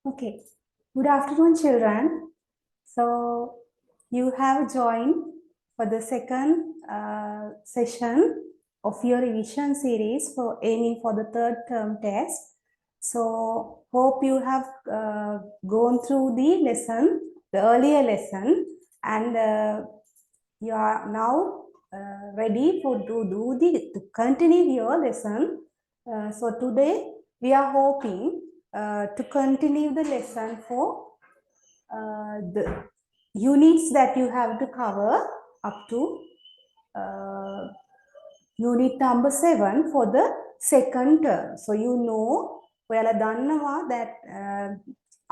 Okay. Good afternoon, children. So you have joined for the second session of your revision series for aiming for the third term test. So hope you have gone through the lesson, the earlier lesson, and you are now ready for to continue your lesson. So today we are hoping to continue the lesson for the units that you have to cover up to unit number 7 for the second term. So you know ඔයාලා දන්නවා that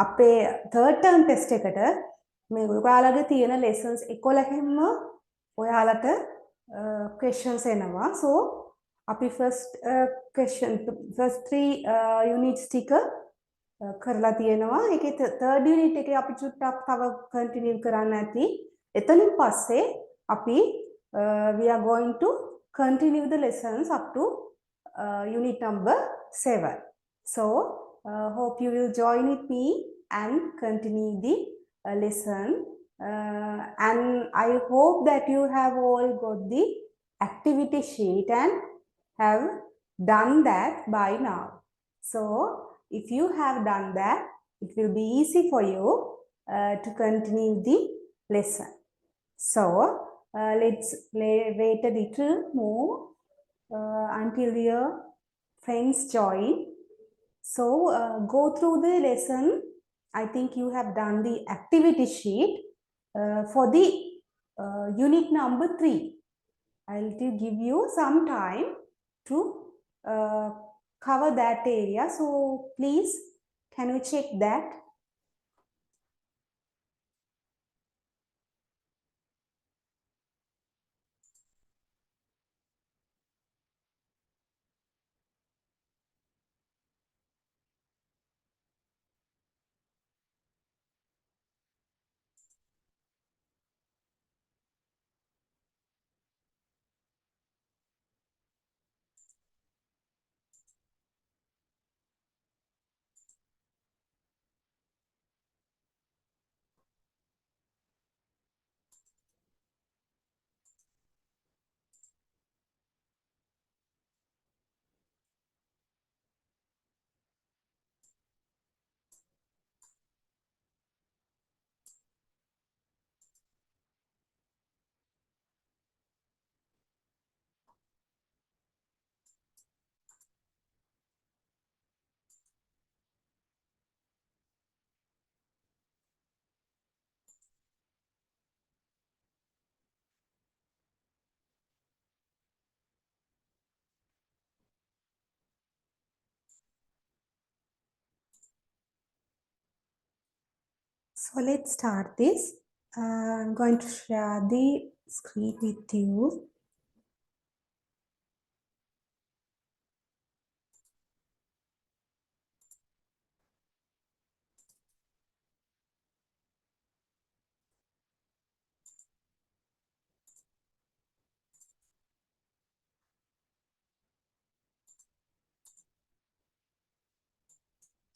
අපේ third term test එකට මේ ඔයාලගේ තියෙන lessons 11ෙම ඔයාලට questions එනවා. So අපි first question first 3 units ටික කරලා තියෙනවා. ඒකේ third unit එකේ අපි චුට්ටක් තව continue කරන්න ඇති. එතනින් පස්සේ අපි we are going to continue the lessons up to unit number 7. So hope you will join with me and continue the lesson. And I hope that you have all got the activity sheet and have done that by now. So if you have done that, it will be easy for you to continue the lesson. So let's wait a little more until your friends join. So go through the lesson. I think you have done the activity sheet for the unit number 3. I'll give you some time to cover that area. So please, can you check that? So let's start this. I'm going to share the screen with you.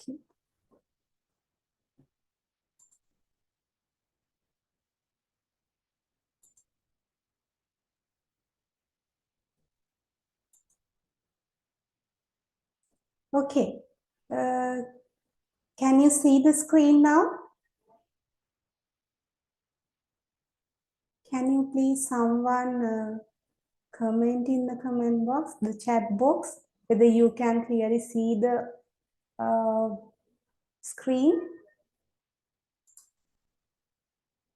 Okay. Okay. Can you see the screen now? Can you please someone comment in the comment box, the chat box, whether you can clearly see the screen?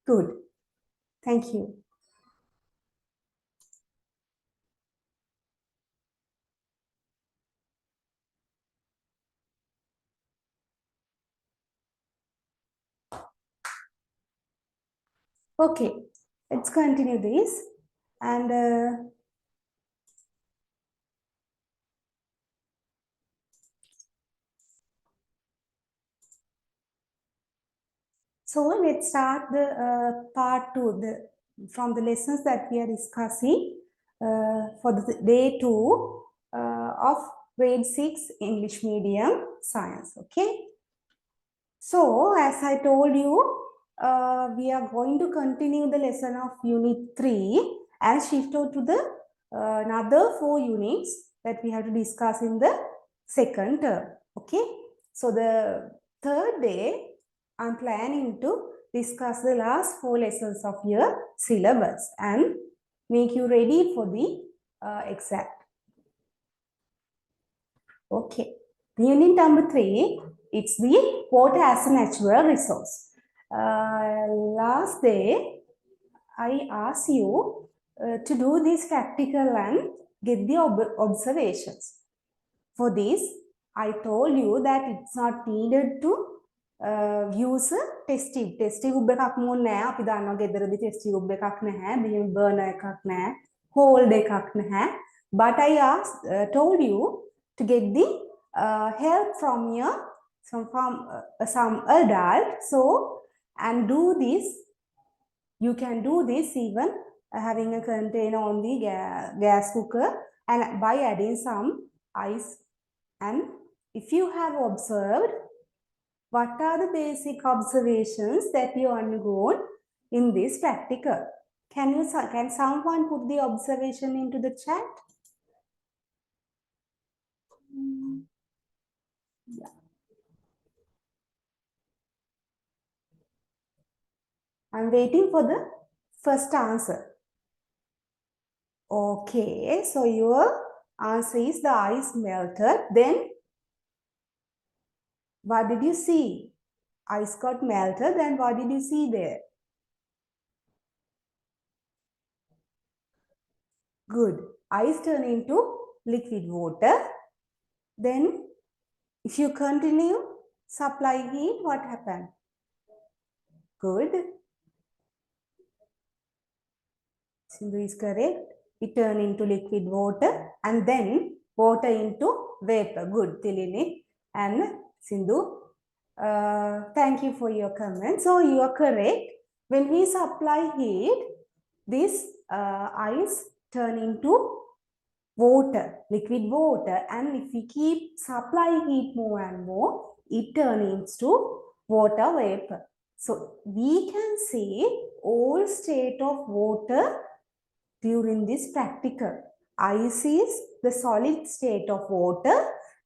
Good. Thank you. Okay, let's continue this. And so let's start the part 2 from the lessons that we are discussing for the day 2 of grade 6 English medium science. Okay. So, as I told you, we are going to continue the lesson of Unit 3 and shift out to the another 4 units that we have to discuss in the second term. Okay. So, the third day, I'm planning to discuss the last 4 lessons of your syllabus and make you ready for the exam. Okay. Unit number 3, it's the water as a natural resource. Last day, I asked you to do this practical and get the observations. For this, I told you that it's not needed to use a test tube. Test tube එකක් මොන්නේ නැහැ. අපි දන්නවා ගෙදරදී test tube එකක් නැහැ. බිම් burner එකක් නැහැ. Hold එකක් නැහැ. But I asked, told you to get the help from your some adult. So and do this. You can do this even having a container on the gas cooker and by adding some ice. And if you have observed, what are the basic observations that you undergone in this practical? Can someone put the observation into the chat? Yeah. I'm waiting for the first answer. Okay, so your answer is the ice melted. Then what did you see? Ice got melted, and what did you see there? Good. Ice turned into liquid water. Then, if you continue supply heat, what happened? Good. Sindhu is correct. It turned into liquid water and then water into vapor. Good, Tilini and Sindhu. Thank you for your comment. So you are correct. When we supply heat, this ice turn into water, liquid water, and if we keep supplying heat more and more, it turns to water vapor. So we can see all state of water during this practical. Ice is the solid state of water.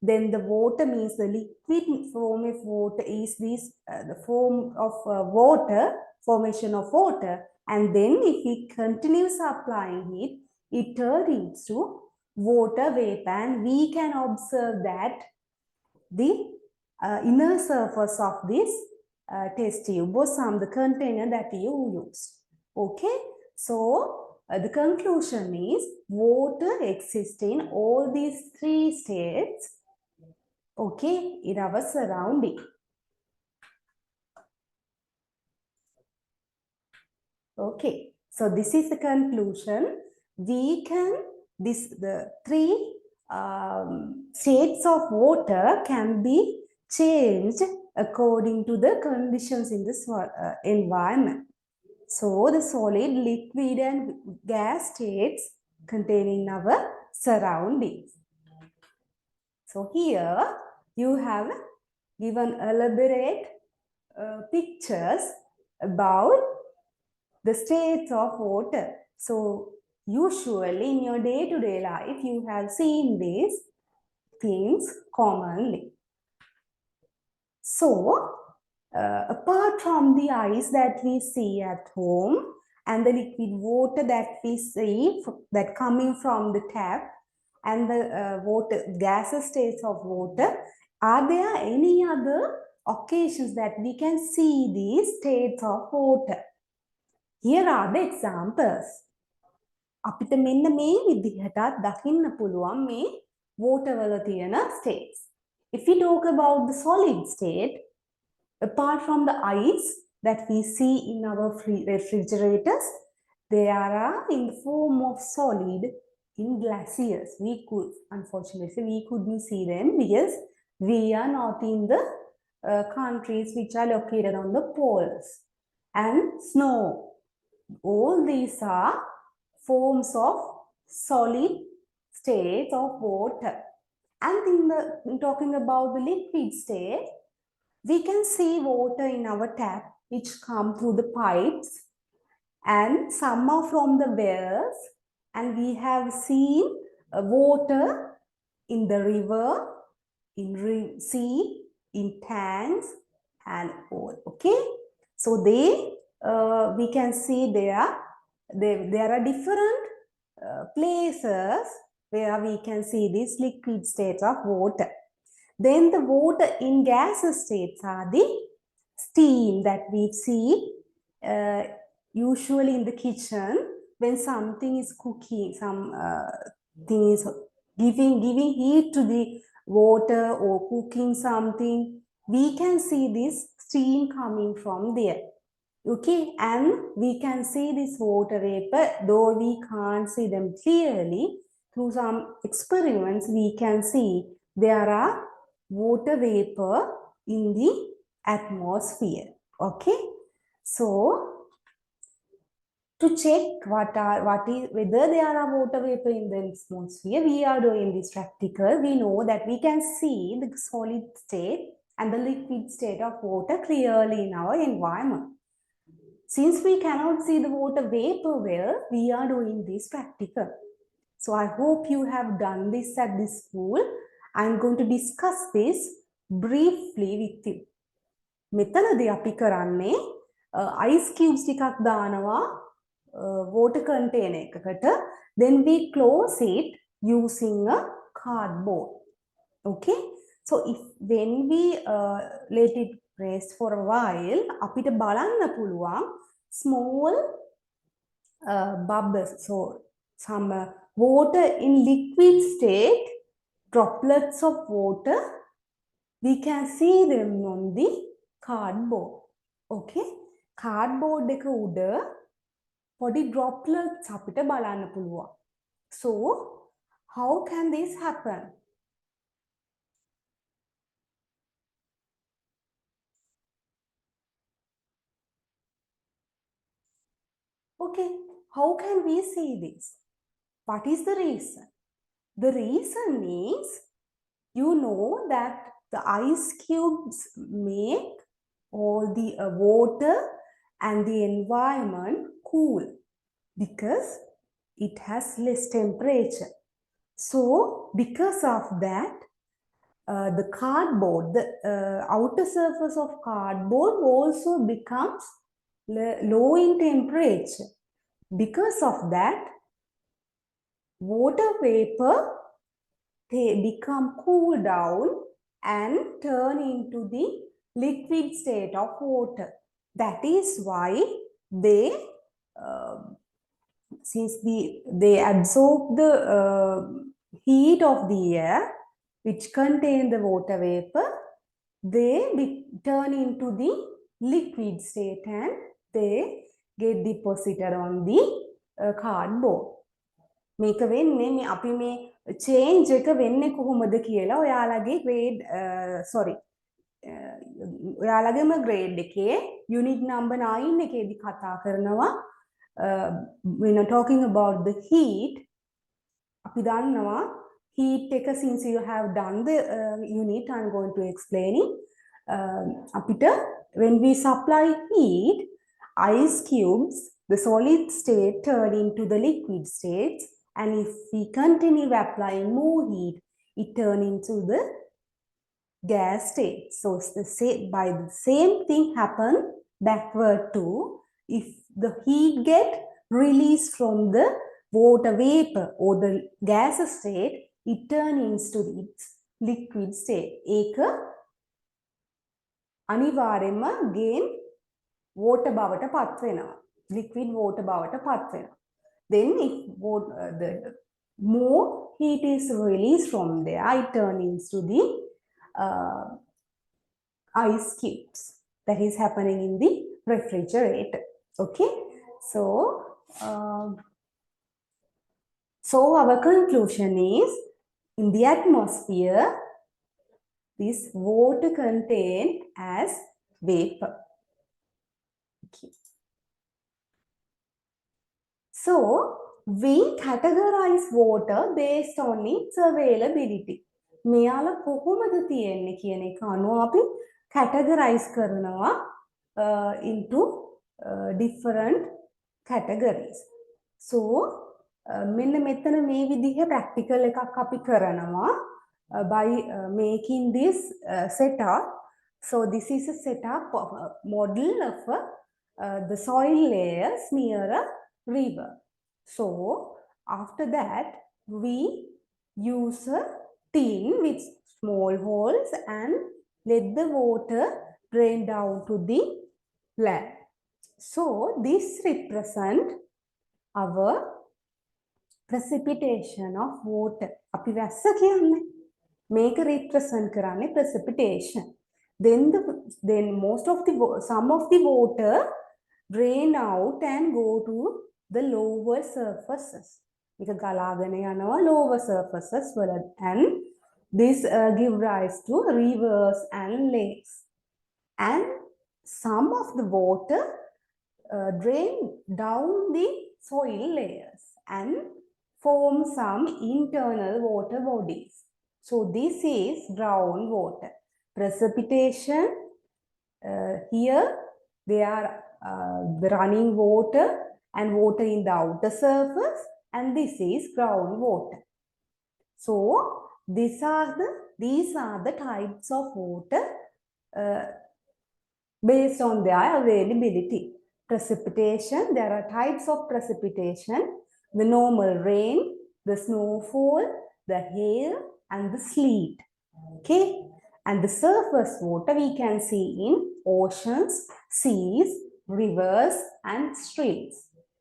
Then the water means the liquid form of water is this the form of water, formation of water. And then if we continue supplying heat, it turns to water vapor, and we can observe that the inner surface of this test tube was some the container that you used. Okay, so the conclusion is water exists in all these 3 states, okay, in our surrounding. Okay, so this is the conclusion. We can, the 3 states of water can be changed according to the conditions in the environment. So the solid, liquid and gas states contained in our surroundings. So here you have given elaborate pictures about the states of water. So usually in your day-to-day life, you have seen these things commonly. So apart from the ice that we see at home and the liquid water that we see that coming from the tap and the water gaseous states of water, are there any other occasions that we can see these states of water? Here are the examples. අපිට මෙන්න මේ විදිහටත් දකින්න පුළුවන් මේ water වල තියෙන states. If we talk about the solid state, apart from the ice that we see in our refrigerators, they are in the form of solid in glaciers. We could, unfortunately, we couldn't see them because we are not in the countries which are located on the poles. And snow. All these are forms of solid states of water. And in talking about the liquid state, We can see water in our tap which come through the pipes, and some are from the wells, and we have seen water in the river, in sea, in tanks and all. Okay, so we can see there are different places where we can see this liquid state of water. Then the water in gas states are the steam that we see usually in the kitchen when something is cooking, some thing is giving heat to the water or cooking something. We can see this steam coming from there. Okay, and we can see this water vapor, though we can't see them clearly. Through some experiments, we can see there are water vapor in the atmosphere. Okay, so to check whether there are water vapor in the atmosphere, we are doing this practical. We know that we can see the solid state and the liquid state of water clearly in our environment. Since we cannot see the water vapor well, we are doing this practical. So I hope you have done this at this school. I'm going to discuss this briefly with you. මෙතනදී අපි කරන්නේ ice cubes ටිකක් දානවා water container එකකට, then we close it using a cardboard. Okay, so when we let it rest for a while, අපිට බලන්න පුළුවන් small bubbles, so some water in liquid state, droplets of water, we can see them on the cardboard. Okay, cardboard එක උඩ පොඩි droplets අපිට බලන්න පුළුවන්. So how can this happen? Okay, how can we see this? What is the reason? The reason is, you know that the ice cubes make all the water and the environment cool because it has less temperature. So because of that, the cardboard, the outer surface of cardboard also becomes low in temperature. Because of that, water vapor, they become cool down and turn into the liquid state of water. That is why they since they absorb the heat of the air which contain the water vapor, they turn into the liquid state and they get deposited on the cardboard. මේක වෙන්නේ මේ අපි මේ change එක වෙන්නේ කොහොමද කියලා ඔයාලගේ grade sorry ඔයාලගේම grade එකේ unit number 9 එකේදී කතා කරනවා when talking about the heat. අපි දන්නවා heat එක, since you have done the unit, I'm going to explain it. අපිට when we supply heat, ice cubes, the solid state turn into the liquid states, and if we continue applying more heat, it turn into the gas state. So by the same thing happen backward too. If the heat get released from the water vapor or the gas state, it turns into its liquid state. ඒක අනිවාර්යයෙන්ම gain water බවට පත් වෙනවා, liquid water බවට පත් වෙනවා. Then if the more heat is released from there, it turns into the ice cubes. That is happening in the refrigerator. Okay, so so our conclusion is, in the atmosphere, this water contained as vapor. Okay. So we categorize water based on its availability. මෙයාලා කොහොමද තියෙන්නේ කියන එක අනුව අපි categorize කරනවා into different categories. So මෙන්න මෙතන මේ විදිහ practical එකක් අපි කරනවා by making this setup. So this is a setup of a model of the soil layers near a river. So after that we use a tin with small holes and let the water drain down to the land. So this represents our precipitation of water. අපි වැස්ස කියන්නේ මේක represent කරන්නේ precipitation. Then some of the water drain out and go to the lower surfaces. මේක ගලාගෙන යනවා lower surfaces වල, and this give rise to rivers and lakes. And some of the water drain down the soil layers and form some internal water bodies. So this is groundwater. Precipitation, here they are the running water and water in the outer surface, and this is groundwater. So these are the types of water based on their availability. Precipitation, there are types of precipitation: the normal rain, the snowfall, the hail, and the sleet. Okay, and the surface water we can see in oceans, seas, rivers, and streams,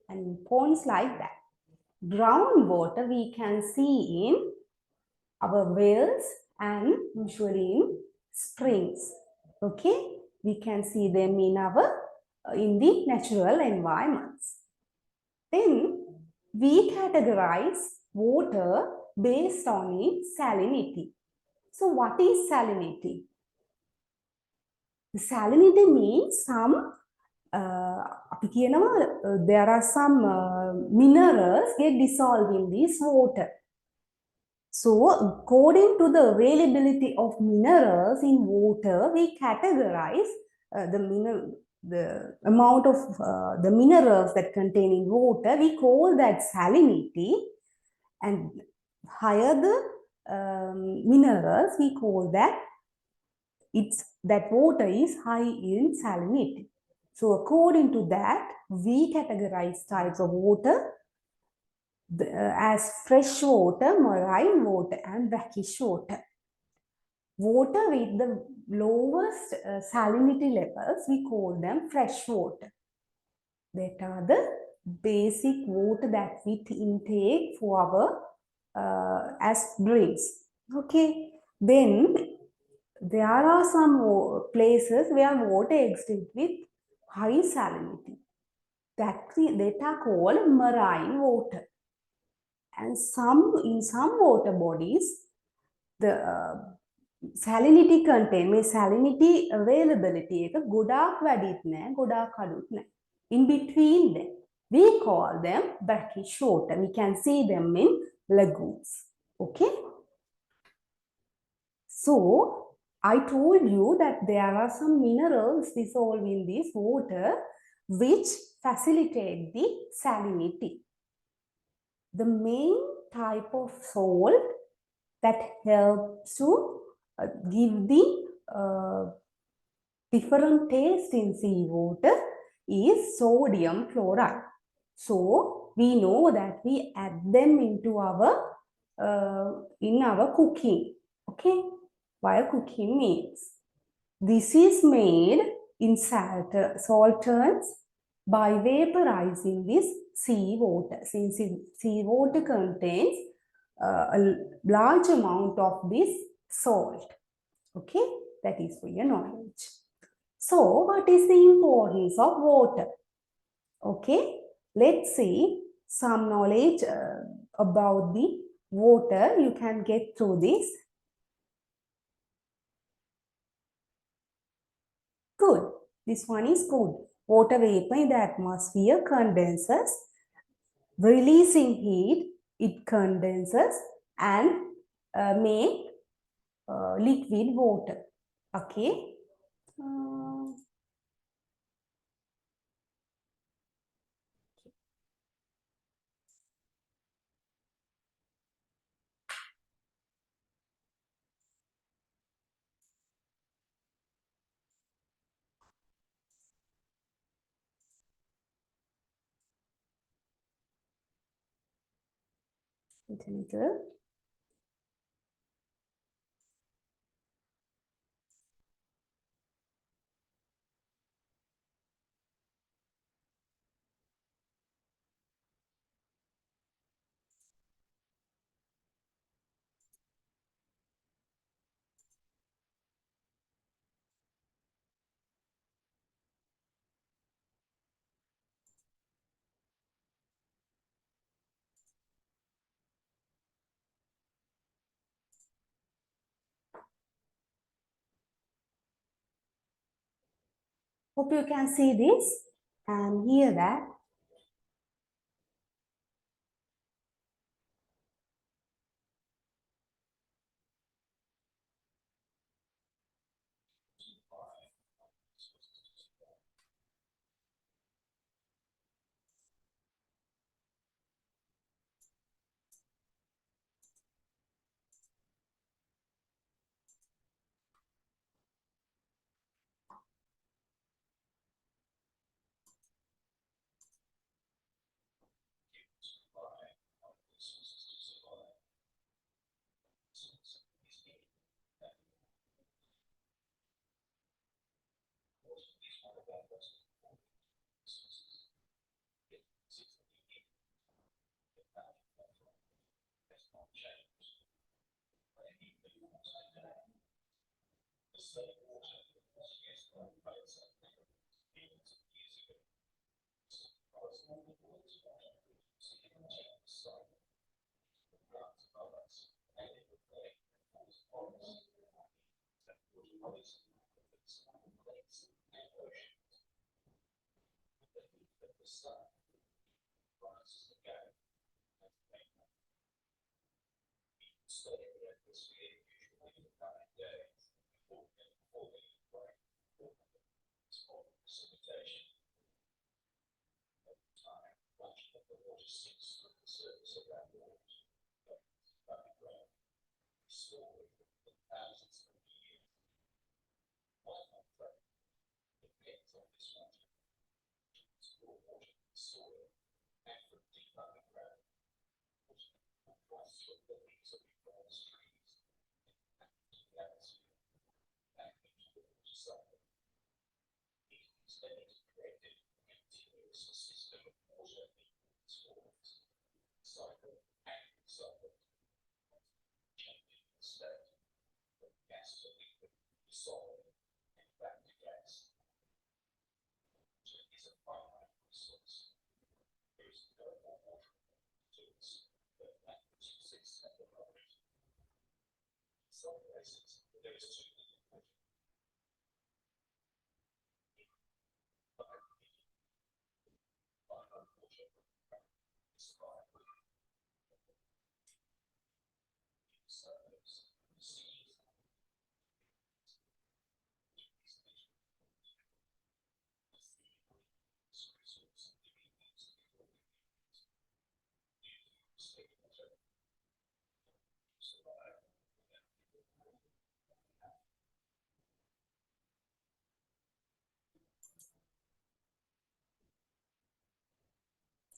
and ponds like that. Groundwater we can see in our wells and usually in springs. Okay, we can see them in the natural environments. Then we categorize water based on its salinity. So what is salinity? The salinity means there are some minerals get dissolved in this water. So according to the availability of minerals in water, we categorize the amount of the minerals that contain in water. We call that salinity, and higher the minerals, we call that water is high in salinity. So according to that, we categorize types of water as fresh water, marine water, and brackish water. Water with the lowest salinity levels, we call them fresh water. That are the basic water that we intake for our as drinks. Okay, then there are some places where water exists with high salinity. That are called marine water. And in some water bodies, the salinity content, salinity availability එක ගොඩාක් වැඩිත් නෑ, ගොඩාක් අඩුත් නෑ. In between them, we call them brackish water. We can see them in lagoons. Okay? So I told you that there are some minerals dissolved in this water which facilitate the salinity. The main type of salt that helps to give the different taste in seawater is sodium chloride. So we know that we add them into our cooking. Okay, while cooking meals. This is made in salters by vaporizing this seawater. Since seawater contains a large amount of this salt. Okay, that is for your knowledge. So what is the importance of water? Okay, let's see some knowledge about the water. You can get through this. Good, this one is good. Water vapor in the atmosphere condenses, releasing heat. It condenses and make liquid water. Okay, Uh, wait a little. Hope you can see this and hear that.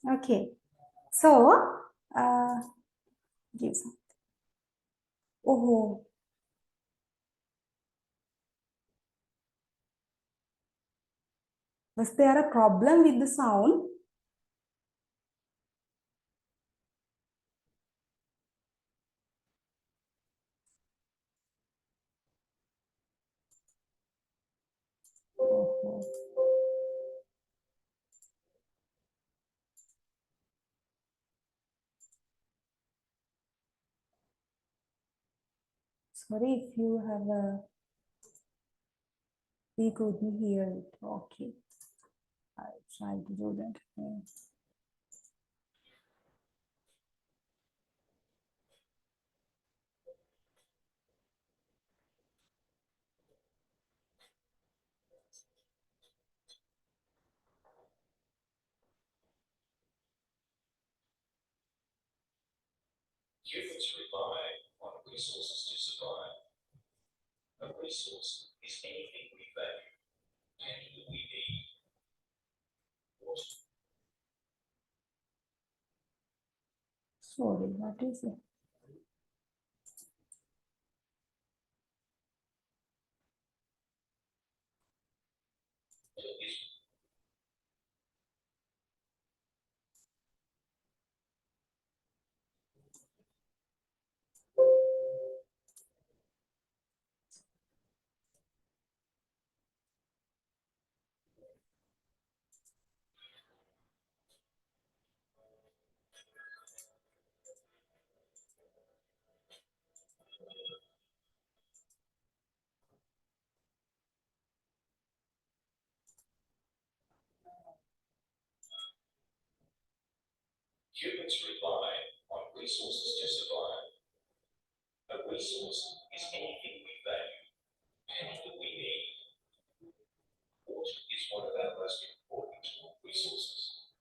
Okay. So, uh, give some. Oh, was there a problem with the sound? Oh, sorry if you have a, we couldn't hear it. Okay. I'll try to do that. Humans rely on resources to survive. A resource is anything we value and we need. What Sorry, what is it? is humans rely on resources to survive. A resource is anything we value and we need. Water is one of our most important resources.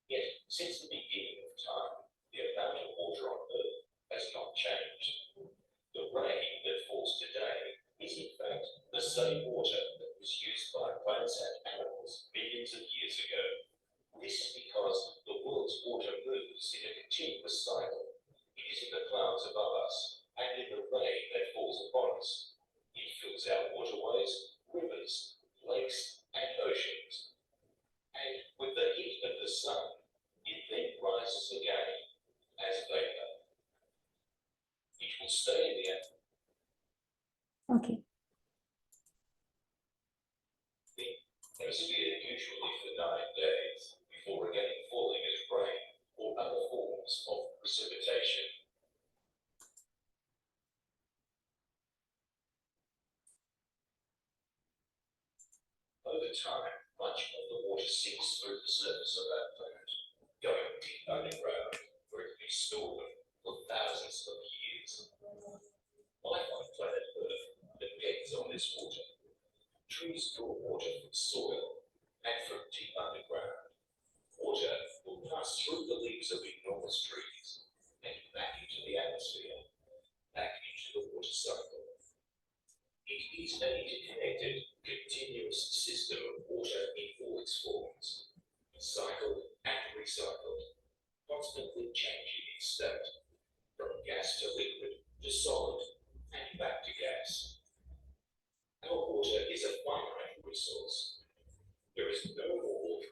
Yet, since the beginning of time, the amount of water on Earth has not changed. The rain that falls today is in fact the same water that was used by plants and animals millions of years ago. This is because the world's water moves in a continuous cycle. It is in the clouds above us and in the rain that falls upon us. It fills our waterways, rivers, lakes, and oceans. And with the heat of the sun, it then rises again as vapor. It will stay in the Okay. atmosphere usually for 9 days before again falling as rain or other forms of precipitation. Over time, much of the water sinks through the surface of our planet, going deep underground where it can be stored for thousands of years. Life on planet Earth depends on this water. Trees draw water from soil and from deep underground. Water will pass through the leaves of enormous trees and back into the atmosphere, back into the water cycle. It is an interconnected, continuous system of water in all its forms, cycled and recycled, constantly changing its state, from gas to liquid to solid and back to gas. Our water is a finite resource. There is no more water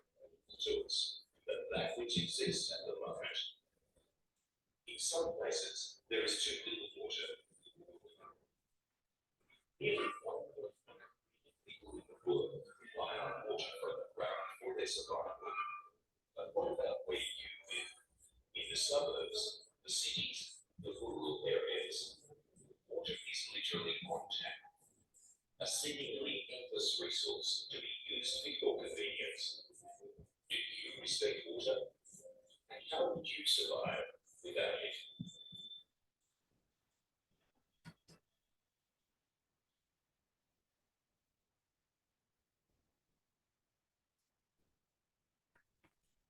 to us than that which exists at the moment. In some places, there is too little water. Nearly 1.1 people in the world rely on water from the ground for their survival. But what about where you live? In the suburbs, the cities, the rural areas, water is literally on tap, a seemingly endless resource to be used for your convenience. Do you respect water? And how would you survive without it?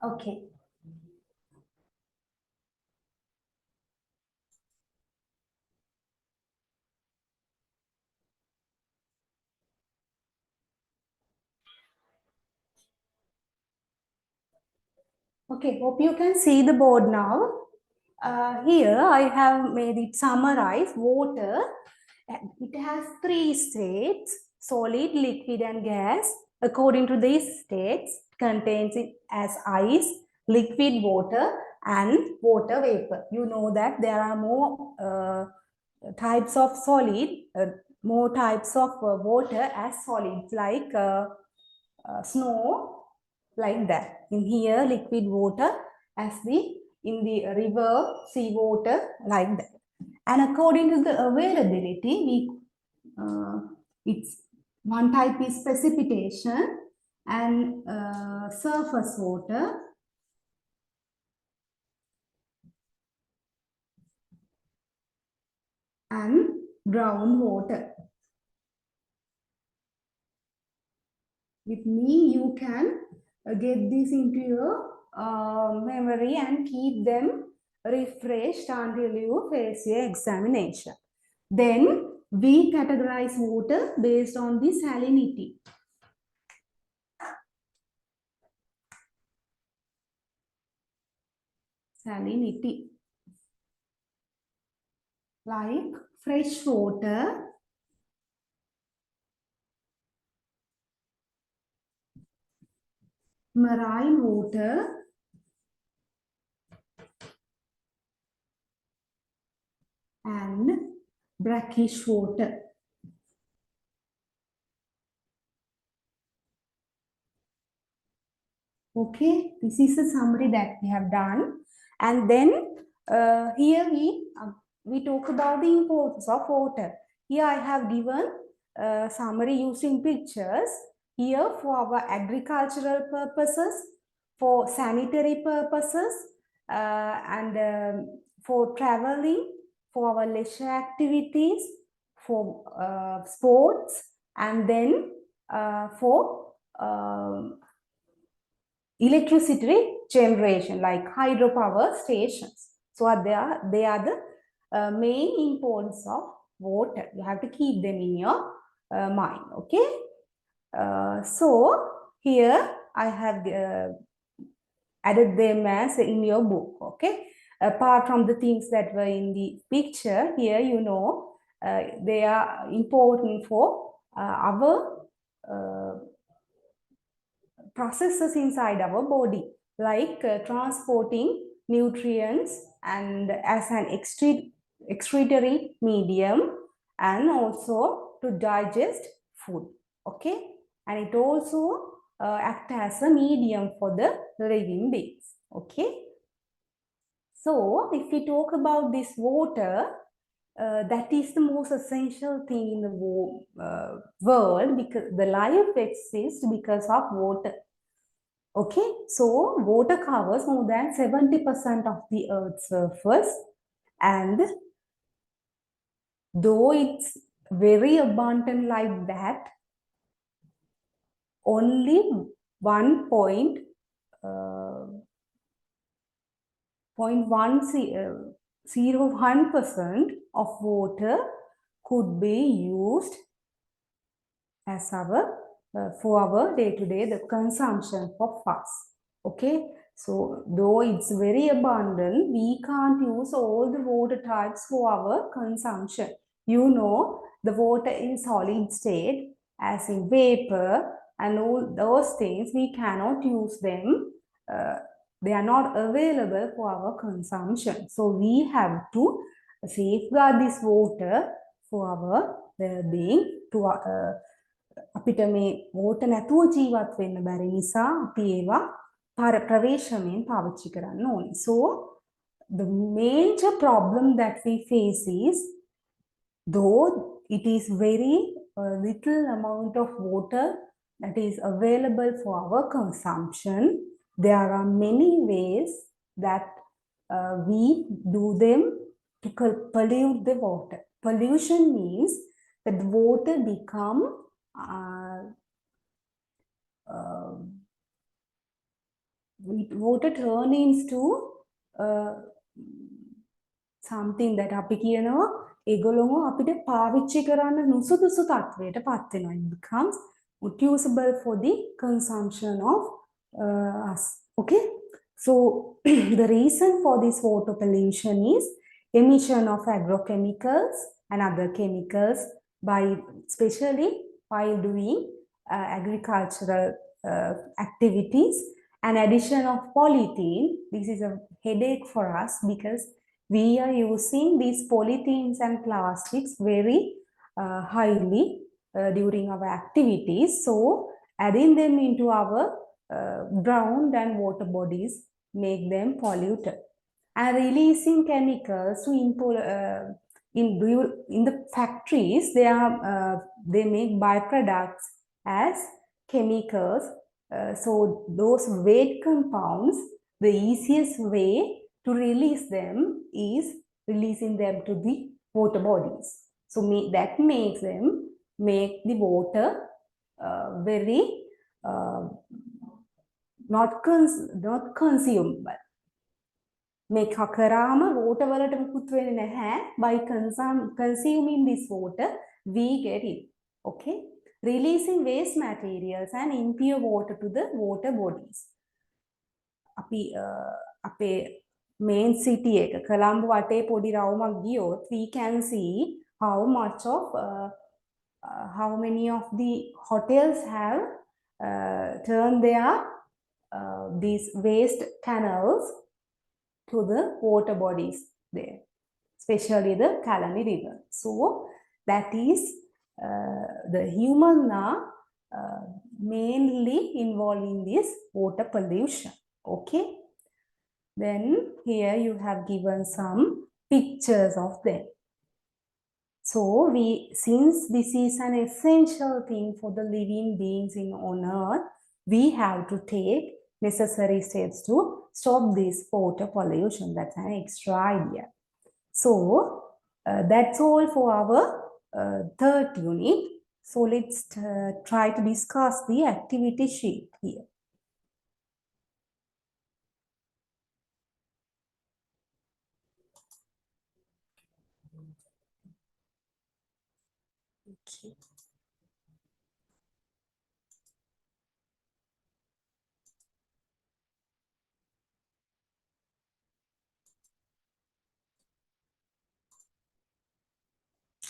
Okay. Okay, hope you can see the board now. Here I have made it summarize water. It has three states, solid, liquid and gas. According to these states, contains it as ice, liquid water and water vapor. You know that there are more types of solid, more types of water as solids like snow, like that. In here, liquid water as in the river, sea water, like that. And according to the availability, it's one type is precipitation and surface water and groundwater. With me, you can get this into your memory and keep them refreshed until you face your examination. Then we categorize water based on the salinity. Salinity. Like fresh water, marine water, and brackish water. Okay, this is a summary that we have done. And then here we talk about the importance of water. Here I have given summary using pictures. Here for our agricultural purposes, for sanitary purposes, and for traveling, for our leisure activities, for sports, and then for electricity generation like hydropower stations. So they are the main importance of water. You have to keep them in your mind. Okay. So here I have added them as in your book. Okay. Apart from the things that were in the picture, here they are important for our processes inside our body, like transporting nutrients and as an excretory medium, and also to digest food. Okay, and it also act as a medium for the living beings. Okay, so if we talk about this water, that is the most essential thing in the world, because the life exists because of water. Okay, so water covers more than 70% of the Earth's surface, and though it's very abundant like that, only 1.01% of water could be used as our for our day-to-day the consumption for fast. Okay, so though it's very abundant, we can't use all the water types for our consumption. The water in solid state, as in vapor and all those things, we cannot use them. They are not available for our consumption. So we have to safeguard this water for our well-being, to අපිට මේ water නැතුව ජීවත් වෙන්න බැරි නිසා අපි ඒවා ප්‍රවේශමෙන් පාවිච්චි කරන්න ඕනේ. So the major problem that we face is, though it is very little amount of water that is available for our consumption, there are many ways that we do them to pollute the water. Pollution means that the water become water turn into something that අපි කියනවා ඒගොල්ලෝ අපිට පාවිච්චි කරන්න නුසුදුසු තත්වයට පත් වෙනවා. It becomes unusable for the consumption of us. Okay, so the reason for this water pollution is emission of agrochemicals and other chemicals, by especially while doing agricultural activities, and addition of polythene. This is a headache for us because we are using these polythenes and plastics very highly during our activities. So adding them into our ground and water bodies make them polluted. And releasing chemicals to in the factories, they make byproducts as chemicals. So those weight compounds, the easiest way to release them is releasing them to the water bodies. So that makes them make the water very not consumable. මේ කරාම water වලට මුකුත් වෙන්නේ නැහැ. By consuming this water, we get it. Okay? Releasing waste materials and impure water to the water bodies. අපි අපේ main city එක කොළඹ වටේ පොඩි රවුමක් ගියොත් we can see how much of how many of the hotels have turned their these waste canals to the water bodies there, especially the Kalani River. So that is the humans are mainly involved in this water pollution. Okay. Then here you have given some pictures of them. So since this is an essential thing for the living beings on earth, we have to take necessary steps to stop this water pollution. That's an extra idea. So that's all for our third unit. So let's try to discuss the activity sheet here. Okay.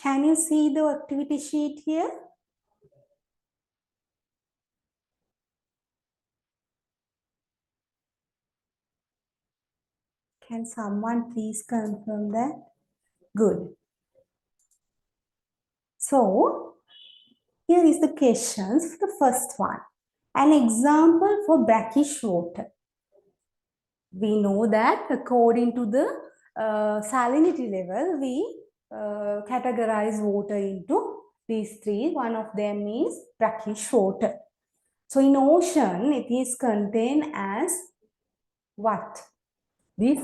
Can you see the activity sheet here? Can someone please confirm that? Good. So, here is the questions. The first one. An example for brackish water. We know that according to the salinity level, we categorize water into these three. One of them is brackish water. So in ocean, it is contained as what? This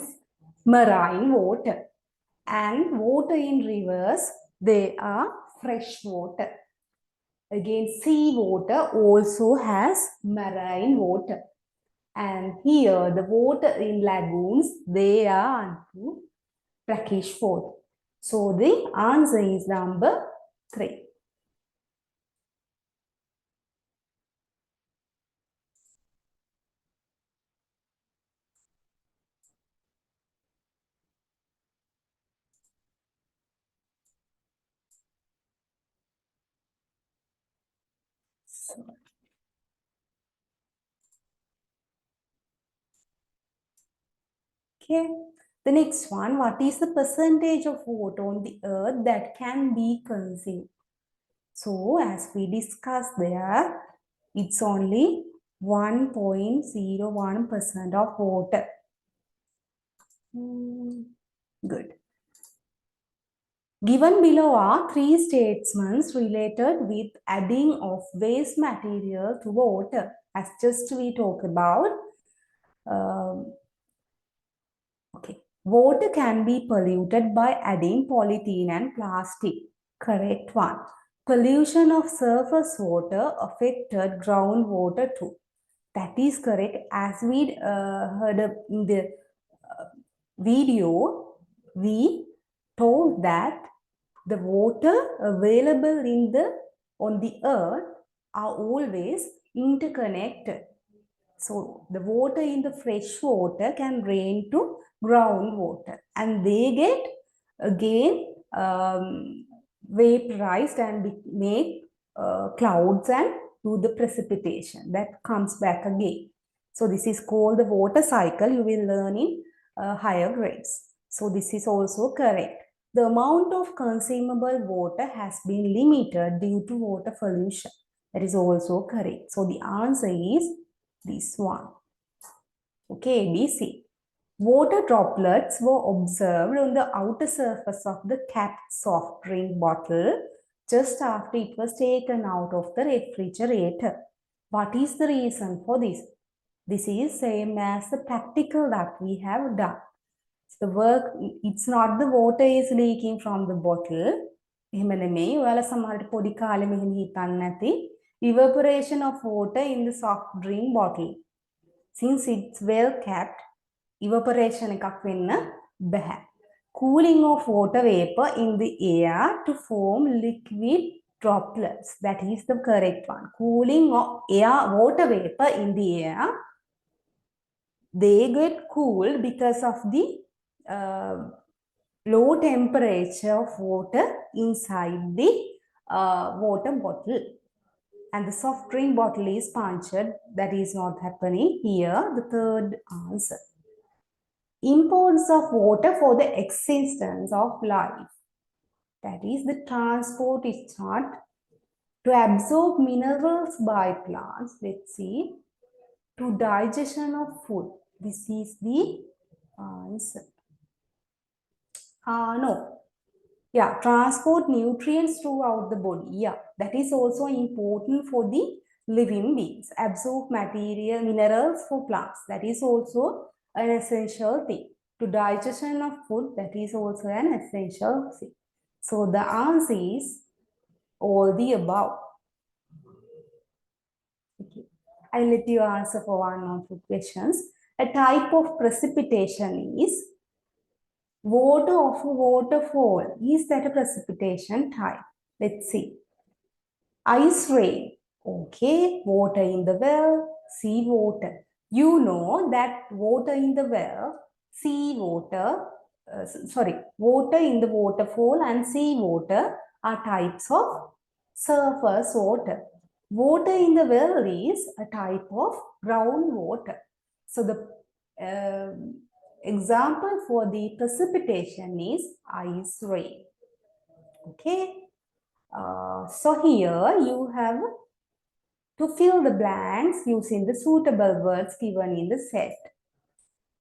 marine water. And water in rivers, they are fresh water. Again, sea water also has marine water. And here, the water in lagoons, they are unto brackish water. So the answer is number 3. Okay. The next one, what is the percentage of water on the earth that can be consumed? So as we discussed there, it's only 1.01% of water. Good. Given below are 3 statements related with adding of waste material to water. As just we talk about, okay, water can be polluted by adding polythene and plastic. Correct one. Pollution of surface water affected groundwater too. That is correct. As we heard in the video, we told that the water available on the earth are always interconnected. So the water in the fresh water can drain to groundwater, and they get again vaporized and make clouds and do the precipitation that comes back again. So this is called the water cycle. You will learn in higher grades. So this is also correct. The amount of consumable water has been limited due to water pollution. That is also correct. So the answer is this one. Okay, ABC. Water droplets were observed on the outer surface of the capped soft drink bottle just after it was taken out of the refrigerator. What is the reason for this? This is same as the practical that we have done. The work, it's not the water is leaking from the bottle. එහෙම නෙමෙයි. ඔයාලා සමහරට පොඩි කාලේ මෙහෙම හිතන්න නැති evaporation of water in the soft drink bottle. Since it's well kept, evaporation එකක් වෙන්න බෑ. Cooling of water vapor in the air to form liquid droplets. That is the correct one. Cooling of water vapor in the air, they get cooled because of the low temperature of water inside the water bottle. And the soft drink bottle is punctured. That is not happening here. The third answer. Importance of water for the existence of life. That is, the transport is not to absorb minerals by plants. Let's see. To digestion of food. This is the answer. No. Yeah, transport nutrients throughout the body. Yeah, that is also important for the living beings. Absorb material, minerals for plants. That is also an essential thing. To digestion of food, that is also an essential thing. So the answer is all the above. Okay. I'll let you answer for one or two questions. A type of precipitation is water of a waterfall. Is that a precipitation type? Let's see. Ice rain. Okay, water in the well, sea water. You know that water in the well, sea water, water in the waterfall and sea water are types of surface water. Water in the well is a type of groundwater. So the example for the precipitation is ice rain. Okay. So here you have to fill the blanks using the suitable words given in the set.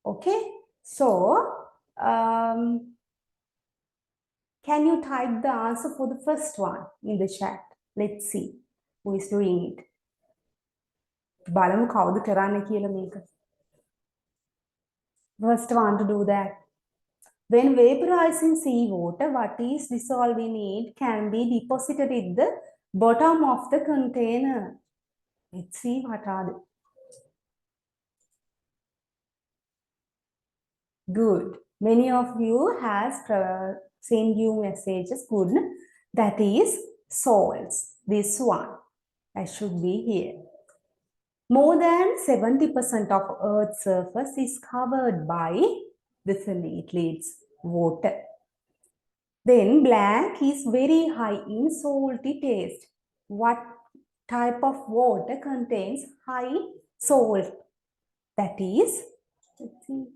Okay. So can you type the answer for the first one in the chat? Let's see who is doing it. බලමු කවුද කරන්නේ කියලා මේක. First one to do that. When vaporizing seawater, what is dissolved in it can be deposited at the bottom of the container. Let's see what are they. Good. Many of you has sent you messages. Good. That is salts. This one. That should be here. More than 70% of Earth's surface is covered by this leads water. Then blank is very high in salty taste. What type of water contains high salt? That is, let's see.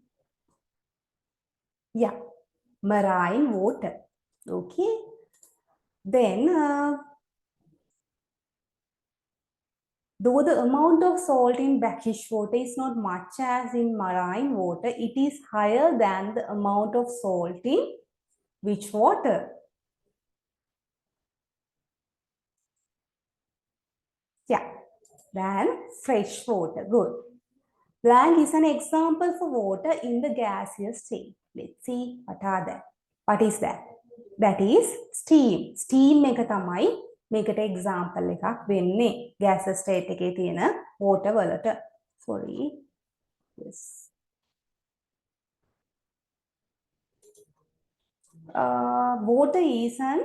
Yeah, marine water. Okay. Then, though the amount of salt in brackish water is not much as in marine water, it is higher than the amount of salt in which water? Yeah, than fresh water. Good. Blank is an example for water in the gaseous state. Let's see what are that. What is that? That is steam. Steam එක තමයි මේකට example එකක් වෙන්නේ. Gaseous state එකේ තියෙන water වලට. Sorry. Yes. Water is an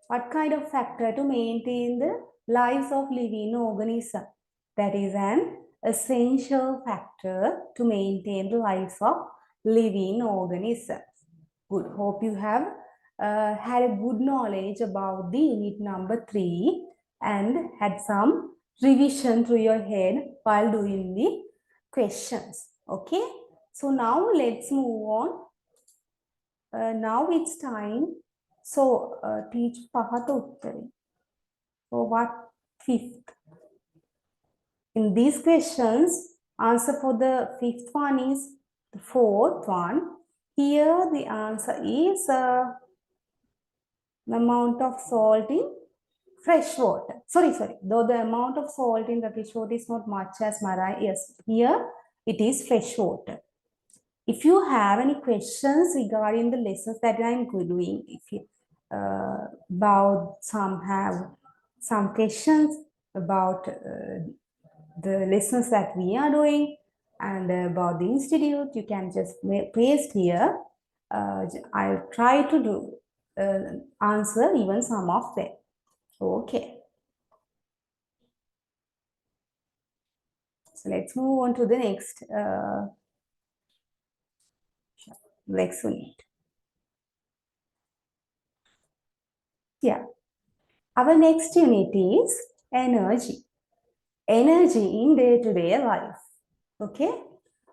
what kind of factor to maintain the lives of living organisms? That is an essential factor to maintain the lives of living organisms. Good. Hope you have had a good knowledge about the unit number 3 and had some revision through your head while doing the questions. Okay. So now let's move on. Now it's time. So teach පහත උත්තරේ. So what fifth? In these questions, answer for the fifth one is the fourth one. Here the answer is the amount of salt in fresh water. Sorry. Though the amount of salt in brackish water is not much as marine. Yes, here it is fresh water. If you have any questions regarding the lessons that I'm doing, if you about some questions about the lessons that we are doing, And about the institute, you can just paste here. I'll try to do answer even some of them. Okay. So let's move on to the next unit. Yeah. Our next unit is energy. Energy in day-to-day life. Okay.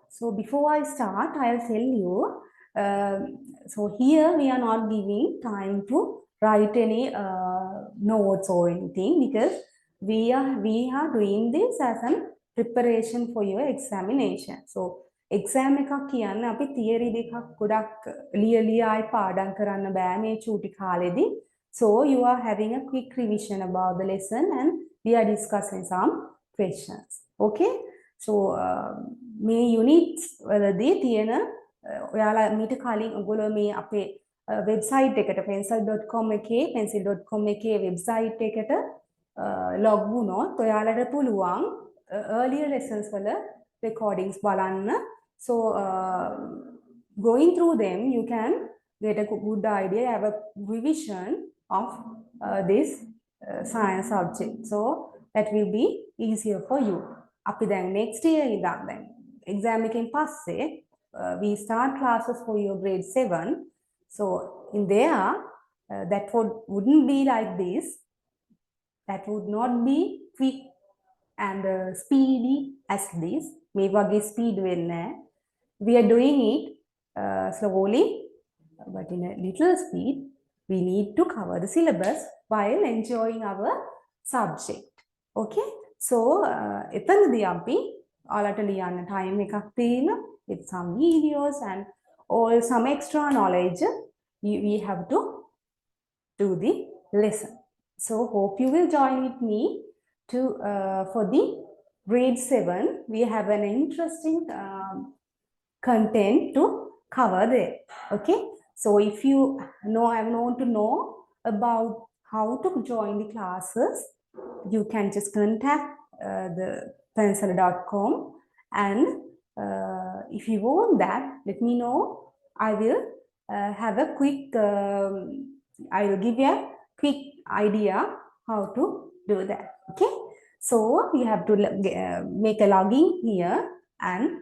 So before I start, I'll tell you. So here we are not giving time to write any notes or anything because we are doing this as a preparation for your examination. So exam එකක් කියන්නේ අපි theory දෙකක් ගොඩක් ලියලියායි පාඩම් කරන්න බෑ මේ චූටි කාලෙදී. So you are having a quick revision about the lesson and we are discussing some questions. Okay. So මේ units වලදී තියෙන ඔයාලා මීට කලින් ඔයගොල්ලෝ මේ අපේ වෙබ්සයිට් එකට pencil.com එකේ pencil.com එකේ වෙබ්සයිට් එකට log වුණොත් ඔයාලට පුළුවන් earlier lessons වල recordings බලන්න. So going through them you can get a good idea, have a revision of this science subject. So that will be easier for you. අපි දැන් next year ඉඳන් දැන් exam එකෙන් පස්සේ we start classes for your grade 7. So in there that wouldn't be like this. That would not be quick and speedy as this. මේ වගේ speed වෙන්නේ. We are doing it slowly but in a little speed. We need to cover the syllabus while enjoying our subject. Okay. So එතනදී අපි ඔයාලට ලියන්න time එකක් තියෙනවා with some videos and all some extra knowledge we have to do the lesson. So hope you will join with me to for the grade 7. We have an interesting content to cover there. Okay. So if you want to know about how to join the classes, you can just contact the Pensala.com and if you want that, let me know. I will have a quick I will give you a quick idea how to do that. Okay. So you have to make a login here and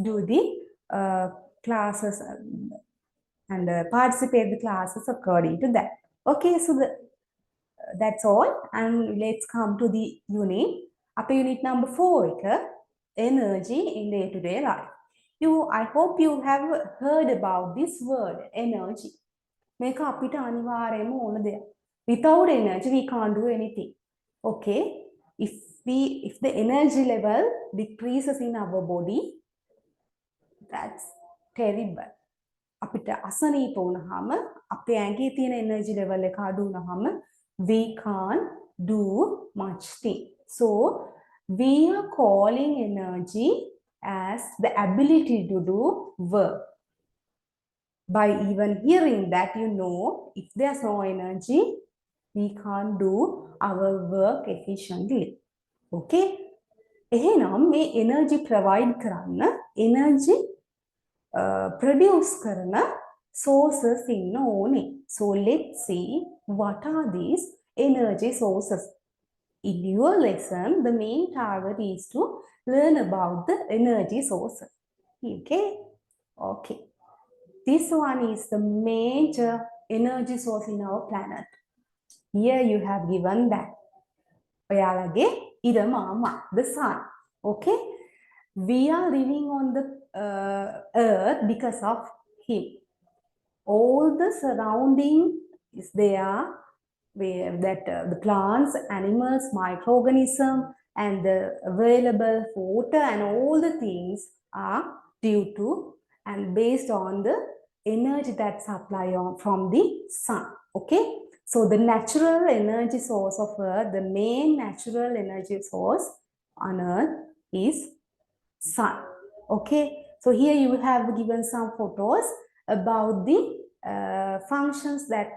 do the classes and participate the classes according to that. Okay. So that's all, and let's come to the unit. Up unit number 4, energy in day-to-day life. I hope you have heard about this word energy. මේක අපිට අනිවාර්යයෙන්ම ඕන දෙයක්. Without energy we can't do anything. Okay. If the energy level decreases in our body, that's terrible. අපිට අසනීප වුණාම අපේ ඇඟේ තියෙන energy level එක අඩු වුණාම we can't do much thing. So we are calling energy as the ability to do work. By even hearing that, you know, if there's no energy, we can't do our work efficiently. Okay. එහෙනම් මේ energy provide කරන්න energy produce කරන sources ඉන්න ඕනේ. So let's see what are these energy sources. In your lesson, the main target is to learn about the energy sources. Okay. Okay. This one is the major energy source in our planet. Here you have given that. ඔයාලගේ ඉරමාමා, the sun. Okay. We are living on the earth because of him. All the surrounding is there, that the plants, animals, microorganisms, and the available water and all the things are due to and based on the energy that's supplied from the sun. Okay. So the natural energy source of Earth, the main natural energy source on Earth is sun. Okay. So here you have given some photos about the functions that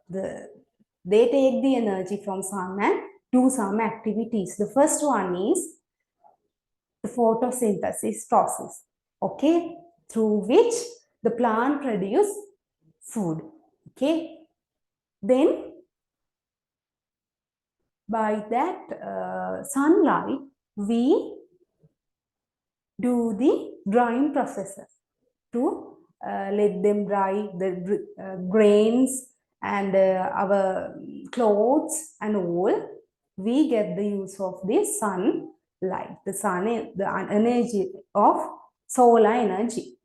they take the energy from sun and do some activities. The first one is the photosynthesis process, okay, through which the plant produce food, okay. Then by that sunlight, we do the drying processes to let them dry the grains and our clothes and all. We get the use of this sunlight, the sun, the energy of solar energy.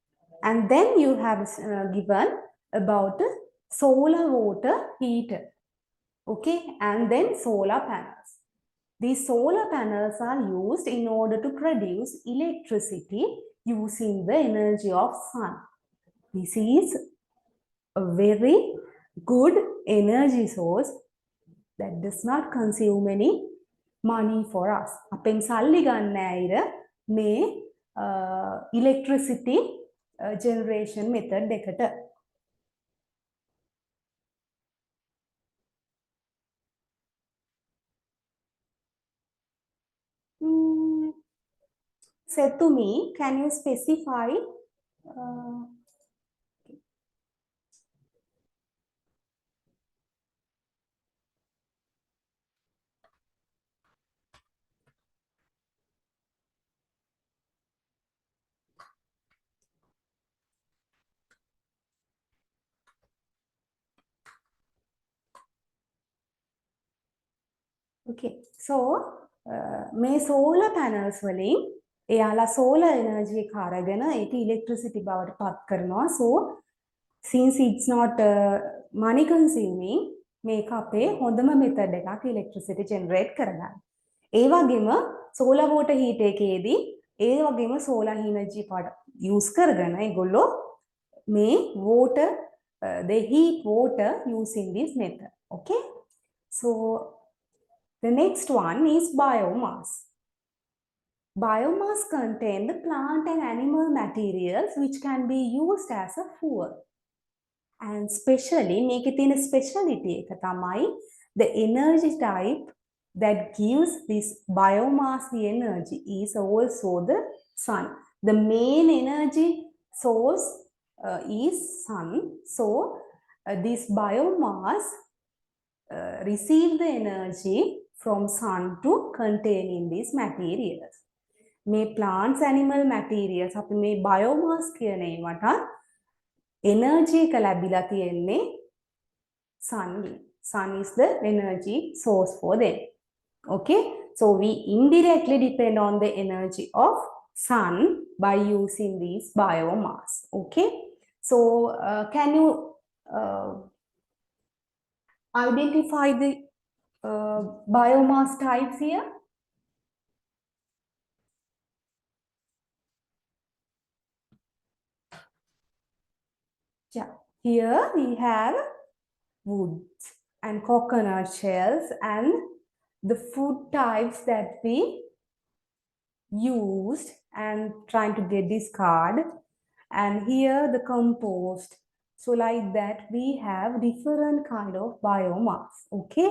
And then you have given about the solar water heater, okay, and then solar panels. These solar panels are used in order to produce electricity using the energy of sun. This is a very good energy source that does not consume any money for us. අපෙන් සල්ලි ගන්න ඇයිර මේ electricity generation method එකට. Said to me, can you specify okay, so මේ solar panels වලින් එයාලා solar energy එක අරගෙන ඒක electricity බවට පත් කරනවා. So since it's not money consuming, මේක අපේ හොඳම method එකක් electricity generate කරගන්න. ඒ වගේම solar water heater එකේදී ඒ වගේම solar energy use කරගෙන ඒගොල්ලෝ මේ water they heat water using this method, okay. So the next one is biomass. Biomass contain the plant and animal materials which can be used as a fuel. And especially, make it in a specialty, the energy type that gives this biomass the energy is also the sun. The main energy source is sun. So, this biomass receive the energy from sun to contain in these materials. මේ plants animal materials අපි මේ biomass කියන ඒවට energy එක ලැබිලා තියෙන්නේ sun. Sun is the energy source for them, okay. So we indirectly depend on the energy of sun by using these biomass, okay. So can you identify the biomass types here? Yeah, here we have woods and coconut shells and the food types that we used and trying to get discard, and here the compost. So like that we have different kind of biomass, okay.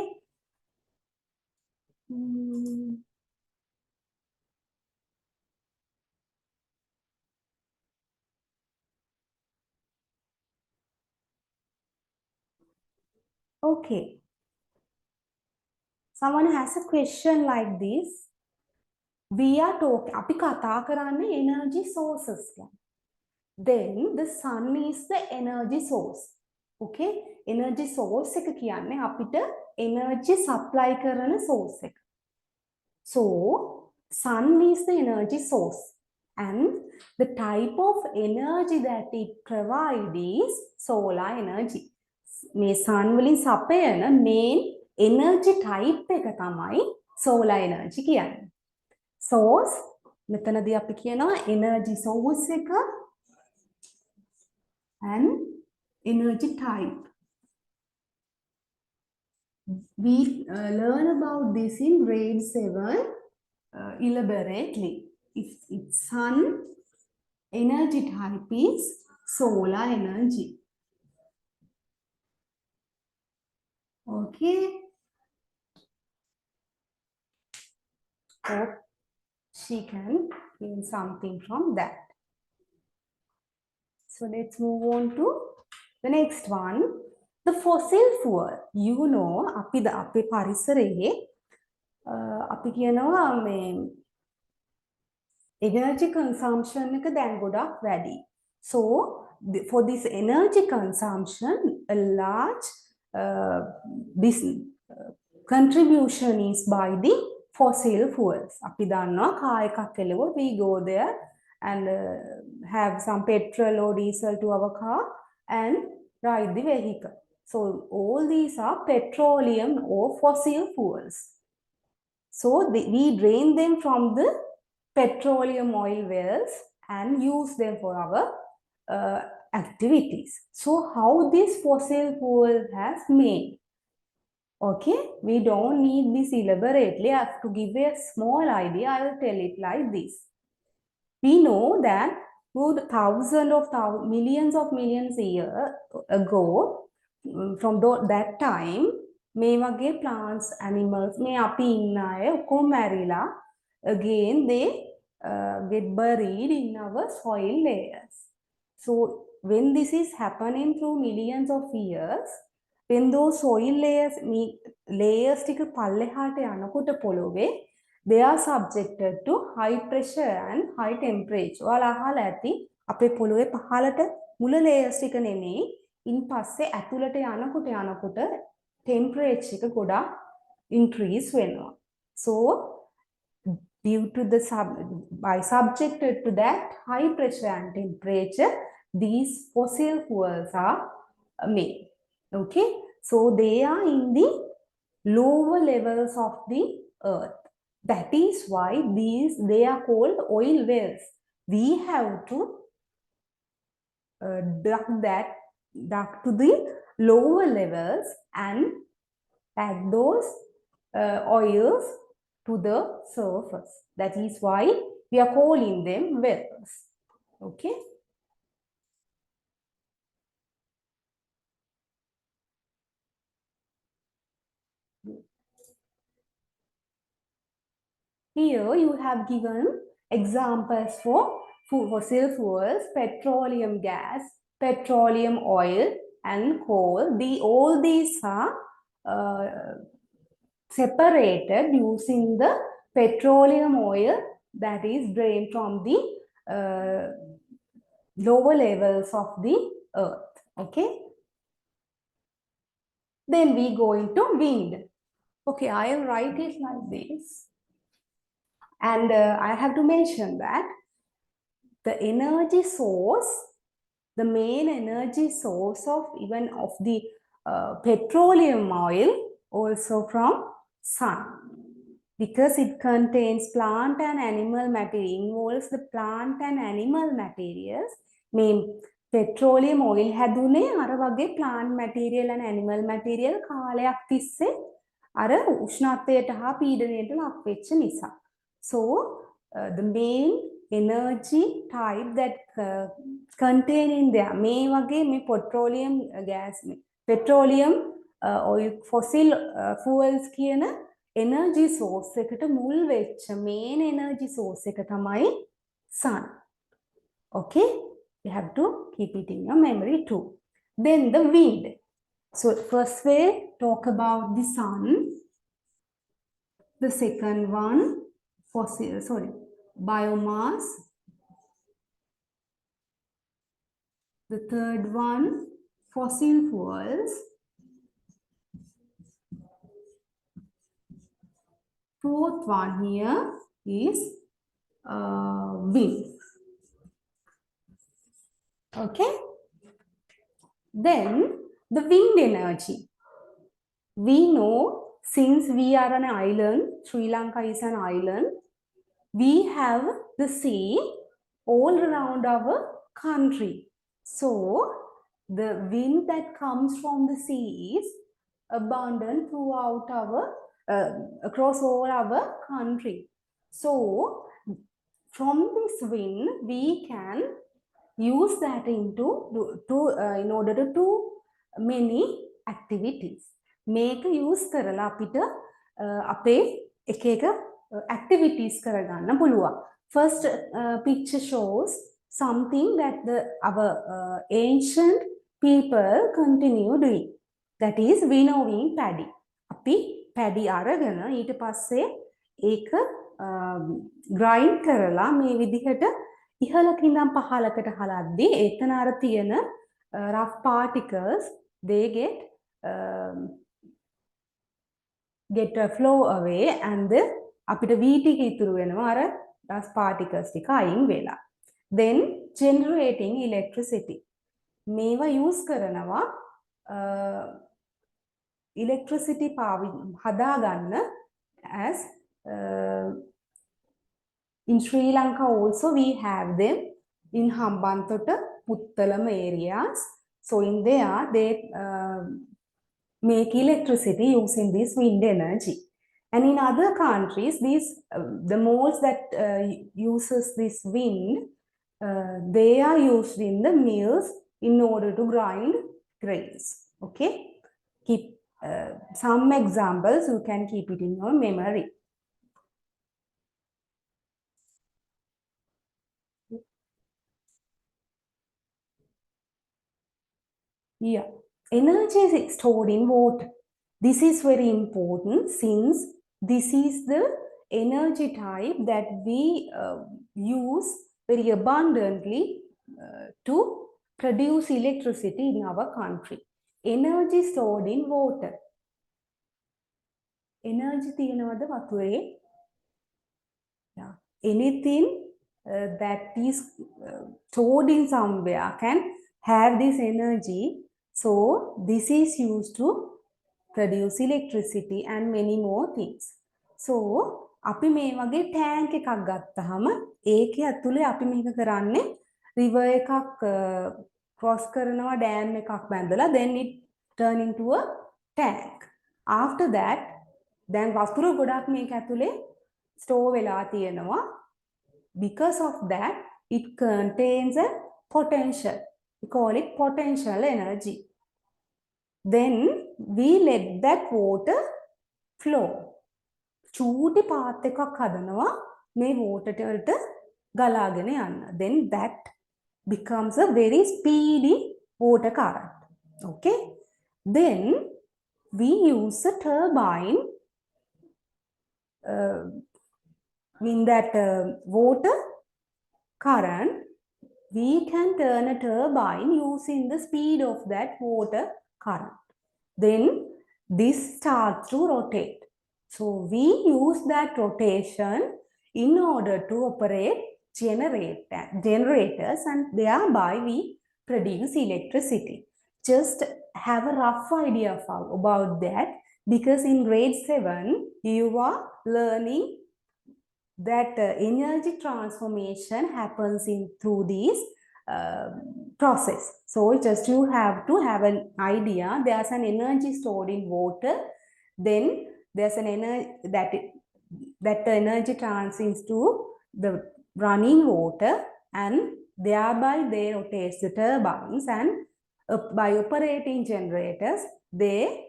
Okay, someone has a question like this. We are talking අපි කතා කරන්නේ energy sources ගැන. Then the sun is the energy source, okay. Energy source එක කියන්නේ අපිට energy supply කරන source එක. So sun is the energy source and the type of energy that it provides is solar energy. මේ sun වලින් සපයන main energy type එක තමයි solar energy කියන්නේ. Source මෙතනදී අපි කියනවා energy source එක and energy type. We learn about this in grade 7 elaborately. If it's sun, energy type is solar energy. Okay. she can gain something from that. So let's move on to the next one. The fossil fuel. You know, අපේ පරිසරයේ අපි කියනවා මේ energy consumption එක දැන් ගොඩක් වැඩි. So for this energy consumption, a large contribution is by the fossil fuels. අපි දන්නවා car එකක් එලුවොත් we go there and have some petrol or diesel to our car and ride the vehicle. So all these are petroleum or fossil fuels. So we drain them from the petroleum oil wells and use them for our activities. So how this fossil fuel has made? Okay, we don't need this elaborately. I have to give a small idea. I will tell it like this. We know that millions of years ago, from that time, මේ වගේ plants, animals, මේ අපි ඉන්න අය ඔක්කොම මැරිලා again they get buried in our soil layers. So when this is happening through millions of years, when those soil layers ටික පල්ලෙහාට යනකොට පොළොවේ, they are subjected to high pressure and high temperature. ඔයාලා අහලා ඇති අපේ පොළොවේ පහළට මුල layers ටික නෙමෙයි, ඉන් පස්සේ ඇතුළට යනකොට temperature එක ගොඩක් increase වෙනවා. So due to the by subjected to that high pressure and temperature, these fossil fuels are made. Okay, so they are in the lower levels of the earth. That is why they are called oil wells. We have to duck to the lower levels and add those oils to the surface. That is why we are calling them wells. Okay. Here you have given examples for fossil fuels, petroleum gas, petroleum oil, and coal. All these are separated using the petroleum oil that is drained from the lower levels of the earth. Okay. Then we go into wind. Okay, I'll write it like this. And I have to mention that the energy source, the main energy source of even of the petroleum oil, also from sun, because it contains plant and animal material, involves the plant and animal materials. Main petroleum oil හැදුනේ අර වගේ plant material and animal material කාලයක් තිස්සේ අර උෂ්ණත්වයට හා පීඩනයට ලක් වෙච්ච නිසා. So the main energy type that contained in there, මේ වගේ මේ petroleum gas, petroleum oil, fossil fuels කියන energy source එකට මුල් වෙච්ච main energy source එක තමයි sun. Okay, you have to keep it in your memory too. Then the wind. So first we talk about the sun. The second one, biomass. The third one, fossil fuels. Fourth one here is wind. Okay. Then the wind energy. We know, since we are an island, Sri Lanka is an island, we have the sea all around our country. So the wind that comes from the sea is abundant throughout our across all our country. So from this wind we can use that in order to do many activities. මේක use කරලා අපිට අපේ එක එක activities කරගන්න පුළුවන්. First picture shows something that our ancient people continue doing. That is winnowing paddy. අපි paddy අරගෙන ඊට පස්සේ ඒක grind කරලා මේ විදිහට ඉහළක ඉඳන් පහළකට හලද්දී එතන අර තියෙන rough particles they get a flow away and අපිට V ටික ඉතුරු වෙනවා අර dust particles ටික අයින් වෙලා. Then generating electricity. මේවා use කරනවා electricity හදාගන්න as in Sri Lanka also we have them in Hambantota, Puttalam areas. So in there they make electricity using this wind energy. And in other countries, these the molds that uses this wind, they are used in the mills in order to grind grains. Okay, keep some examples. You can keep it in your memory. Yeah, energy is stored in water. This is very important since this is the energy type that we use very abundantly to produce electricity in our country. Energy stored in water. Energy තියනවද වතුරේ? Yeah. Anything that is stored in somewhere can have this energy. So this is used to produce electricity and many more things. So අපි මේ වගේ tank එකක් ගත්තාම ඒකේ ඇතුලේ අපි මේක කරන්නේ river එකක් cross කරනවා dam එකක් බැඳලා then it turn into a tank. After that දැන් වතුර ගොඩක් මේක ඇතුලේ store වෙලා තියෙනවා. Because of that it contains a potential. We call it potential energy. Then we let that water flow. චූටි පාත් එකක් හදනවා මේ water වලට ගලාගෙන යන්න. Then that becomes a very speedy water current. Okay. Then we use a turbine in that water current. We can turn a turbine using the speed of that water current. Then this starts to rotate. So we use that rotation in order to operate generators and thereby we produce electricity. Just have a rough idea about that because in grade 7 you are learning that energy transformation happens through this process. So just you have to have an idea. There's an energy stored in water. Then there's an energy that energy transits to the running water and thereby they rotate the turbines and by operating generators they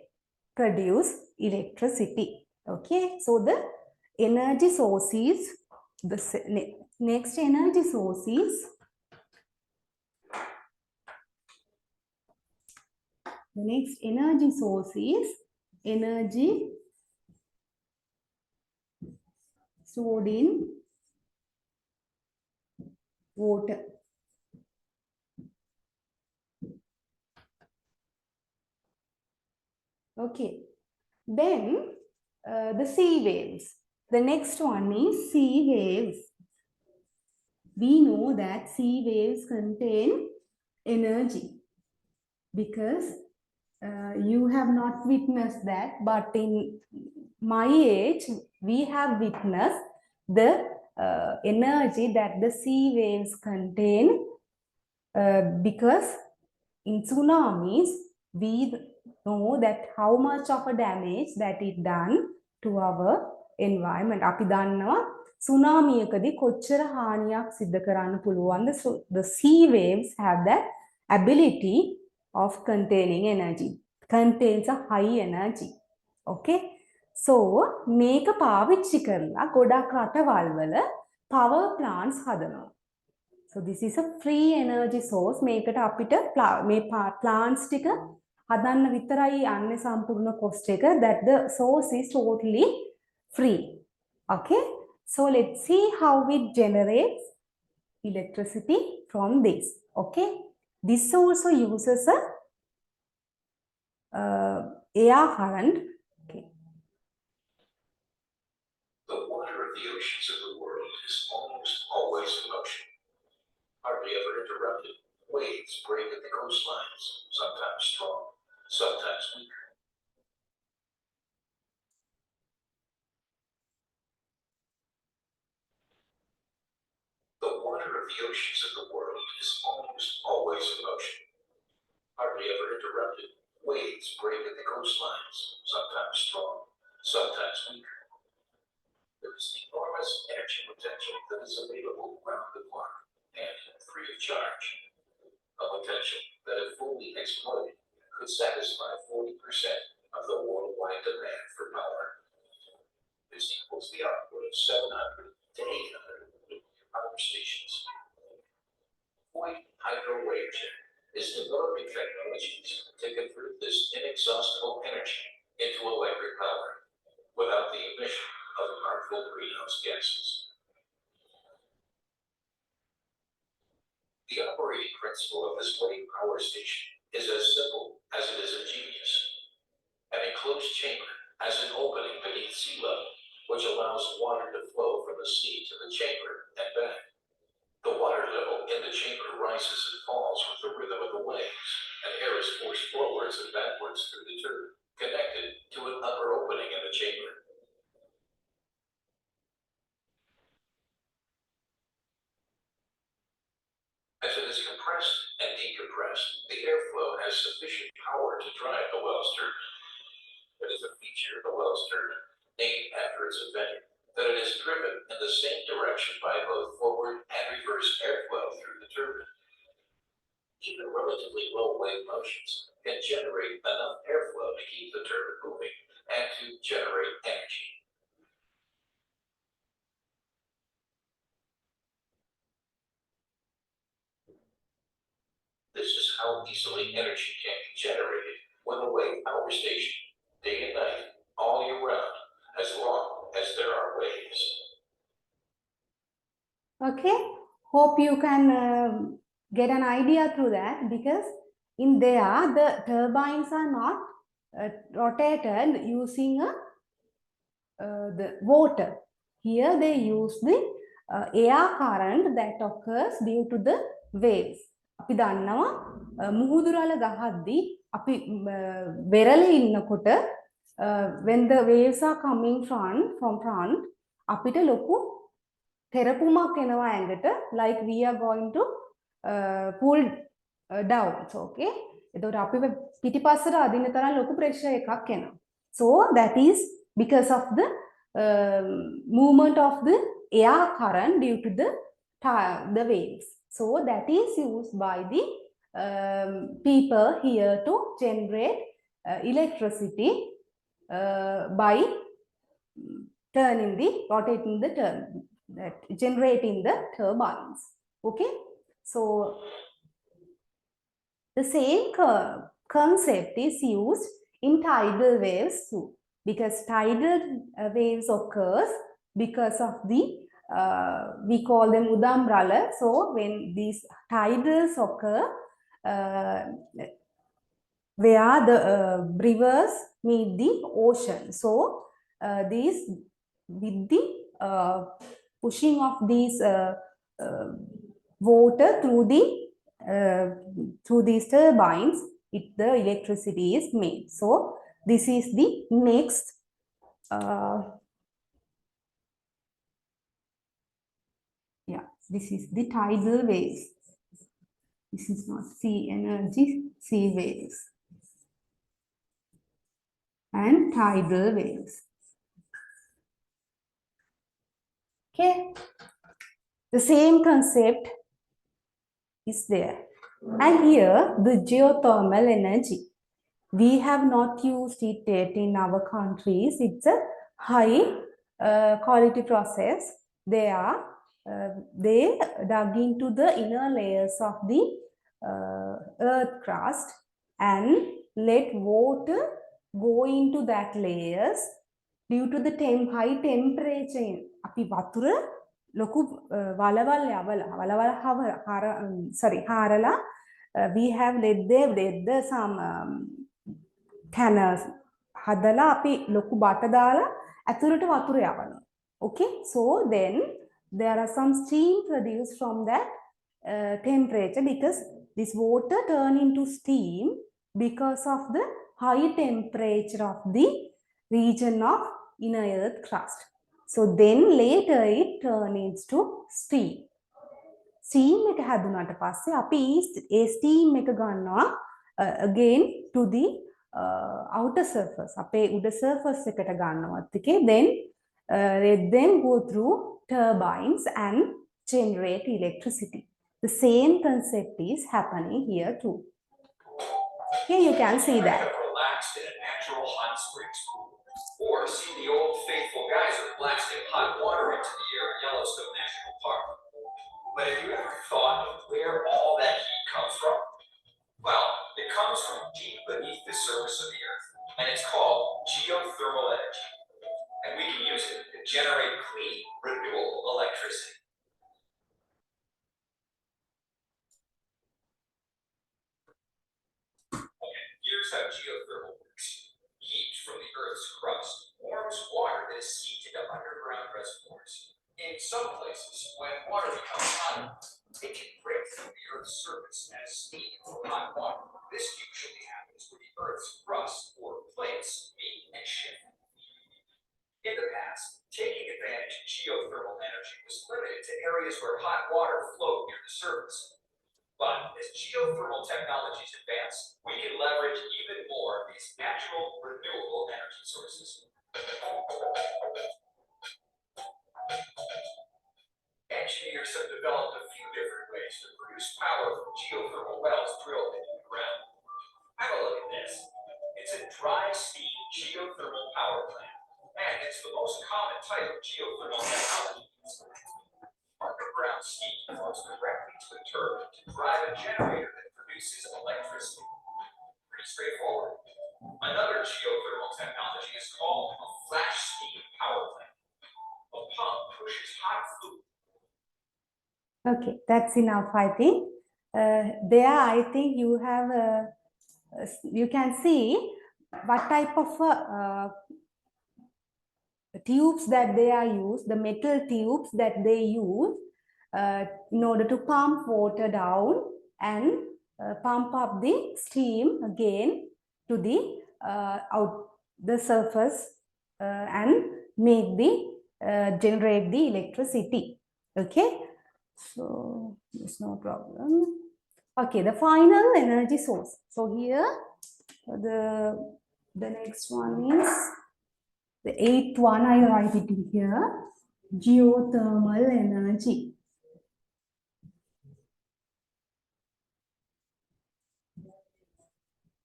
produce electricity. Okay, so the energy sources, the next energy sources, the next energy source is energy stored in water. Okay, then the sea waves. The next one is sea waves. We know that sea waves contain energy because you have not witnessed that, but in my age, we have witnessed the energy that the sea waves contain because in tsunamis, we know that how much of a damage that it done to our environment. අපි දන්නවා tsunami එකදී කොච්චර හානියක් සිද්ධ කරන්න පුළුවන්ද. So the sea waves have that ability of containing energy, contains a high energy. Okay, So මේක පාවිච්චි කරලා ගොඩක් රටවල් වල power plants හදනවා. So this is a free energy source. මේකට අපිට මේ plants ටික හදන්න විතරයි යන්නේ සම්පූර්ණ cost එක. That the source is totally free. Okay. So let's see how it generates electricity from this. Okay. This also uses a air current. Okay. The water of the oceans of the world is almost always in motion, hardly ever interrupted. Waves break at the coastlines, sometimes strong, sometimes weaker. The water of the oceans of the world is almost always in motion, hardly ever interrupted. Waves break at the coastlines, sometimes strong, sometimes weaker. There is enormous energy potential that is available around the clock and free of charge. A potential that, if fully exploited, could satisfy 40% of the worldwide demand for power. This equals the output of 700 to 800 nuclear power stations. Point Hydro Wavejet is developing technologies to convert this inexhaustible energy into electric power without the emission of harmful greenhouse gases. The operating principle of this wave power station is as simple as it is ingenious. An enclosed chamber has an opening beneath sea level, which allows water to flow from the sea to the chamber and back. The water level in the chamber rises and falls with the rhythm of the waves, and air is forced forwards and backwards through the tube, connected to an upper opening in the chamber. As it is compressed and decompressed, the airflow has sufficient power to drive the Wells turbine. It is a feature of the Wells turbine, named after its inventor, that it is driven in the same direction by both forward and reverse airflow through the turbine. Even relatively low wave motions can generate enough airflow to keep the turbine moving and to generate energy. This is how easily energy can be generated with a wave power station, day and night, all year round, as long as there are waves. Okay, hope you can get an idea through that, because in there the turbines are not rotated using the water. Here they use the air current that occurs due to the waves. අපි දන්නවා මුහුදුරල ගහද්දී අපි වෙරළේ ඉන්නකොට when the waves are coming from front අපිට ලොකු තෙරපුමක් එනවා ඇඟට, like we are going to pull down. So, okay, එතකොට අපි පිටිපස්සට අදින්න තරම් ලොකු pressure එකක් එනවා. So that is because of the movement of the air current due to the waves. So that is used by the people here to generate electricity by rotating the generating the turbines. Okay, so the same concept is used in tidal waves too, because tidal waves occurs because of the we call them udambrala. So when these tidals occur where the rivers meet the ocean, so these with the pushing of these water through these turbines, the electricity is made. So this is the next this is the tidal waves. This is not sea energy, sea waves and tidal waves. Okay, the same concept is there. And here the geothermal energy. we have not used it yet in our countries. It's a high quality process. They dug into the inner layers of the earth crust and let water go into that layers due to the high temperature. අපි වතුර ලොකු වලවල් හාරලා we have let the some canals හදලා අපි ලොකු බට දාලා ඇතුළට වතුර යවනවා. Okay, so then there are some steam produced from that temperature because this water turn into steam because of the high temperature of the region of inner earth crust. So then later it turns into steam. Steam එක හැදුනට පස්සේ අපි ඒ steam එක ගන්නවා again to the outer surface. අපේ උඩ surface එකට ගන්නවත් එකේ then let them go through turbines and generate electricity. The same concept is happening here too. Here you can see that. Relaxed in a natural hot springs pool, or see the old faithful geyser blasting hot water into the air at Yellowstone National Park. But have you ever thought of where all that heat comes from? Well, it comes from deep beneath the surface of the earth, and it's called geothermal energy. And we can use it to generate clean, renewable electricity. Okay, here's how geothermal works. Heat from the Earth's crust warms water that is seeped into underground reservoirs. In some places, when water becomes hotter, it can break through the Earth's surface as steam from hot water. This usually happens where the Earth's crust or plates meet and shift. In the past, taking advantage of geothermal energy was limited to areas where hot water flowed near the surface. But as geothermal technologies advance, we can leverage even more of these natural, renewable energy sources. Engineers have developed a few different ways to produce power from geothermal wells drilled into the ground. Have a look at this. It's a dry steam geothermal power plant, and it's the most common type of geothermal technology. Underground steam flows directly to a turbine to drive a generator that produces electricity. Pretty straightforward. Another geothermal technology is called a flash steam power plant. A pump pushes hot fluid. Okay, that's enough, I think. There, I think you have, you can see what type of tubes that they are used, the metal tubes that they use in order to pump water down and pump up the steam again to the the surface and make the generate the electricity. Okay, so there's no problem. Okay, the final energy source. So here the next one is the eighth one. I write it here: geothermal energy.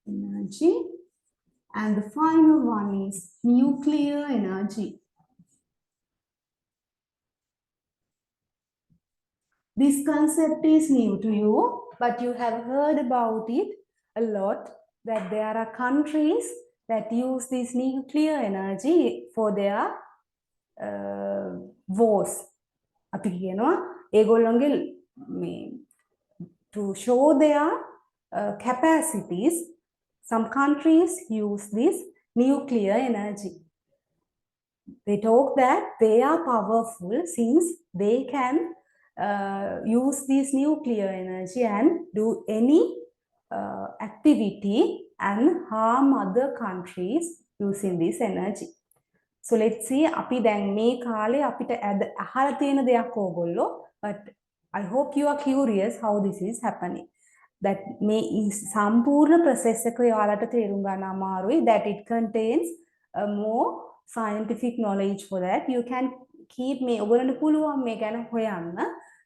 Energy. And the final one is nuclear energy. This concept is new to you, but you have heard about it a lot, that there are countries that use this nuclear energy for their wars. අපි කියනවා ඒගොල්ලන්ගේ to show their capacities, some countries use this nuclear energy. They talk that they are powerful since they can use this nuclear energy and do any activity and harm other countries using this energy. So let's see, අපි දැන් මේ කාලේ අපිට අහලා තියෙන දෙයක් ඕගොල්ලෝ, but I hope you are curious how this is happening. That may සම්පූර්ණ process එක ඔයාලට තේරුම් ගන්න අමාරුයි, that it contains more scientific knowledge for that. You can keep මේ ඔයගොල්ලන්ට පුළුවන් මේ ගැන හොයන්න,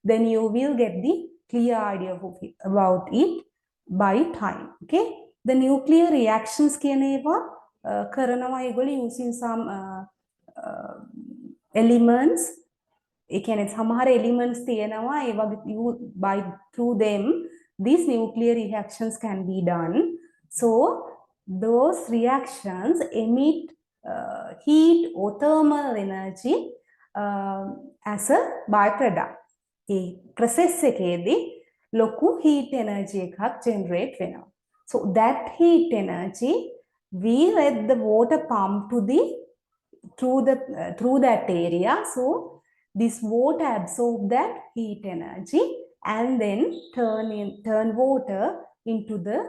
then you will get the clear idea of it, about it by time. Okay, the nuclear reactions කියන ඒවා කරනවා ඒගොල්ලෝ using some elements. ඒ කියන්නේ සමහර elements තියෙනවා ඒ වගේ by through them these nuclear reactions can be done. So those reactions emit heat or thermal energy as a byproduct. A process එකේදී ලොකු heat energy එකක් generate වෙනවා. So that heat energy we let the water pump to the through that area. So this water absorb that heat energy and then turn water into the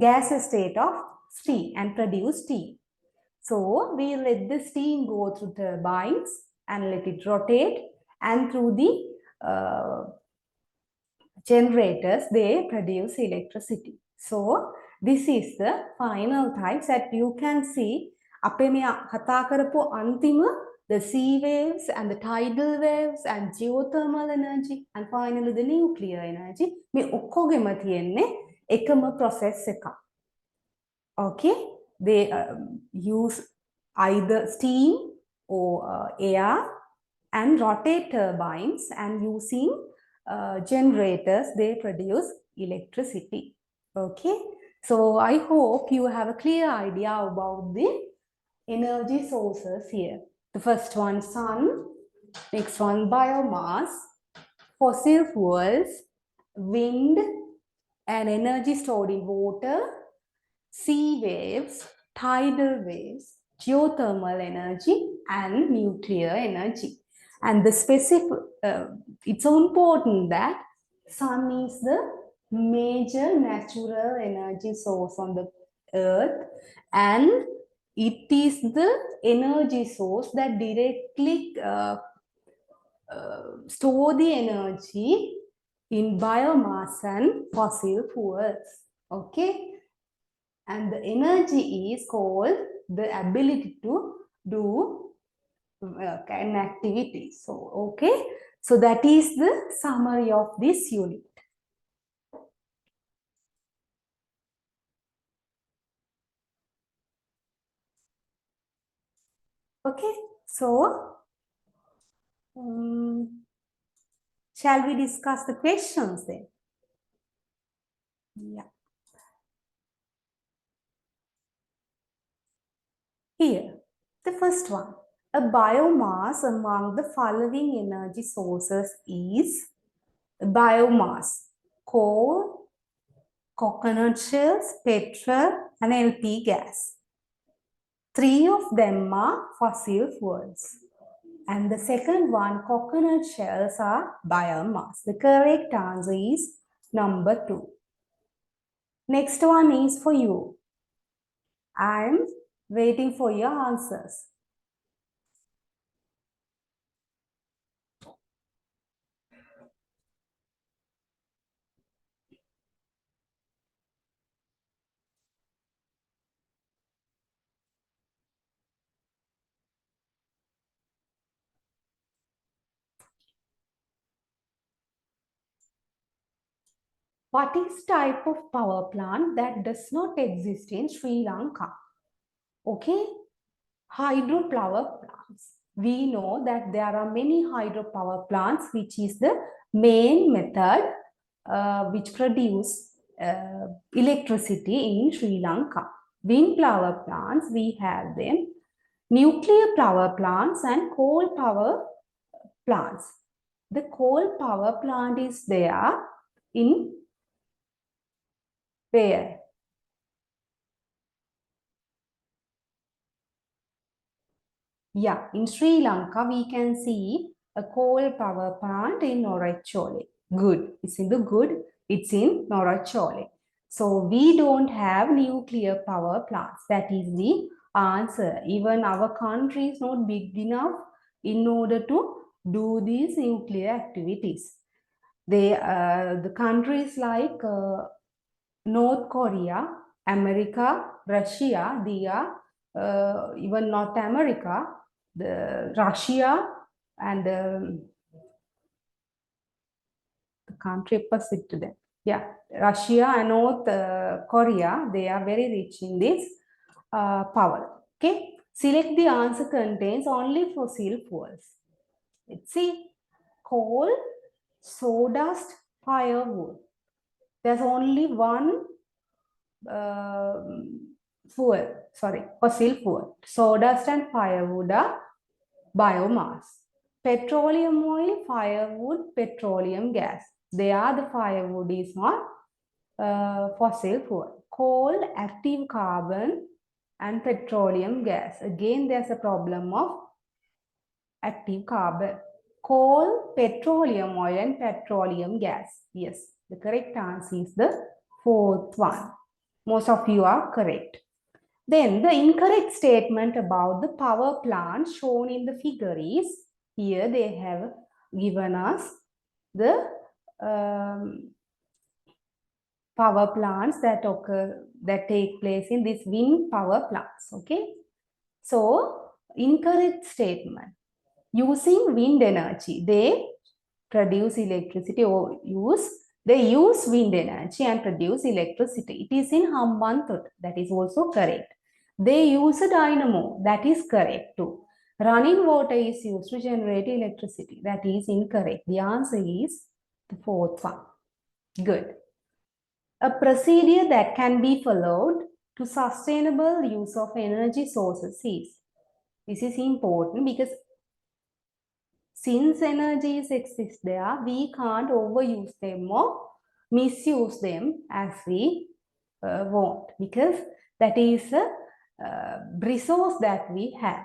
gas state of steam and produce steam. So we let the steam go through turbines and let it rotate, and through the generators they produce electricity. So this is the final types that you can see. අපේ මේ කතා කරපු අන්තිම the sea waves and the tidal waves and geothermal energy and finally the nuclear energy මේ ඔක්කොගෙම තියෙන්නේ එකම process එකක්. Okay, they use either steam or air and rotate turbines, and using generators they produce electricity. Okay, so I hope you have a clear idea about the energy sources here. The first one sun, next one biomass, fossil fuels, wind and energy stored in water, sea waves, tidal waves, geothermal energy and nuclear energy. And the specific it's so important that sun is the major natural energy source on the earth, and it is the energy source that directly store the energy in biomass and fossil fuels. Okay, and the energy is called the ability to do an activity. So okay, so that is the summary of this unit. Okay, so shall we discuss the questions then? Yeah. Here, the first one. A biomass among the following energy sources is biomass: coal, coconut shells, petrol, and LP gas. 3 of them are fossil fuels. And the second one, coconut shells are biomass. The correct answer is number 2. Next one is for you. I'm waiting for your answers. What is type of power plant that does not exist in Sri Lanka? Okay, hydropower plants. We know that there are many hydropower plants, which is the main method which produce electricity in Sri Lanka. Wind power plants, we have them. Nuclear power plants and coal power plants. The coal power plant is there in where? Yeah, in Sri Lanka, we can see a coal power plant in Norachole. Good. It's in the good. It's in Norachole. So we don't have nuclear power plants. That is the answer. Even our country is not big enough in order to do these nuclear activities. The countries like North Korea, America, Russia, they are even North America, the Russia and the country opposite to them. Yeah, Russia and North Korea, they are very rich in this power. Okay, select the answer contains only fossil fuels. Let's see, coal, sawdust, firewood. There's only one uh, fossil fuel. Sawdust and firewood are biomass. Petroleum oil, firewood, petroleum gas. They are the firewood is not fossil fuel. Coal, active carbon, and petroleum gas. Again, there's a problem of active carbon. Coal, petroleum oil, and petroleum gas. Yes, the correct answer is the fourth one. Most of you are correct. Then the incorrect statement about the power plant shown in the figure is, here they have given us the power plants that occur, that take place in these wind power plants. Okay, so incorrect statement. Using wind energy, they produce electricity or they use wind energy and produce electricity. It is in Hambantut. That is also correct. They use a dynamo. That is correct too. Running water is used to generate electricity. That is incorrect. The answer is the fourth one. Good. A procedure that can be followed to sustainable use of energy sources is. This is important because since energies exist there, we can't overuse them or misuse them as we want, because that is a resource that we have.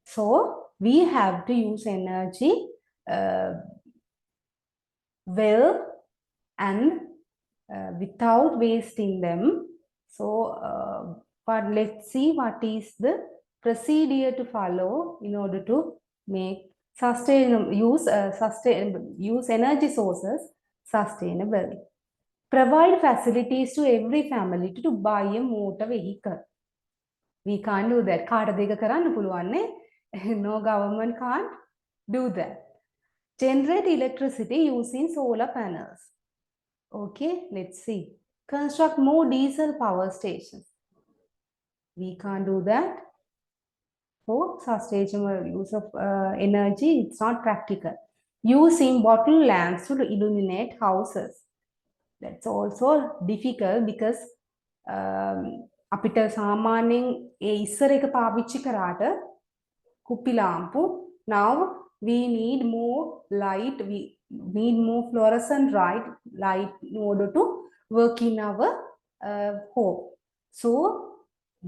So we have to use energy well and without wasting them. So, but let's see what is the procedure to follow in order to make use energy sources sustainably. Provide facilities to every family to buy a motor vehicle. We can't do that. No, government can't do that. Generate electricity using solar panels. Okay, let's see. Construct more diesel power stations. We can't do that. For sustainable use of energy, it's not practical. Using bottle lamps to illuminate houses. That's also difficult because අපිට සාමාන්‍යයෙන් ඒ ඉස්සර එක පාවිච්චි කරාට කුප්පි ලාම්පු, now we need more light, we need more fluorescent light in order to work in our home. So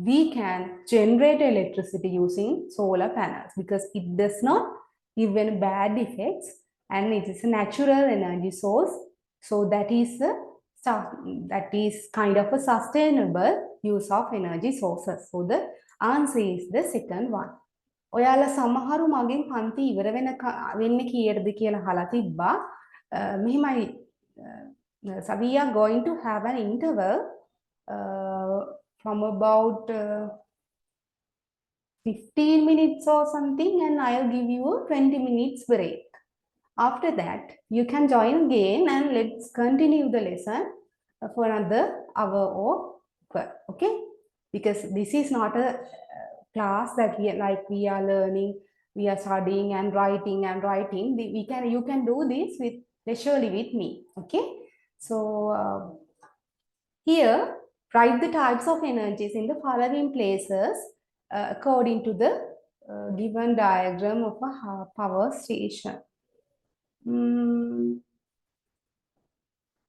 we can generate electricity using solar panels because it does not give any bad effects and it is a natural energy source. So that is kind of a sustainable use of energy sources. So the answer is the second one. ඔයාලා සමහරු මගෙන් පන්ති ඉවර වෙන්නේ කීයටද කියලා අහලා තිබ්බා. මෙහිමයි, so we are going to have an interval from about 15 minutes or something, and I'll give you a 20 minutes break. After that, you can join again and let's continue the lesson for another hour or 12. Okay, because this is not a class that we are learning, we are studying and writing. You can do this with leisurely with me. Okay, so here write the types of energies in the following places according to the given diagram of a power station.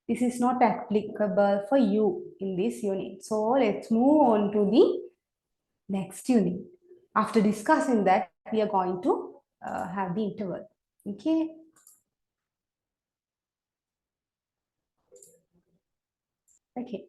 This is not applicable for you in this unit. So let's move on to the next unit. After discussing that, we are going to have the interval. Okay. Okay.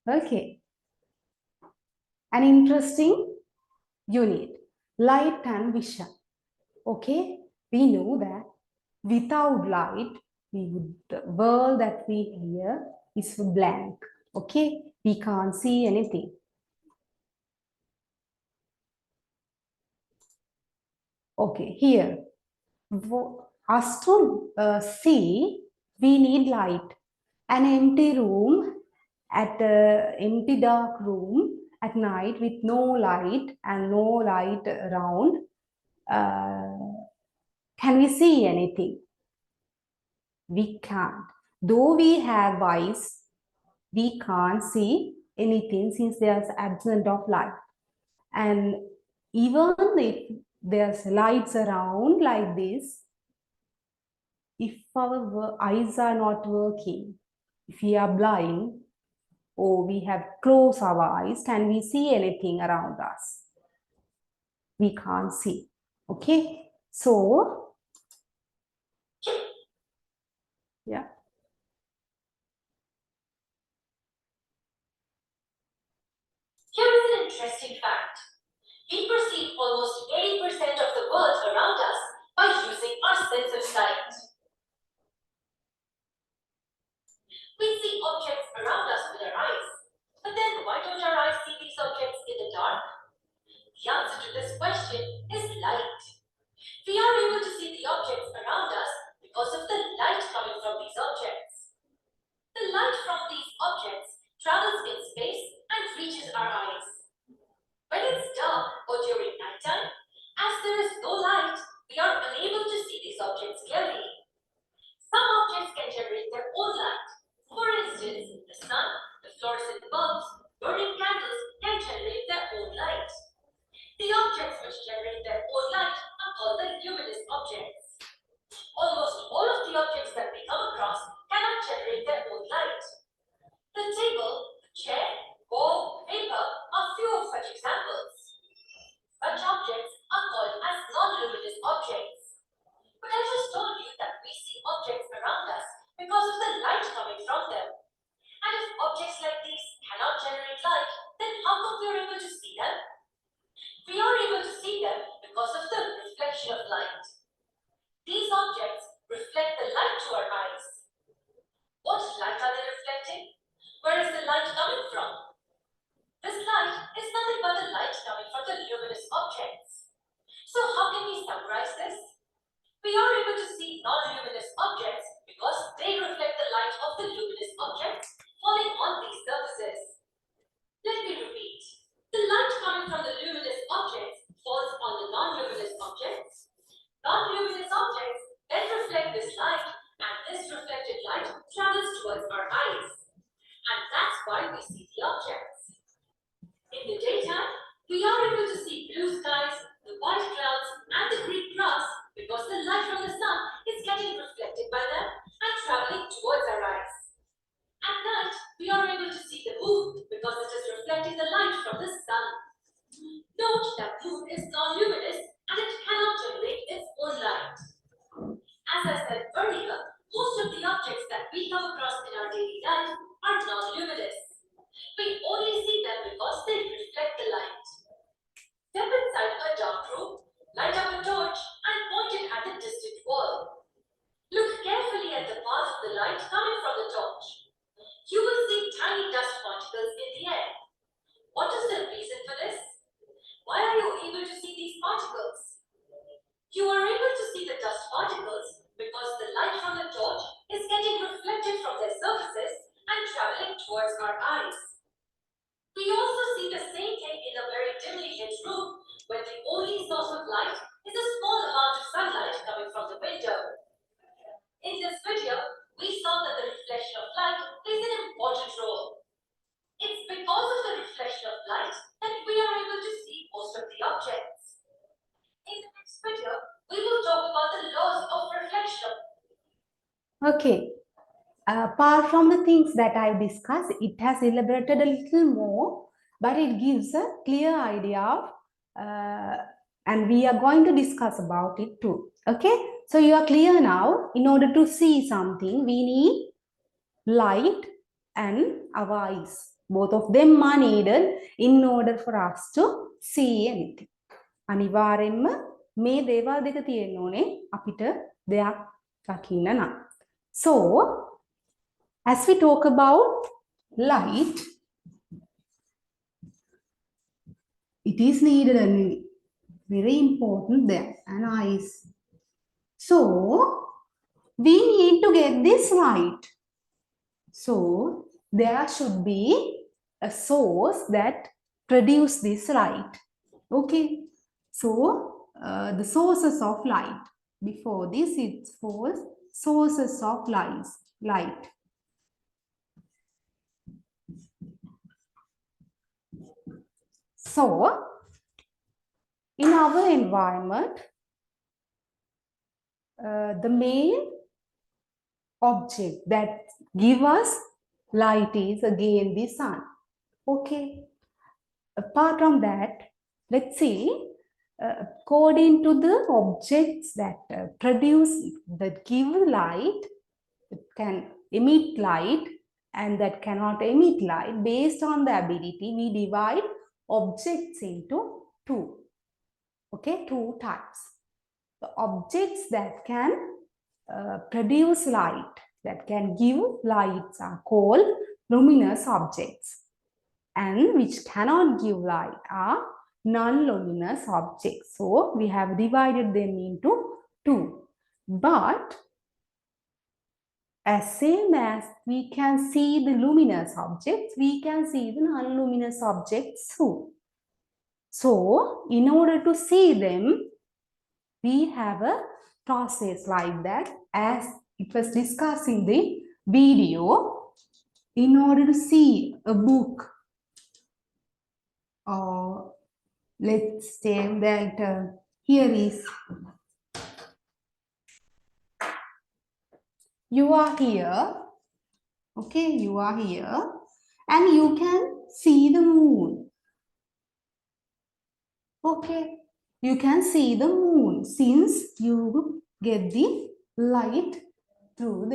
Okay. An interesting You need light and vision. Okay, we know that without light, the world that we hear is blank. Okay, we can't see anything. Okay, here, us to see, we need light. An empty room, at an empty dark room at night with no light and no light around, can we see anything? We can't. Though we have eyes, we can't see anything since there's absence of light. And even if there's lights around like this, if our eyes are not working, if we are blind or we have closed our eyes, can we see anything around us? We can't see. Okay, so yeah. Here is an interesting fact. We perceive almost 80% of the world around us by using our sense of sight. We see objects around us with our eyes. But then why don't our eyes see these objects in the dark? The answer to this question is light. We are able to see the objects around us because of the light coming from these objects. The light from these objects travels in space and reaches our eyes. When it's dark or during nighttime, as there is no light, we are unable to see these objects clearly. Some objects can generate their own light. For instance, the sun, the fluorescent bulbs, burning candles can generate their own light. The objects which generate their own light are called the luminous objects. Almost all of the objects that we come across cannot generate their own light. The table, the chair, wall, paper are few of such examples. Such objects are called as non-luminous objects. But I just told you that we see objects around us because of the light coming from them. And if objects like these cannot generate light, then how come we are able to see them? We are able to see them because of the reflection of light. These objects reflect the light to our eyes. What light are they reflecting? Where is the light coming from? This light is nothing but the light coming from the luminous objects. So how can we summarize this? We are able to see non-luminous objects because they reflect the light of the luminous objects falling on these surfaces. Let me repeat. The light coming from the luminous objects falls on the non-luminous objects. Non-luminous objects then reflect this light, and this reflected light travels towards our eyes. And that's why we see the objects. In the daytime, we are able to see blue skies, the white clouds, and the green grass because the light from the sun is getting reflected by them and traveling towards our eyes. At night, we are able to see the moon because it is reflecting the light from the sun. Note that moon is non-luminous and it cannot generate its own light. As I said earlier, most of the objects that we come across in our daily life are non-luminous. We only see them because they reflect the light. Step inside a dark room, light up a torch, and point it at the distant wall. Look carefully at the path of the light coming from the torch. You will see tiny dust particles in the air. What is the reason for this? Why are you able to see these particles? You are able to see the dust particles because the light from the torch is getting reflected from their surfaces and traveling towards our eyes. We also see the same thing in a very dimly lit room where the only source of light is a small amount of sunlight coming from the window. In this video, we saw that the reflection of light plays an important role. It's because of the reflection of light that we are able to see most of the objects. In the next video, we will talk about the laws of reflection. Okay. Apart from the things that I discussed, it has elaborated a little more, but it gives a clear idea of, and we are going to discuss about it too. Okay, so you are clear now. In order to see something, we need light and our eyes. Both of them are needed in order for us to see anything. අනිවාර්යෙන්ම මේ දේවල් දෙක තියෙන්න ඕනේ අපිට දෙයක් දකින්න නම්. So, as we talk about light, it is needed and very important there, and eyes. So, we need to get this right. So, there should be a source that produce this light. Okay. So, the sources of light. Before this, it's for sources of light. So, in our environment, the main object that give us light is again the sun. Okay. Apart from that, let's see, according to the objects that that give light, it can emit light and that cannot emit light, based on the ability, we divide objects into two. Okay, two types. The objects that can produce light, that can give lights, are called luminous objects, and which cannot give light are non-luminous objects. So we have divided them into two. But as same as we can see the luminous objects, we can see the non-luminous objects too. So in order to see them, we have a process like that, as it was discussed in the video. In order to see a book, or let's say that here is, you are here, okay, you are here, and you can see the moon. Okay, you can see the moon since you get the light through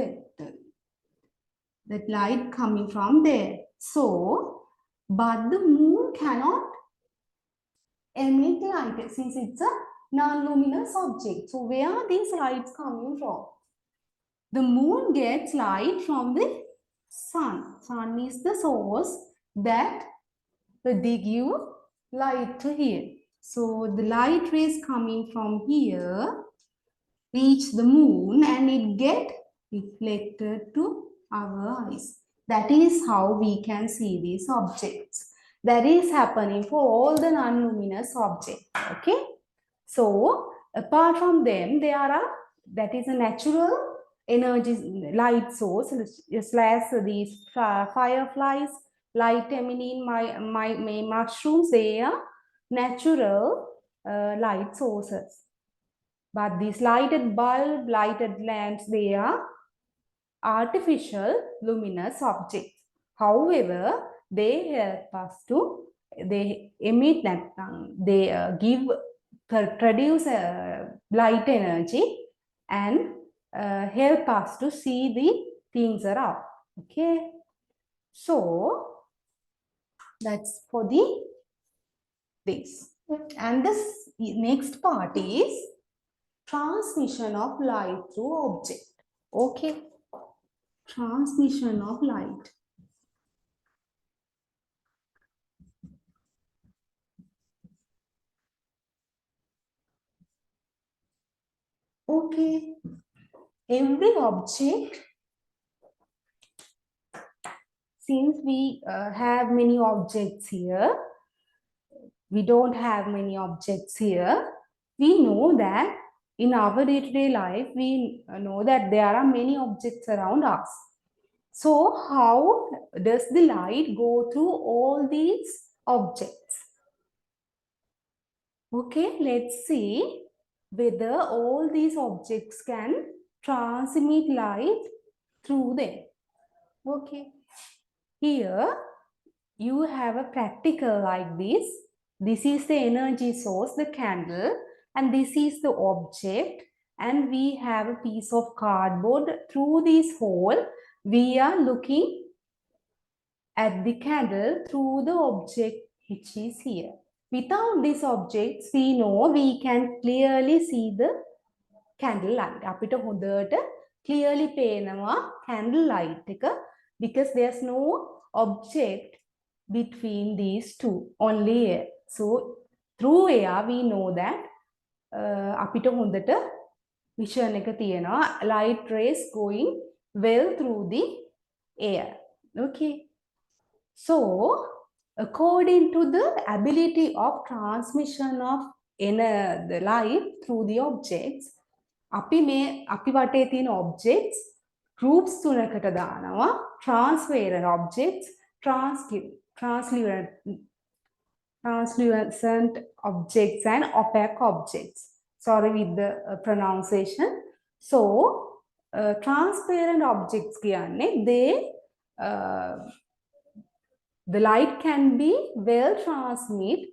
that light coming from there. So, but the moon cannot emit light since it's a non-luminous object. So where are these lights coming from? The moon gets light from the sun. Sun is the source that they give light to here. So the light rays coming from here reach the moon and it get reflected to our eyes. That is how we can see these objects. That is happening for all the non-luminous objects. Okay. So apart from them, there are, that is a natural energy light source, just as these fireflies, light emanating my mushrooms, they are natural light sources. But these lighted bulb, lighted lamps, they are artificial luminous objects. However, they help us to, they emit that, they give, produce light energy and help us to see the things around. Okay. So, that's for this. And this next part is transmission of light through object. Okay. Transmission of light. Okay. Every object, since we have many objects here, we don't have many objects here, we know that in our day-to-day life, we know that there are many objects around us. So how does the light go through all these objects? Okay, let's see whether all these objects can transmit light through them. Okay, here you have a practical like this. This is the energy source, the candle, and this is the object, and we have a piece of cardboard. Through this hole, we are looking at the candle through the object which is here. Without these objects, we know we can clearly see the candle light. අපිට හොඳට clearly පේනවා candle light එක because there's no object between these two, only air. So through air we know that අපිට හොඳට vision එක තියෙනවා, light rays going well through the air. Okay. So according to the ability of transmission of the light through the objects, අපි වටේ තියෙන objects groups තුනකට දානවා. Transparent objects, translucent objects and opaque objects. Sorry with the pronunciation. So transparent objects කියන්නේ the light can be well transmitted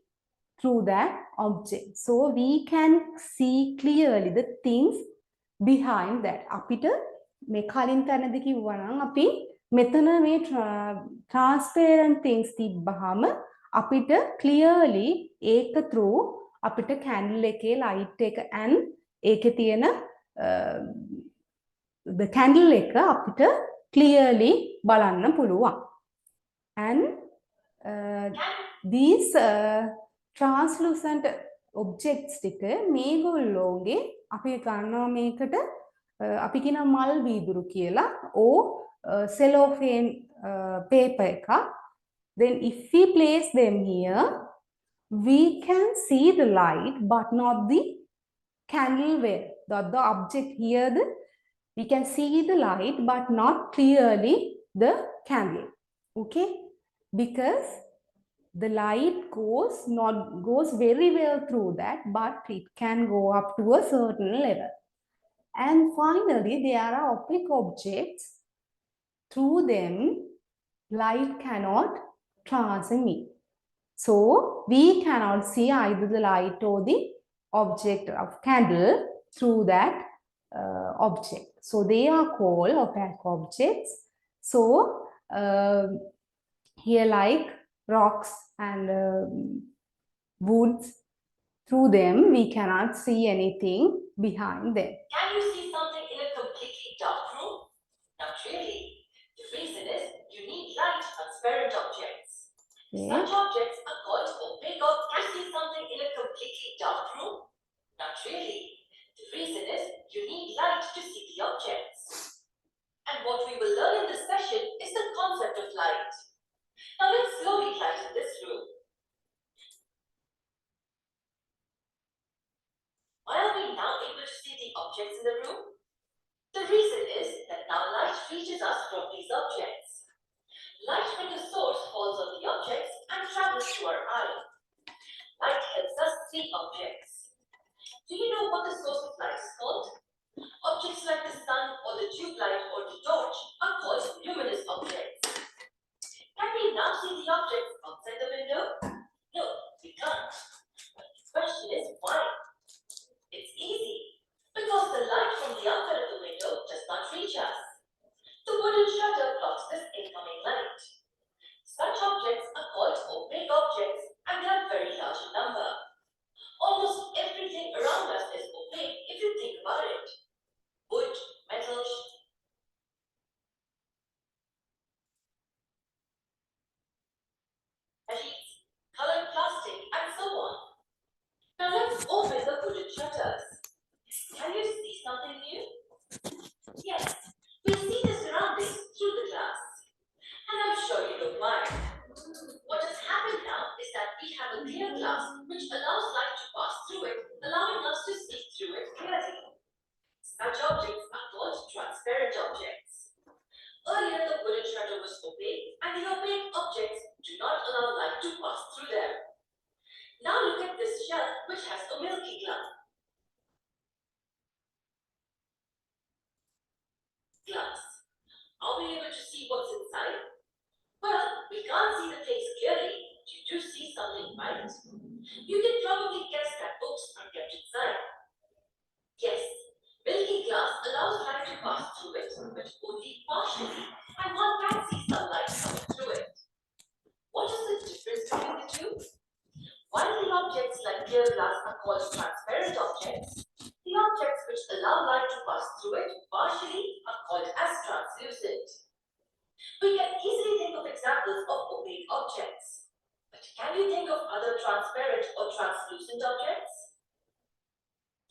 through that object. So we can see clearly the things behind that. අපිට මේ කලින් තැනදී කිව්වා නම් අපි මෙතන මේ transparent things තිබ්බහම අපිට clearly ඒක through අපිට candle එකේ light එක and ඒකේ තියෙන the candle එක අපිට clearly බලන්න පුළුවන්. And these translucent objects ටික මේගොල්ලෝගේ අපි ගන්නවා මේකට අපි කියන මල් වීදුරු කියලා or cellophane paper එකක්. Then if we place them here, we can see the light but not the candle where the object here. We can see the light but not clearly the candle. Okay, because the light goes very well through that, but it can go up to a certain level. And finally, there are opaque objects. Through them, light cannot transmit. So we cannot see either the light or the object of candle through that object. So they are called opaque objects. So here like rocks and woods, through them we cannot see anything behind them. Can you see something in a completely dark room? Not really. The reason is you need light transparent objects. Okay. Such objects are called opaque objects. Can you see something in a completely dark room? Not really. The reason is you need light to see the objects. And what we will learn in this session is the concept of light. Now let's slowly lighten this room. Why are we now able to see the objects in the room? The reason is that now light reaches us from these objects. Light from the source falls on the objects and travels to our eye. Light helps us see objects. Do you know what the source of light is called? Objects like the sun or the tube light or the torch are called luminous objects. Can we now see the objects outside the window? No, we can't. But the question is why? It's easy. Because the light from the outside of the window does not reach us. The wooden shutter blocks this incoming light. Such objects are called opaque objects and they are very large in number. Almost everything around us is opaque if you think about it. Wood, metal, sheets, colored plastic, and so on. Now let's open the wooden shutters. Can you see something new? Yes, we see the surroundings through the glass. And I'm sure you know why. What has happened now is that we have a clear glass which allows light to pass through it, allowing us to see through it clearly. Such objects are called transparent objects. Earlier, the wooden shutter was opaque, and the opaque objects do not allow light to pass through them. Now look at this shelf which has a milky glass. Are we able to see what's inside? Well, we can't see the place clearly. You do see something, right? You can probably guess that books are kept inside. Yes, milky glass allows light to pass through it, but only partially, and one can see sunlight coming through it. What is the difference between the two? While the objects like clear glass are called transparent objects. The objects which allow light to pass through it partially are called as translucent. We can easily think of examples of opaque objects. But can you think of other transparent or translucent objects?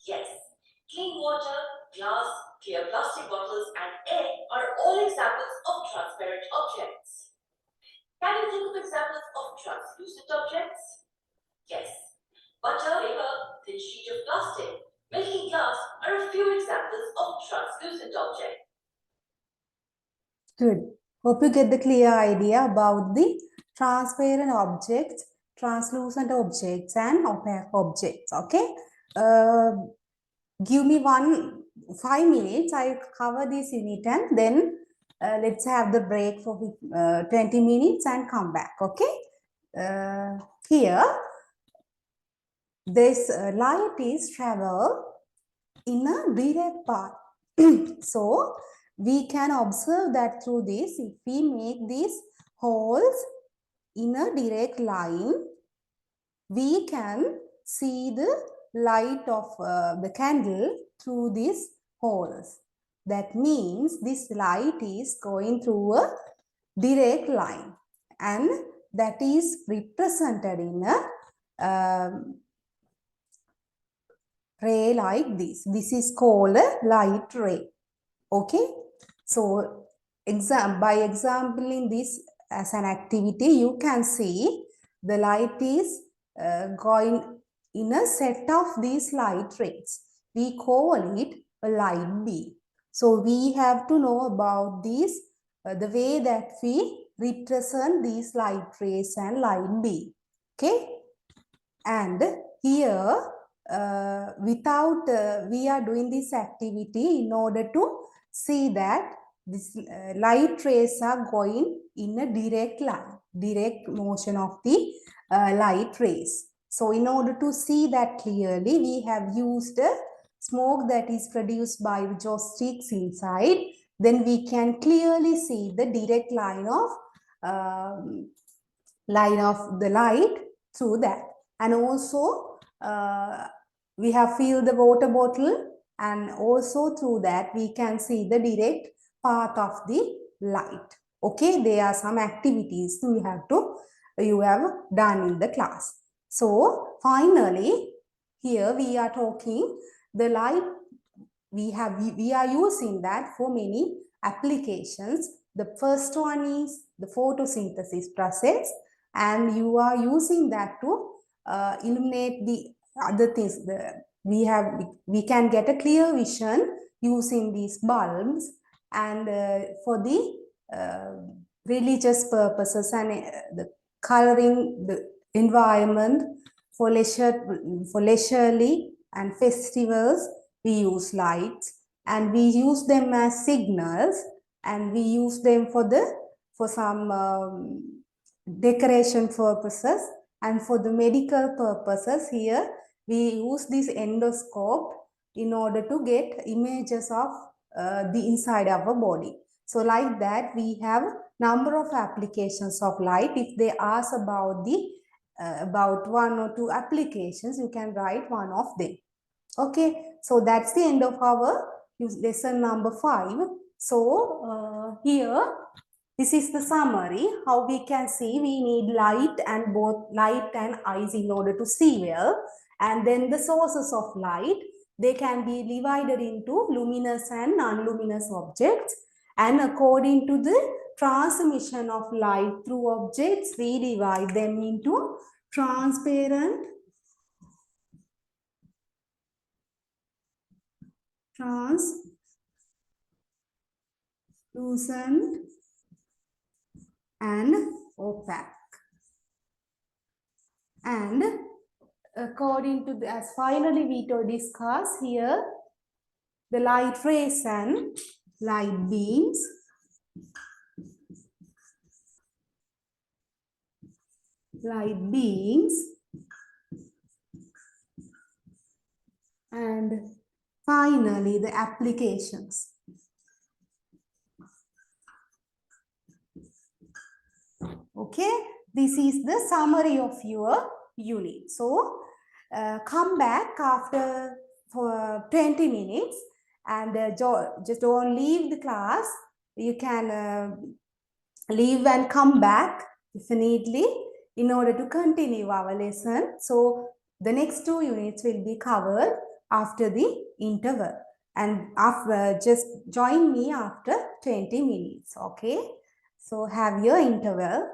Yes, clean water, glass, clear plastic bottles, and air are all examples of transparent objects. Can you think of examples of translucent objects? Yes, butter, paper, thin sheet of plastic, milky glass are a few examples of translucent objects. Good. Hope you get the clear idea about the transparent objects, translucent objects, and opaque objects. Okay. Give me 5 minutes. I cover this unit and then let's have the break for 20 minutes and come back. Okay. Here, this light is travel in a direct path. So we can observe that through this, if we make these holes in a direct line, we can see the light of the candle through these holes. That means this light is going through a direct line, and that is represented in a ray like this. This is called a light ray. Okay. So by exampling this as an activity, you can see the light is going in a set of these light rays. We call it a light beam. So we have to know about these, the way that we represent these light rays and light beam. Okay. And here, we are doing this activity in order to see that this light rays are going in a direct line, direct motion of the light rays. So in order to see that clearly, we have used smoke that is produced by joysticks inside. Then we can clearly see the direct line of the light through that. And also we have filled the water bottle, and also through that we can see the direct path of the light. Okay, there are some activities you have done in the class. So finally, here we are talking the light. We are using that for many applications. The first one is the photosynthesis process, and you are using that to illuminate the other things. We can get a clear vision using these bulbs, and for the religious purposes and the coloring the environment for leisurely and festivals, we use lights, and we use them as signals, and we use them for some decoration purposes, and for the medical purposes. Here we use this endoscope in order to get images of the inside of our body. So like that, we have number of applications of light. If they ask about about one or two applications, you can write one of them. Okay, so that's the end of our lesson number 5. So here, this is the summary. How we can see, we need light and both light and eyes in order to see well. And then the sources of light, they can be divided into luminous and non-luminous objects. And according to the transmission of light through objects, we divide them into transparent, translucent, and opaque. And according to the, as finally we to discuss here, the light rays and light beams, and finally the applications. Okay, this is the summary of your unit. So come back after for 20 minutes and just don't leave the class. You can leave and come back definitely in order to continue our lesson. So the next 2 units will be covered after the interval, and after just join me after 20 minutes. Okay, so have your interval.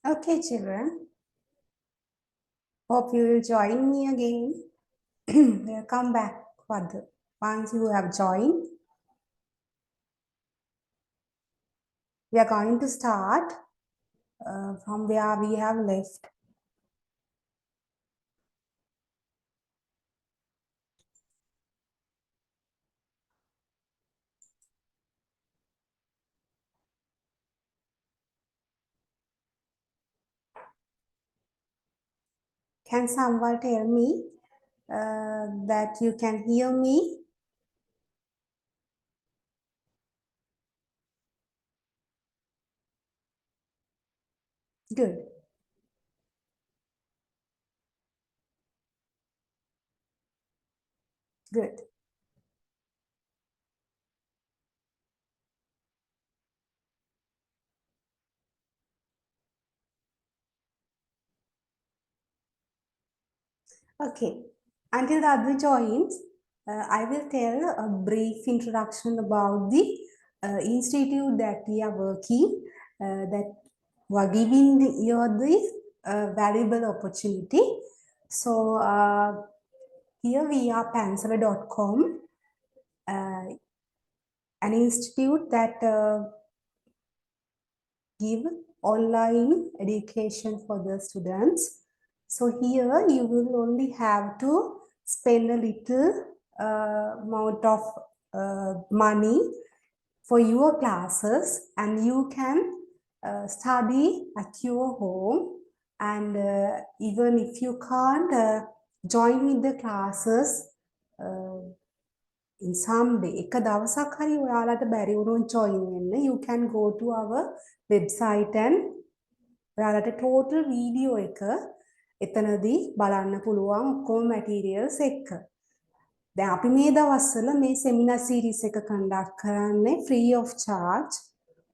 Okay, children. Hope you will join me again. We'll come back further. Once you have joined, we are going to start from where we have left. Can someone tell me that you can hear me? Good, good. Okay. Until the other joins, I will tell a brief introduction about the institute that we are working, that we are giving you this valuable opportunity. So here we are Pensala.com, an institute that give online education for the students. So here you will only have to spend a little amount of money for your classes, and you can study at your home. And even if you can't join with the classes in some day, එක දවසක් හරි ඔයාලට බැරි වුණොත් join වෙන්න, you can go to our website and ඔයාලට total video එක එතනදී බලන්න පුළුවන් ඔක්කොම materials එක්ක. දැන් අපි මේ දවස්වල මේ seminar series එක conduct කරන්නේ free of charge.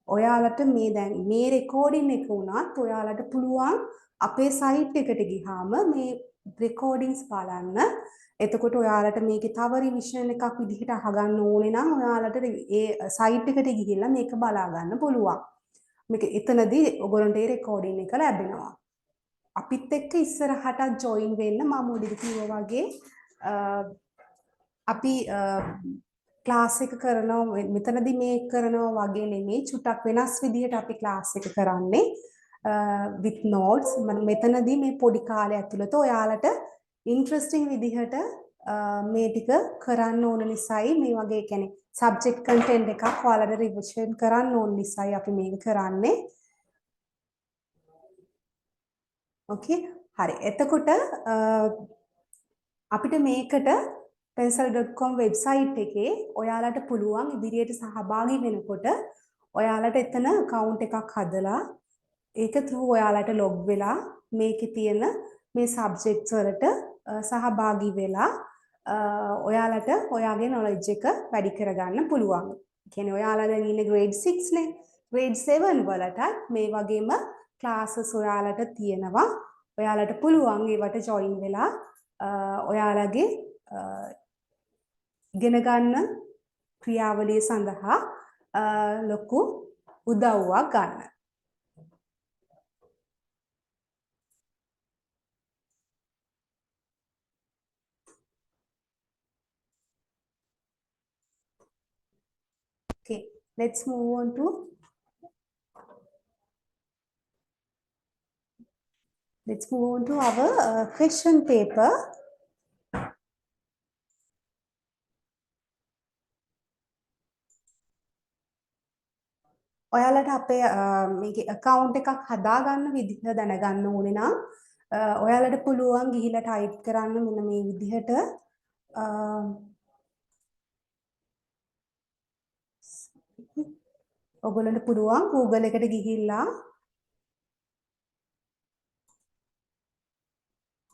ඔයාලට මේ දැන් මේ recording එක උනත් ඔයාලට පුළුවන් අපේ site එකට ගිහාම මේ recordings බලන්න. එතකොට ඔයාලට මේකේ තව revision එකක් විදිහට අහගන්න ඕනේ නම් ඔයාලට ඒ site එකට ගිහිල්ලා මේක බලා ගන්න පුළුවන්. මේක එතනදී ඔයගොල්ලන්ට ඒ recording එක ලැබෙනවා. අපිත් එක්ක ඉස්සරහට join වෙන්න මම මුලින්ම කිව්වා වගේ අපි ක්ලාස් එක කරනවා මෙතනදී මේ කරනවා වගේ නෙමෙයි චුට්ටක් වෙනස් විදිහට අපි ක්ලාස් එක කරන්නේ with notes මෙතනදී මේ පොඩි කාලය ඇතුළත ඔයාලට ඉන්ටරෙස්ටිං විදිහට මේ ටික කරන්න ඕන නිසායි මේ වගේ කියන්නේ subject content එකක් ඔයාලට revision කරන්න ඕන නිසායි අපි මේක කරන්නේ. Okay හරි එතකොට අපිට මේකට pensala.com වෙබ්සයිට් එකේ ඔයාලට පුළුවන් ඉදිරියට සහභාගී වෙනකොට ඔයාලට එතන account එකක් හදලා ඒක through ඔයාලට log වෙලා මේකේ තියෙන මේ subjects වලට සහභාගී වෙලා ඔයාලට ඔයාගේ knowledge එක වැඩි කරගන්න පුළුවන්. කියන්නේ ඔයාලා දැන් ඉන්නේ grade 6 නේ. grade 7 වලට මේ වගේම classes ඔයාලට තියෙනවා. ඔයාලට පුළුවන් ඒවට join වෙලා ඔයාලගේ ඉගෙන ගන්න ක්‍රියාවලිය සඳහා ලොකු උදව්වක් ගන්න. Okay, let's move on to our question paper. ඔයාලට අපේ මේකේ account එකක් හදාගන්න විදිහ දැනගන්න ඕනේ නම් ඔයාලට පුළුවන් ගිහිල්ලා type කරන්න මෙන්න මේ විදිහට ඔයගොල්ලන්ට පුළුවන් Google එකට ගිහිල්ලා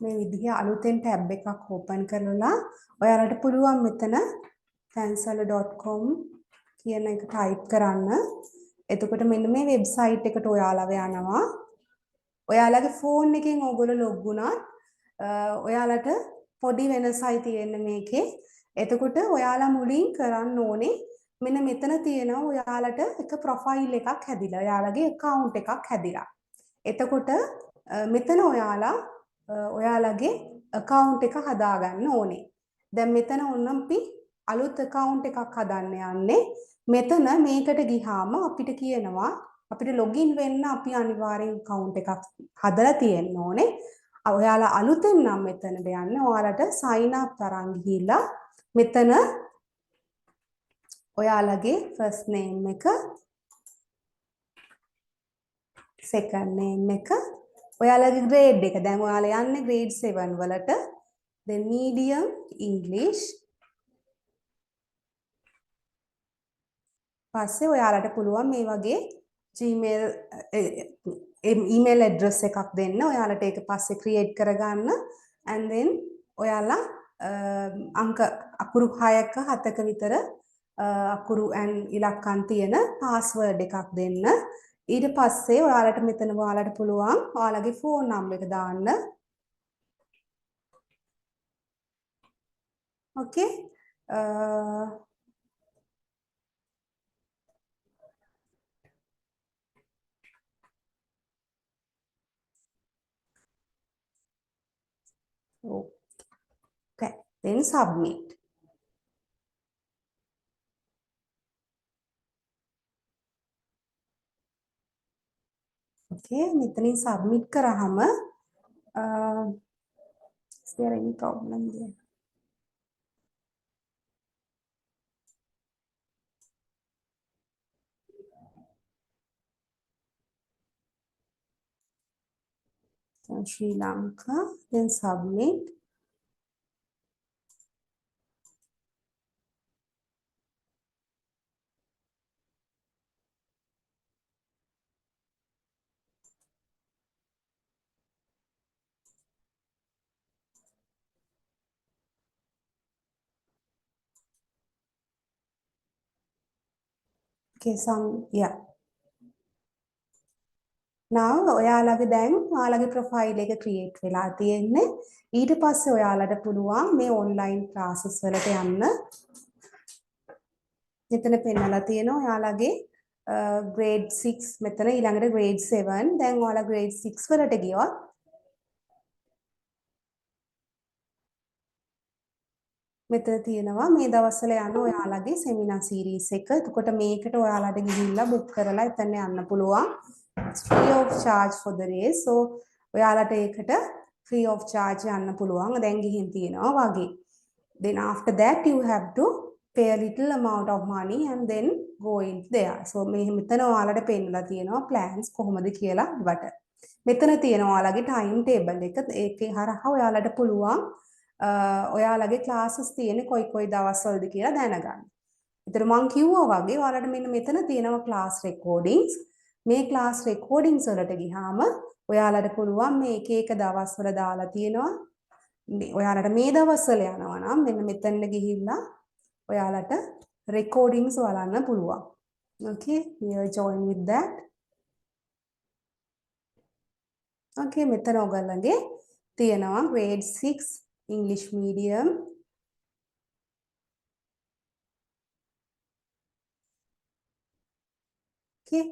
මේ විදිහ අලුතෙන් ටැබ් එකක් ඕපන් කරලා ඔයාලට පුළුවන් මෙතන pensala.com කියන එක ටයිප් කරන්න. එතකොට මෙන්න මේ වෙබ්සයිට් එකට ඔයාලව යනවා. ඔයාලගේ ෆෝන් එකෙන් ඕගොල්ලෝ ලොග් වුණාත් ඔයාලට පොඩි වෙනසයි තියෙන්නේ මේකේ. එතකොට ඔයාලා මුලින් කරන්න ඕනේ මෙන්න මෙතන තියෙනවා ඔයාලට එක ප්‍රොෆයිල් එකක් හැදිලා. ඔයාලගේ account එකක් හැදිලා. එතකොට මෙතන ඔයාලා ඔයාලගේ account එක හදාගන්න ඕනේ. දැන් මෙතන ඔන්න අපි අලුත් account එකක් හදන්න යන්නේ. මෙතන මේකට ගිහාම අපිට කියනවා අපිට login වෙන්න අපි අනිවාර්යෙන් account එකක් හදලා තියෙන්න ඕනේ. ඔයාලා අලුතෙන් නම් මෙතනට යන්න. ඔයාලට sign up තරම් ගිහිල්ලා මෙතන ඔයාලගේ first name එක second name එක ඔයාලගේ grade එක දැන් ඔයාලා යන්නේ grade 7 වලට then medium English පස්සේ ඔයාලට පුළුවන් මේ වගේ Gmail email address එකක් දෙන්න ඔයාලට ඒක පස්සේ create කරගන්න and then ඔයාලා අංක අකුරු 6ක 7ක විතර අකුරු and ඉලක්කම් තියෙන password එකක් දෙන්න ඊට පස්සේ ඔයාලට මෙතන ඔයාලට පුළුවන් ඔයාලගේ phone number එක දාන්න okay okay then submit okay මෙතනින් submit කරාම is there any problem there Sri Lanka then submit okay some yeah now ඔයාලගේ දැන් ඔයාලගේ profile එක create වෙලා තියෙන්නේ ඊට පස්සේ ඔයාලට පුළුවන් මේ online classes වලට යන්න මෙතන පෙන්නලා තියෙනවා ඔයාලගේ grade 6 මෙතන ඊළඟට grade 7 දැන් ඔයාලා grade 6 වලට ගියොත් මෙතන තියෙනවා මේ දවස්වල යන ඔයාලගේ seminar series එක. එතකොට මේකට ඔයාලට ගිහිල්ලා book කරලා එතන යන්න පුළුවන්. free of charge for the race. So ඔයාලට ඒකට free of charge යන්න පුළුවන්. දැන් ගිහින් තියෙනවා වගේ. Then after that you have to pay a little amount of money and then go in there. So මේ මෙතන ඔයාලට පෙන්නලා තියෙනවා plans කොහොමද කියලා ඉවට. මෙතන තියෙනවා ඔයාලගේ time table එක. ඒකේ හරහා ඔයාලට පුළුවන් ඔයාලගේ classes තියෙන්නේ කොයි දවස්වලද කියලා දැනගන්න. ඒතර මම කිව්වා වගේ ඔයාලට මෙන්න මෙතන තියෙනවා class recordings. මේ class recordings වලට ගියාම ඔයාලට පුළුවන් මේ එක දවස්වල දාලා තියෙනවා. ඔයාලට මේ දවස්වල යනවා නම් මෙන්න මෙතනට ගිහිල්ලා ඔයාලට recordings බලන්න පුළුවන්. Okay, we are join with that. Okay, මෙතන ඔයගොල්ලන්ගේ තියෙනවා grade 6 English medium okay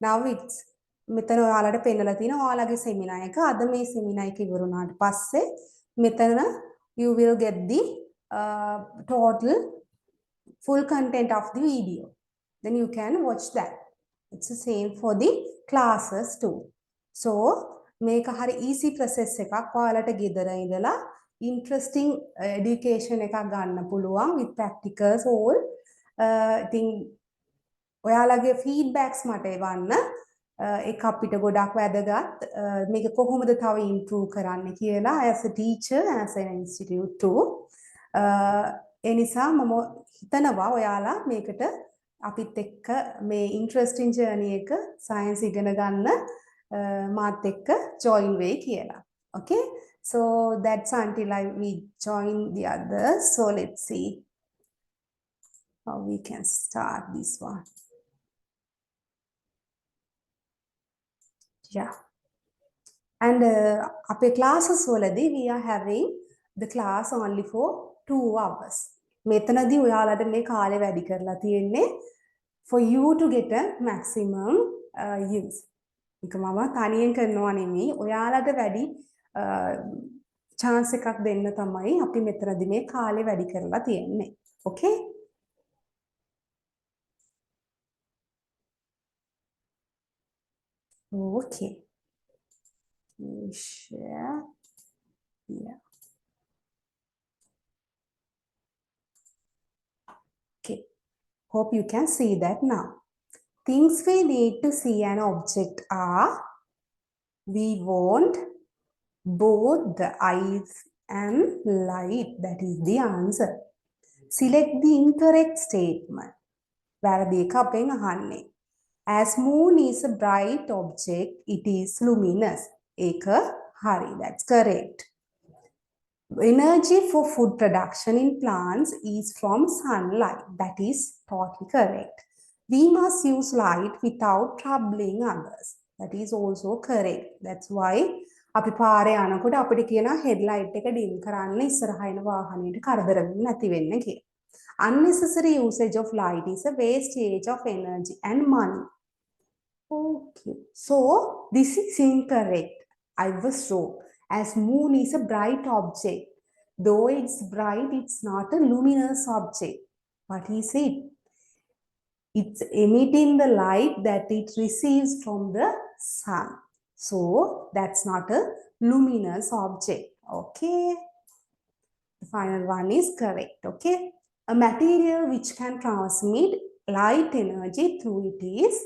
now it's මෙතන ඔයාලට පෙන්නලා තියෙනවා ඔයාලගේ seminar එක අද මේ seminar එක ඉවරුණාට පස්සේ මෙතන you will get the total full content of the video then you can watch that it's the same for the classes too so මේක හරි easy process එකක් ඔයාලට ගෙදර ඉඳලා interesting education එකක් ගන්න පුළුවන් with practicals all ඉතින් ඔයාලගේ feedbacks මට එවන්න ඒක අපිට ගොඩක් වැදගත් මේක කොහොමද තව improve කරන්න කියලා as a teacher as an institute too ඒ නිසා මම හිතනවා ඔයාලා මේකට අපිත් එක්ක මේ interesting journey එක science ඉගෙන ගන්න මාත් එක්ක join වෙයි කියලා okay so that's until we join the others so let's see how we can start this one yeah and අපේ classes වලදී we are having the class only for 2 hours මෙතනදී ඔයාලට මේ කාලය වැඩි කරලා තියෙන්නේ for you to get a maximum use ඒක මම තනියෙන් කරනවා නෙමෙයි. ඔයාලට වැඩි chance එකක් දෙන්න තමයි අපි මෙතනදි මේ කාලේ වැඩි කරලා තියෙන්නේ. Okay? Okay. Share. Yeah. Okay. Hope you can see that now. Things we need to see an object are we want both the eyes and light. That is the answer. Select the incorrect statement. වැරදි එක අපෙන් අහන්නේ. As moon is a bright object, it is luminous. ඒක හරි. That's correct. Energy for food production in plants is from sunlight. That is totally correct. We must use light without troubling others. That is also correct. That's why අපි පාරේ යනකොට අපිට කියන headlight එක dim කරන්න ඉස්සරහා එන වාහනයට කරදර වෙන්නේ නැති වෙන්න කියලා. Unnecessary usage of light is a wastage of energy and money. Okay, so this is incorrect. I was wrong. As moon is a bright object. Though it's bright, it's not a luminous object. What is it? It's emitting the light that it receives from the sun. So that's not a luminous object. Okay. The final one is correct. Okay. A material which can transmit light energy through it is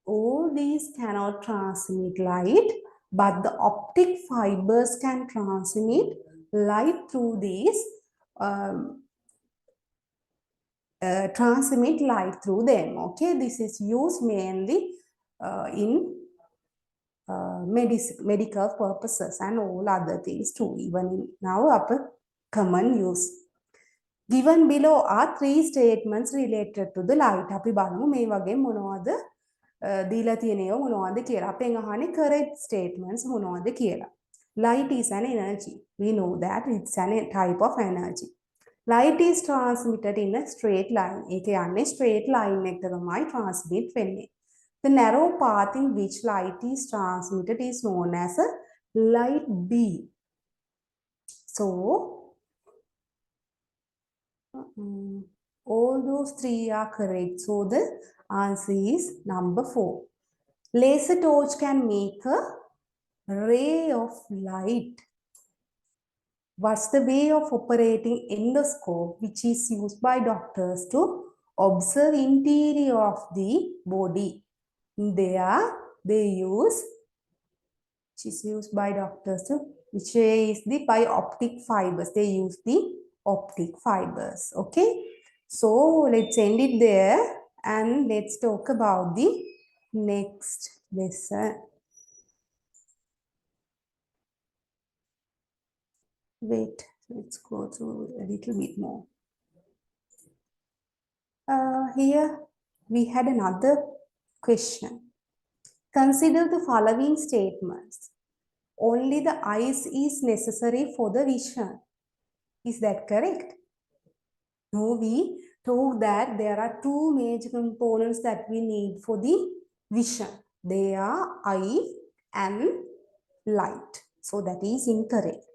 all these cannot transmit light, but the optic fibers can transmit light through these transmit light through them. Okay, this is used mainly in medical purposes and all other things too, even now upper common use. Given below are three statements related to the light. අපි බලමු මේ වගේ මොනවද දීලා තියෙනව මොනවද කියලා. අපෙන් අහන්නේ correct statements මොනවද කියලා. Light is an energy. We know that it's a type of energy. Light is transmitted in a straight line. ඒක යන්නේ straight line එකට තමයි transmit වෙන්නේ. The narrow path in which light is transmitted is known as a light beam. So all those three are correct. So the answer is number 4. Laser torch can make a ray of light. What's the way of operating endoscope which is used by doctors to observe interior of the body? They use, which is used by doctors to, which is the by optic fibers. They use the optic fibers. Okay, so let's end it there and let's talk about the next lesson. Wait, let's go through a little bit more. Here we had another question. Consider the following statements. Only the eyes is necessary for the vision. Is that correct? No, we told that there are two major components that we need for the vision. They are eye and light. So that is incorrect.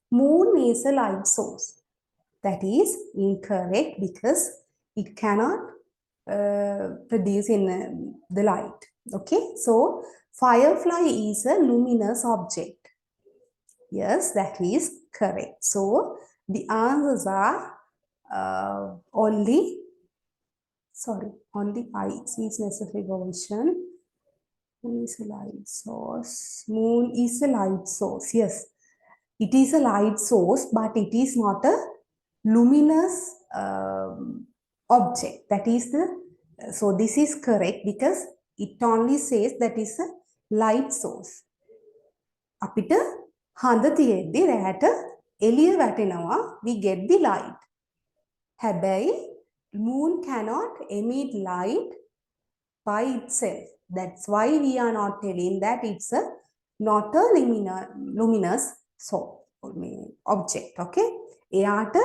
Moon is a light source. That is incorrect because it cannot produce in the light. Okay, so firefly is a luminous object. Yes, that is correct. So the answers are only eyes is necessary for vision. Moon is a light source. Moon is a light source. Yes, it is a light source, but it is not a luminous object. That is the, so this is correct because it only says that is a light source. අපිට හඳ තියෙද්දි රැට එළිය වැටෙනවා, we get the light. හැබැයි moon cannot emit light by itself. That's why we are not telling that it's a not a luminous source object. Okay, එයාට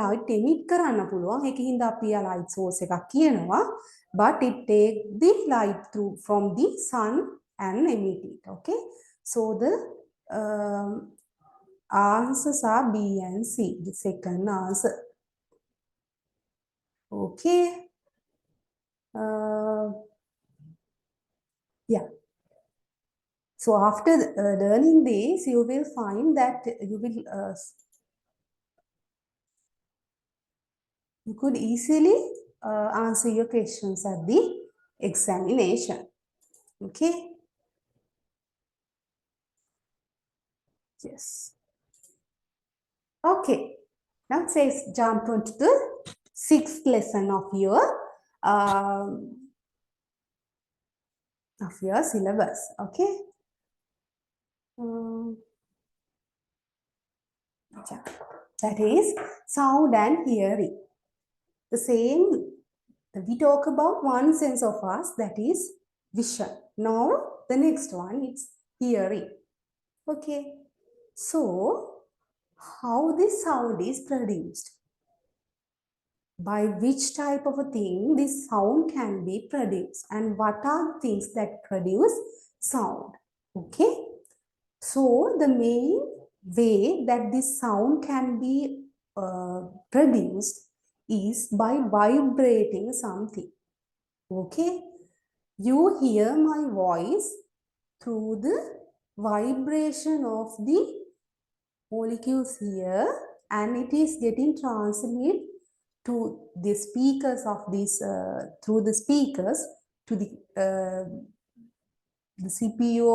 light emit කරන්න පුළුවන්. ඒකින්ද අපි light source එකක් කියනවා, but it take the light through from the sun and emit it. Okay, so the answers are B and C, the second answer. Okay, yeah. So after learning this, you will find that you could easily answer your questions at the examination. Okay. Yes. Okay. Now let's jump onto the sixth lesson um, of your syllabus. Okay. Um, that is sound and hearing. The same we talk about one sense of us, that is vision. Now the next one is hearing. Okay. So how this sound is produced? By which type of a thing this sound can be produced, and what are the things that produce sound? Okay, so the main way that this sound can be produced is by vibrating something. Okay, you hear my voice through the vibration of the molecules here, and it is getting transmitted to the speakers of these through the speakers to the CPU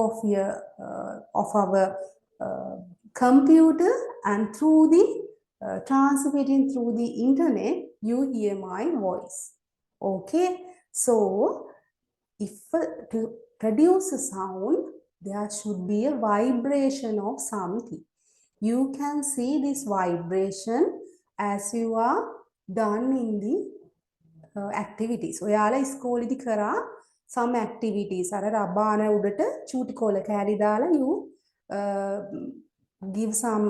of our computer, and through the transmitting through the internet, you hear my voice. Okay, so if to produce a sound, there should be a vibration of something. You can see this vibration as you are done in the activities. ඔයාලා ඉස්කෝලේදී කරා some activities. අර රබාන උඩට චූටි කොල කෑලි දාලා you give some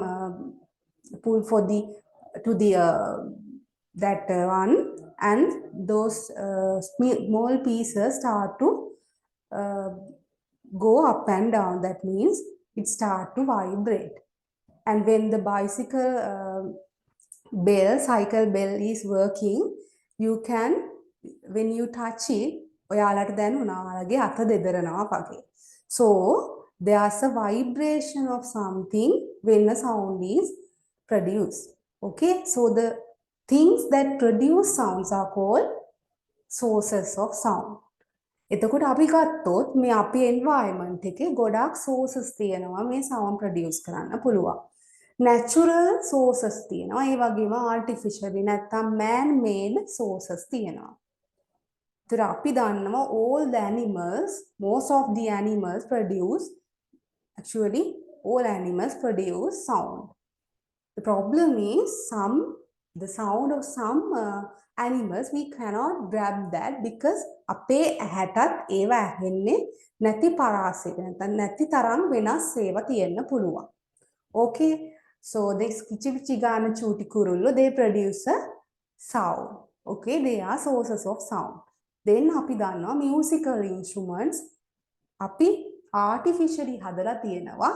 pull for the to the that one, and those small pieces start to uh, go up and down. That means it start to vibrate. And when the cycle bell is working, you can, when you touch it, ඔයාලට දැනුණා ඔයාලගේ අත දෙදරනවා වගේ. So there's a vibration of something when a sound is produced. Okay, so the things that produce sounds are called sources of sound. එතකොට අපි ගත්තොත් මේ අපේ environment එකේ ගොඩාක් sources තියෙනවා මේ sound produce කරන්න පුළුවන්. Natural sources තියෙනවා, ඒ වගේම artificially නැත්නම් man made sources තියෙනවා. ඒතර අපි දන්නවා all the animals, most of the animals produce, actually all animals produce sound. The problem is the sound of some animals we cannot grab that because අපේ ඇහැටත් ඒව ඇහෙන්නේ නැති පරාසයක නැත්නම් නැති තරම් වෙනස් ඒවා තියෙන්න පුළුවන්. Okay, so this kichi gana chuti kurullo, they produce a sound. Okay, they are sources of sound. Then අපි දන්නවා musical instruments අපි artificially හදලා තියෙනවා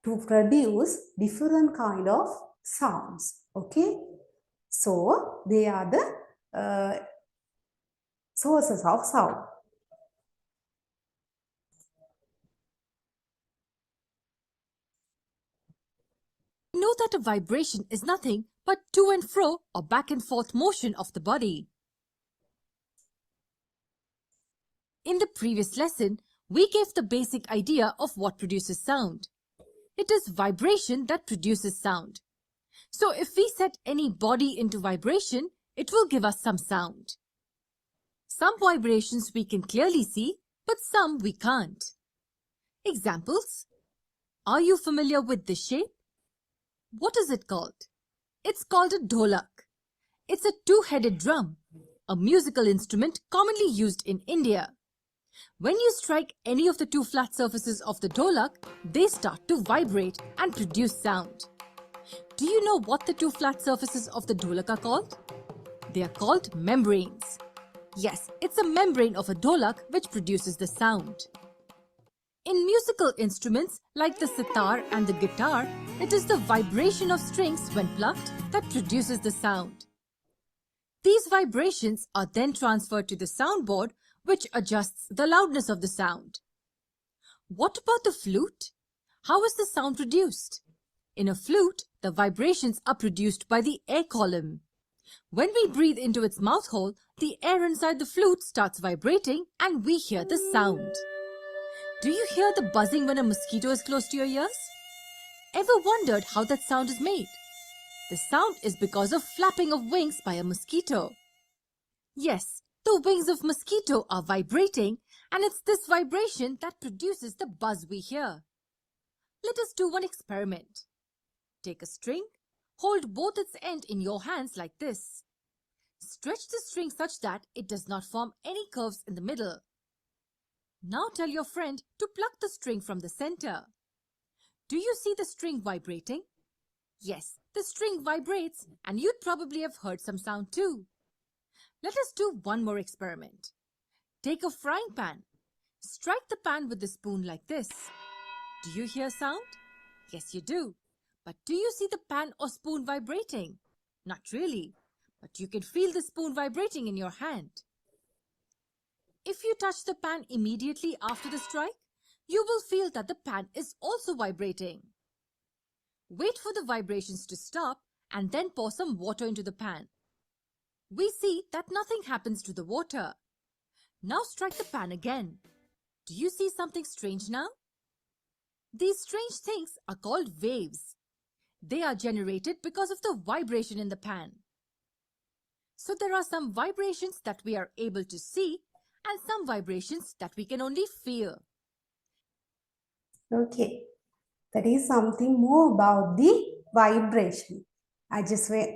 to produce different kind of sounds. Okay, so they are the sources of sound. Know that a vibration is nothing but to and fro or back and forth motion of the body. In the previous lesson, we gave the basic idea of what produces sound. It is vibration that produces sound. So if we set any body into vibration, it will give us some sound. Some vibrations we can clearly see, but some we can't. Examples: are you familiar with this shape? What is it called? It's called a dholak. It's a two-headed drum, a musical instrument commonly used in India. When you strike any of the two flat surfaces of the dholak, they start to vibrate and produce sound. Do you know what the two flat surfaces of the dholak are called? They are called membranes. Yes, it's a membrane of a dholak which produces the sound. In musical instruments like the sitar and the guitar, it is the vibration of strings when plucked that produces the sound. These vibrations are then transferred to the soundboard, which adjusts the loudness of the sound. What about the flute? How is the sound produced? In a flute, the vibrations are produced by the air column. When we breathe into its mouth hole, the air inside the flute starts vibrating and we hear the sound. Do you hear the buzzing when a mosquito is close to your ears? Ever wondered how that sound is made? The sound is because of flapping of wings by a mosquito. Yes, the wings of mosquito are vibrating, and it's this vibration that produces the buzz we hear. Let us do one experiment. Take a string, hold both its ends in your hands like this. Stretch the string such that it does not form any curves in the middle. Now tell your friend to pluck the string from the center. Do you see the string vibrating? Yes, the string vibrates, and you'd probably have heard some sound too. Let us do one more experiment. Take a frying pan. Strike the pan with the spoon like this. Do you hear sound? Yes, you do. But do you see the pan or spoon vibrating? Not really, but you can feel the spoon vibrating in your hand. If you touch the pan immediately after the strike, you will feel that the pan is also vibrating. Wait for the vibrations to stop and then pour some water into the pan. We see that nothing happens to the water. Now strike the pan again. Do you see something strange now? These strange things are called waves. They are generated because of the vibration in the pan. So there are some vibrations that we are able to see and some vibrations that we can only feel. Okay, that is something more about the vibration. I just will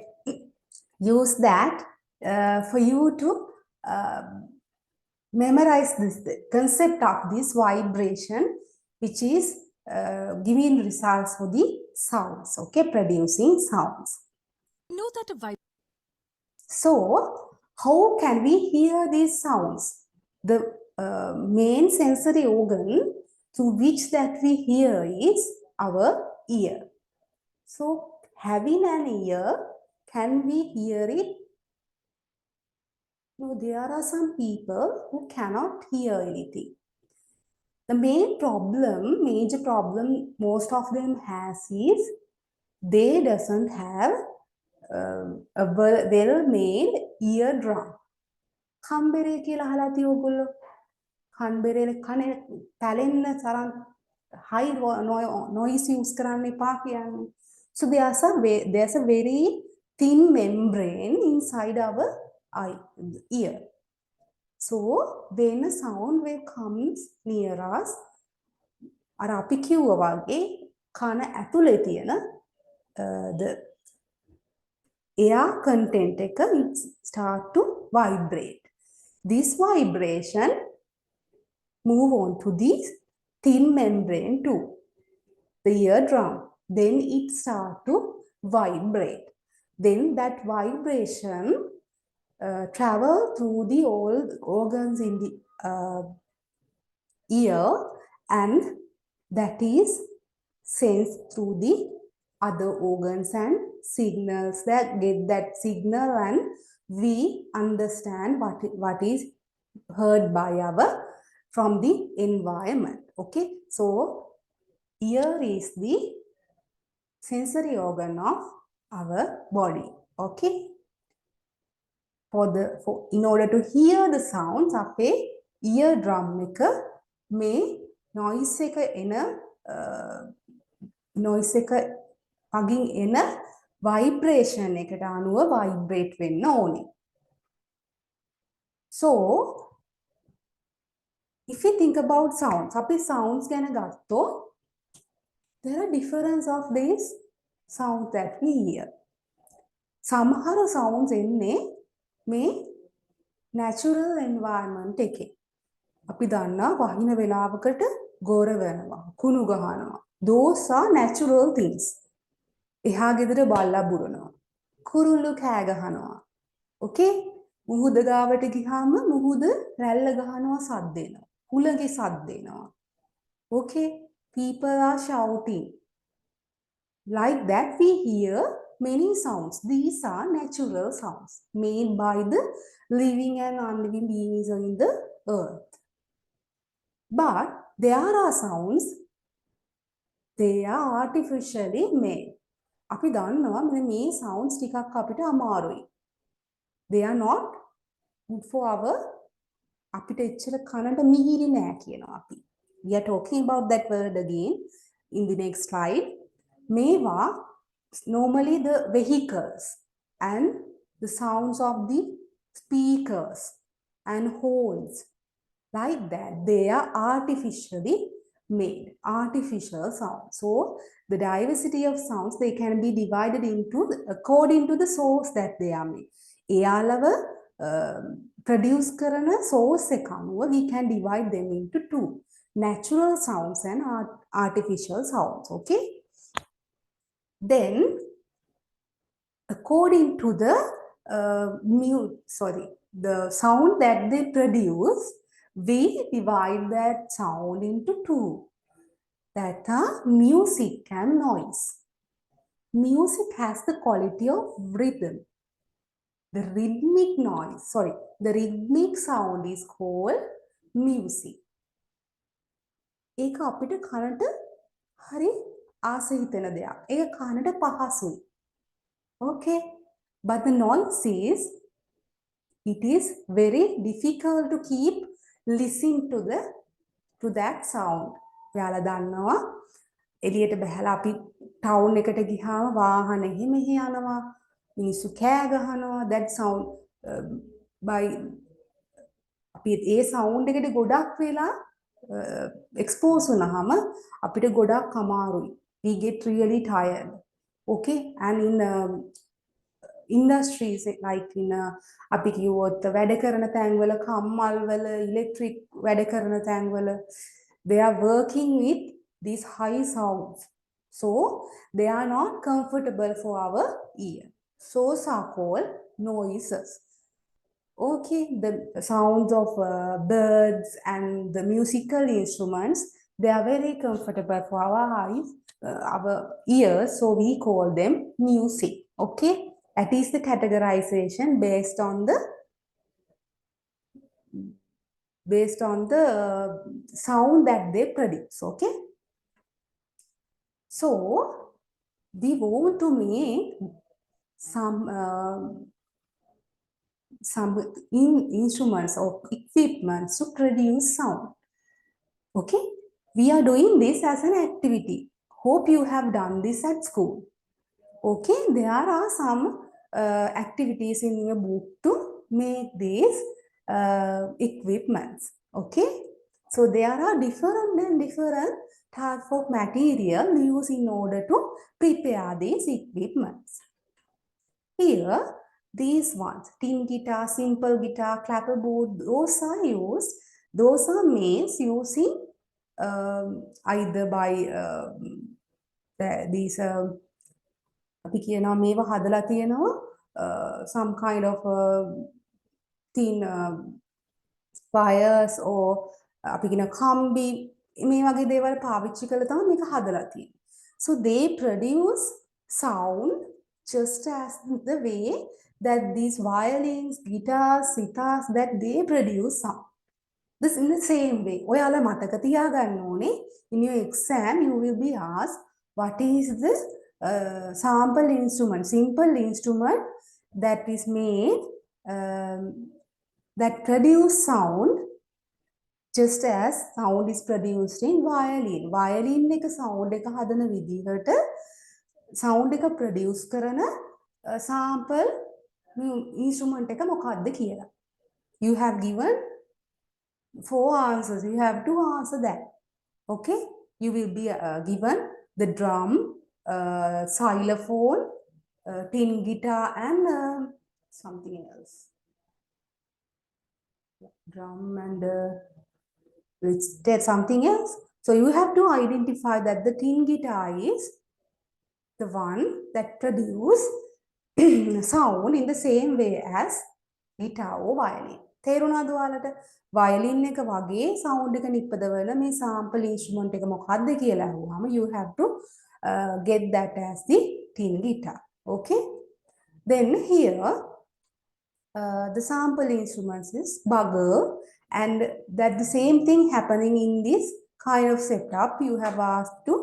use that for you to memorize this the concept of this vibration, which is giving results for the sounds, okay, producing sounds. Know that a vibration. So, how can we hear these sounds? The main sensory organ through which that we hear is our ear. So, having an ear, can we hear it? No, there are some people who cannot hear anything. The major problem most of them has is they doesn't have a well-made eardrum. කම්බරේ කියලා අහලා තිය ඔයගොල්ලෝ කම්බරේ කනේ පැලෙන්න තරම් high noise use කරන්න එපා කියන්නේ. So there's a very thin membrane inside our ear. So when a sound wave comes near us, අර අපි කිව්වා වගේ කන ඇතුලේ තියෙන the air content එක start to vibrate. This vibration move on to this thin membrane too, the eardrum. Then it start to vibrate. Then that vibration travel through the all organs in the ear, and that is sensed through the other organs and signals that get that signal, and we understand what is heard by our from the environment. Okay, so ear is the sensory organ of our body. Okay, in order to hear the sounds, අපේ eardrum එක මේ noise එක එන noise එක අගින් එන vibration එකට අනුව vibrate වෙන්න ඕනේ. So if we think about sounds, අපි sounds ගැන ගත්තොත් there are difference of these sounds that we hear. සමහර sounds එන්නේ මේ natural environment එකේ. අපි දන්නා වහින වෙලාවකට ගොර වෙනවා, කුණු ගහනවා. Those are natural things. එහා ගෙදර බල්ලා බුරනවා. කුරුල්ලෝ කෑ ගහනවා. Okay? මුහුද ගාවට ගියාම මුහුද රැල්ල ගහනවා සද්ද එනවා. හුලගේ සද්ද එනවා. Okay, people are shouting. Like that, we hear many sounds. These are natural sounds made by the living and unliving beings in the earth. But there are sounds, they are artificially made. අපි දන්නවා මේ sounds ටිකක් අපිට අමාරුයි. They are not good for our අපිට එච්චර කනට මිහිරි නෑ කියනවා අපි. We are talking about that word again in the next slide. මේවා normally the vehicles and the sounds of the speakers and horns like that, they are artificially made, artificial sounds. So the diversity of sounds, they can be divided into according to the source that they are made. එයාලව produce කරන source එක අනුව we can divide them into two, natural sounds and artificial sounds. Okay, then according to the the sound that they produce, we divide that sound into two, that are music and noise. Music has the quality of rhythm. The rhythmic sound is called music. ඒක අපිට කනට හරි ආස හිතෙන දෙයක්. ඒක කනට පහසුයි. Okay, but the noise is, it is very difficult to keep listening to that sound. ඔයාලා දන්නවා එළියට බහැලා අපි ටවුන් එකට ගියාම වාහන එහෙ මෙහෙ යනවා, මිනිස්සු කෑ ගහනවා, that sound by අපි ඒ sound එකට ගොඩක් වෙලා expose වුණාම අපිට ගොඩක් අමාරුයි. We get really tired. Okay, and in industries like in අපි කිව්වොත් වැඩ කරන තැන්වල කම්මල් වල electric වැඩ කරන තැන්වල they are working with these high sounds, so they are not comfortable for our ear. Those are called noises. Okay, the sounds of birds and the musical instruments, they are very comfortable for our eyes, our ears, so we call them music. Okay, that is the categorization based on the sound that they produce. Okay, so we want to make some instruments or equipments to produce sound. Okay, we are doing this as an activity. Hope you have done this at school. Okay, there are some activities in your book to make these equipments. Okay, so there are different types of material used in order to prepare these equipments. Here, these ones, tin guitar, simple guitar, clapperboard, those are made using either by these අපි කියනවා මේවා හදලා තියෙනවා some kind of thin wires or අපි කියන කම්බි මේ වගේ දේවල් පාවිච්චි කරලා තමයි මේක හදලා තියෙන්නේ. So they produce sound just as the way that these violins, guitars, sitars, that they produce sound. This in the same way. ඔයාලා මතක තියාගන්න ඕනේ, in your exam you will be asked what is this simple instrument that is made that produce sound just as sound is produced in violin. Violin එක sound එක හදන විදිහට sound එක produce කරන sample instrument එක මොකක්ද කියලා. You have given 4 answers. You have to answer that. Okay, you will be given the drum, xylophone, tin guitar, and something else. Drum and there's something else. So you have to identify that the tin guitar is the one that produce sound in the same way as guitar or violin. තේරුණාද ඔයාලට? Violin එක වගේ sound එක නිපදවල මේ sample instrument එක මොකක්ද කියලා අහුවාම you have to get that as the tin guitar. Okay? Then here the sample instruments is bugger, and that the same thing happening in this kind of setup. You have asked to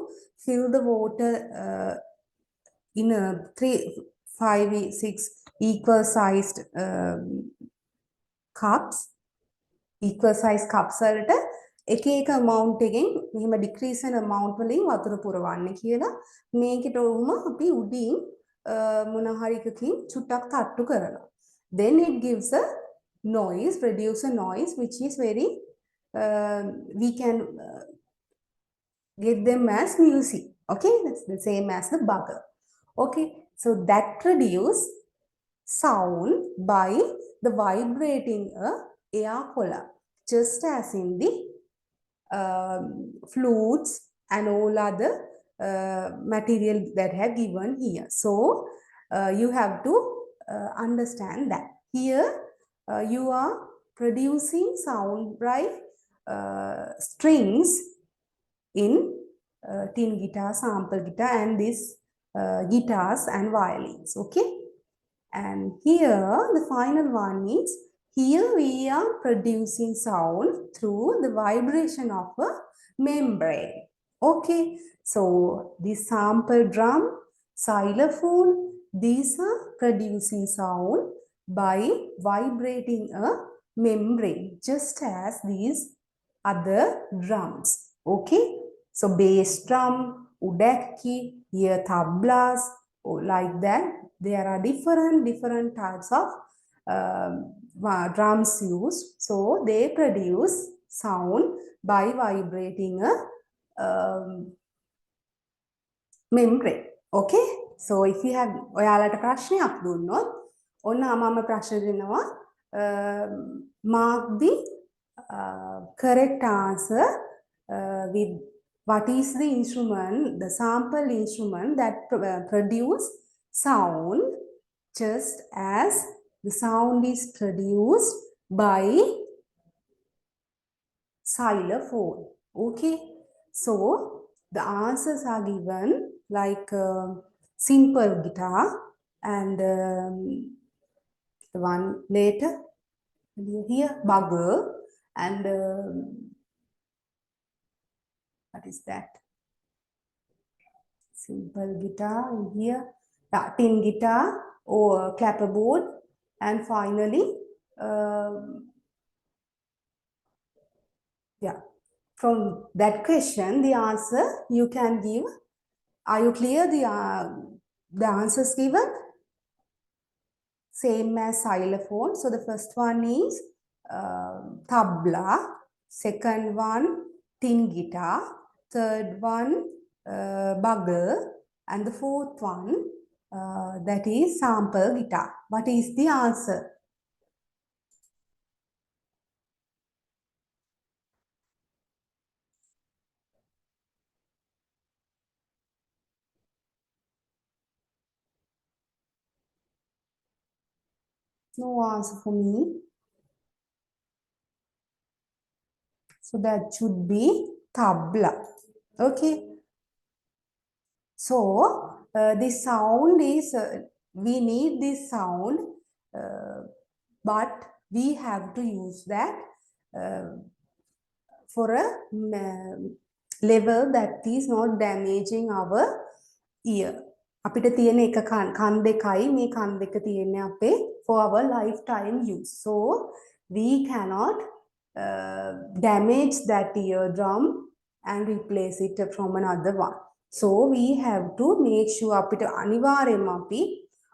fill the water in a 3, 5, 6 equal sized cups. equal size cups වලට එක එක amount එකෙන් මෙහෙම decrease වෙන amount වලින් වතුර පුරවන්න කියලා මේකට උම අපි උඩින් මොන හරි එකකින් චුට්ටක් තට්ටු කරනවා. Then it gives a noise, produce a noise which is very we can get them as music. Okay, that's the same as the bugger. Okay, so that produce sound by the vibrating a air collar, just as in the flutes and all other material that have given here. So you have to understand that here you are producing sound by strings in tin guitar, sample guitar, and these guitars and violins. Okay, and here the final one is here we are producing sound through the vibration of a membrane. Okay, so the sample drum, xylophone, these are producing sound by vibrating a membrane, just as these other drums. Okay, so bass drum, udakki, here tablas, like that. There are different types of drums used. So they produce sound by vibrating a membrane. Okay, so if you have ඔයාලට ප්‍රශ්නයක් දුන්නොත් ඔන්න මම ප්‍රශ්න දෙනවා mark the correct answer with what is the instrument, the sample instrument that produce sound just as the sound is produced by xylophone. Okay, so the answers are given like simple guitar and the one later here bugger and what is that? Simple guitar in here, tin guitar or clapperboard, and finally yeah, from that question the answer you can give. Are you clear? The answers given same as xylophone. So the first one is tabla, second one tin guitar, third one bugger, and the fourth one that is sample guitar. What is the answer? No answer for me. So that should be tabla. Okay. So this sound is, we need this sound, but we have to use that for a level that is not damaging our ear. අපිට තියෙන එක කන් දෙකයි මේ කන් දෙක තියෙන්නේ අපේ for our lifetime use. So we cannot damage that eardrum and replace it from another one. So we have to make sure අපිට අනිවාර්යයෙන්ම අපි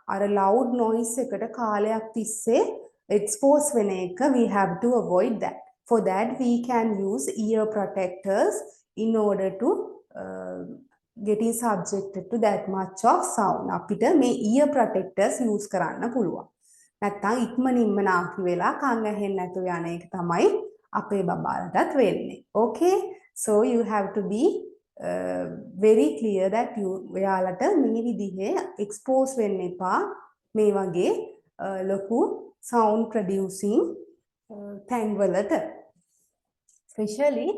අර loud noise එකට කාලයක් තිස්සේ expose වෙන එක we have to avoid that. For that we can use ear protectors in order to getting subjected to that much of sound. අපිට මේ ear protectors use කරන්න පුළුවන්. නැත්තම් ඉක්මනින්ම නාකි වෙලා කන් ඇහෙන්නේ නැතුව යන එක තමයි අපේ බබාලටත් වෙන්නේ. Okay, so you have to be very clear that you ඔයාලට මේ විදිහේ expose වෙන්න එපා මේ වගේ ලොකු sound producing තැන්වලට. Especially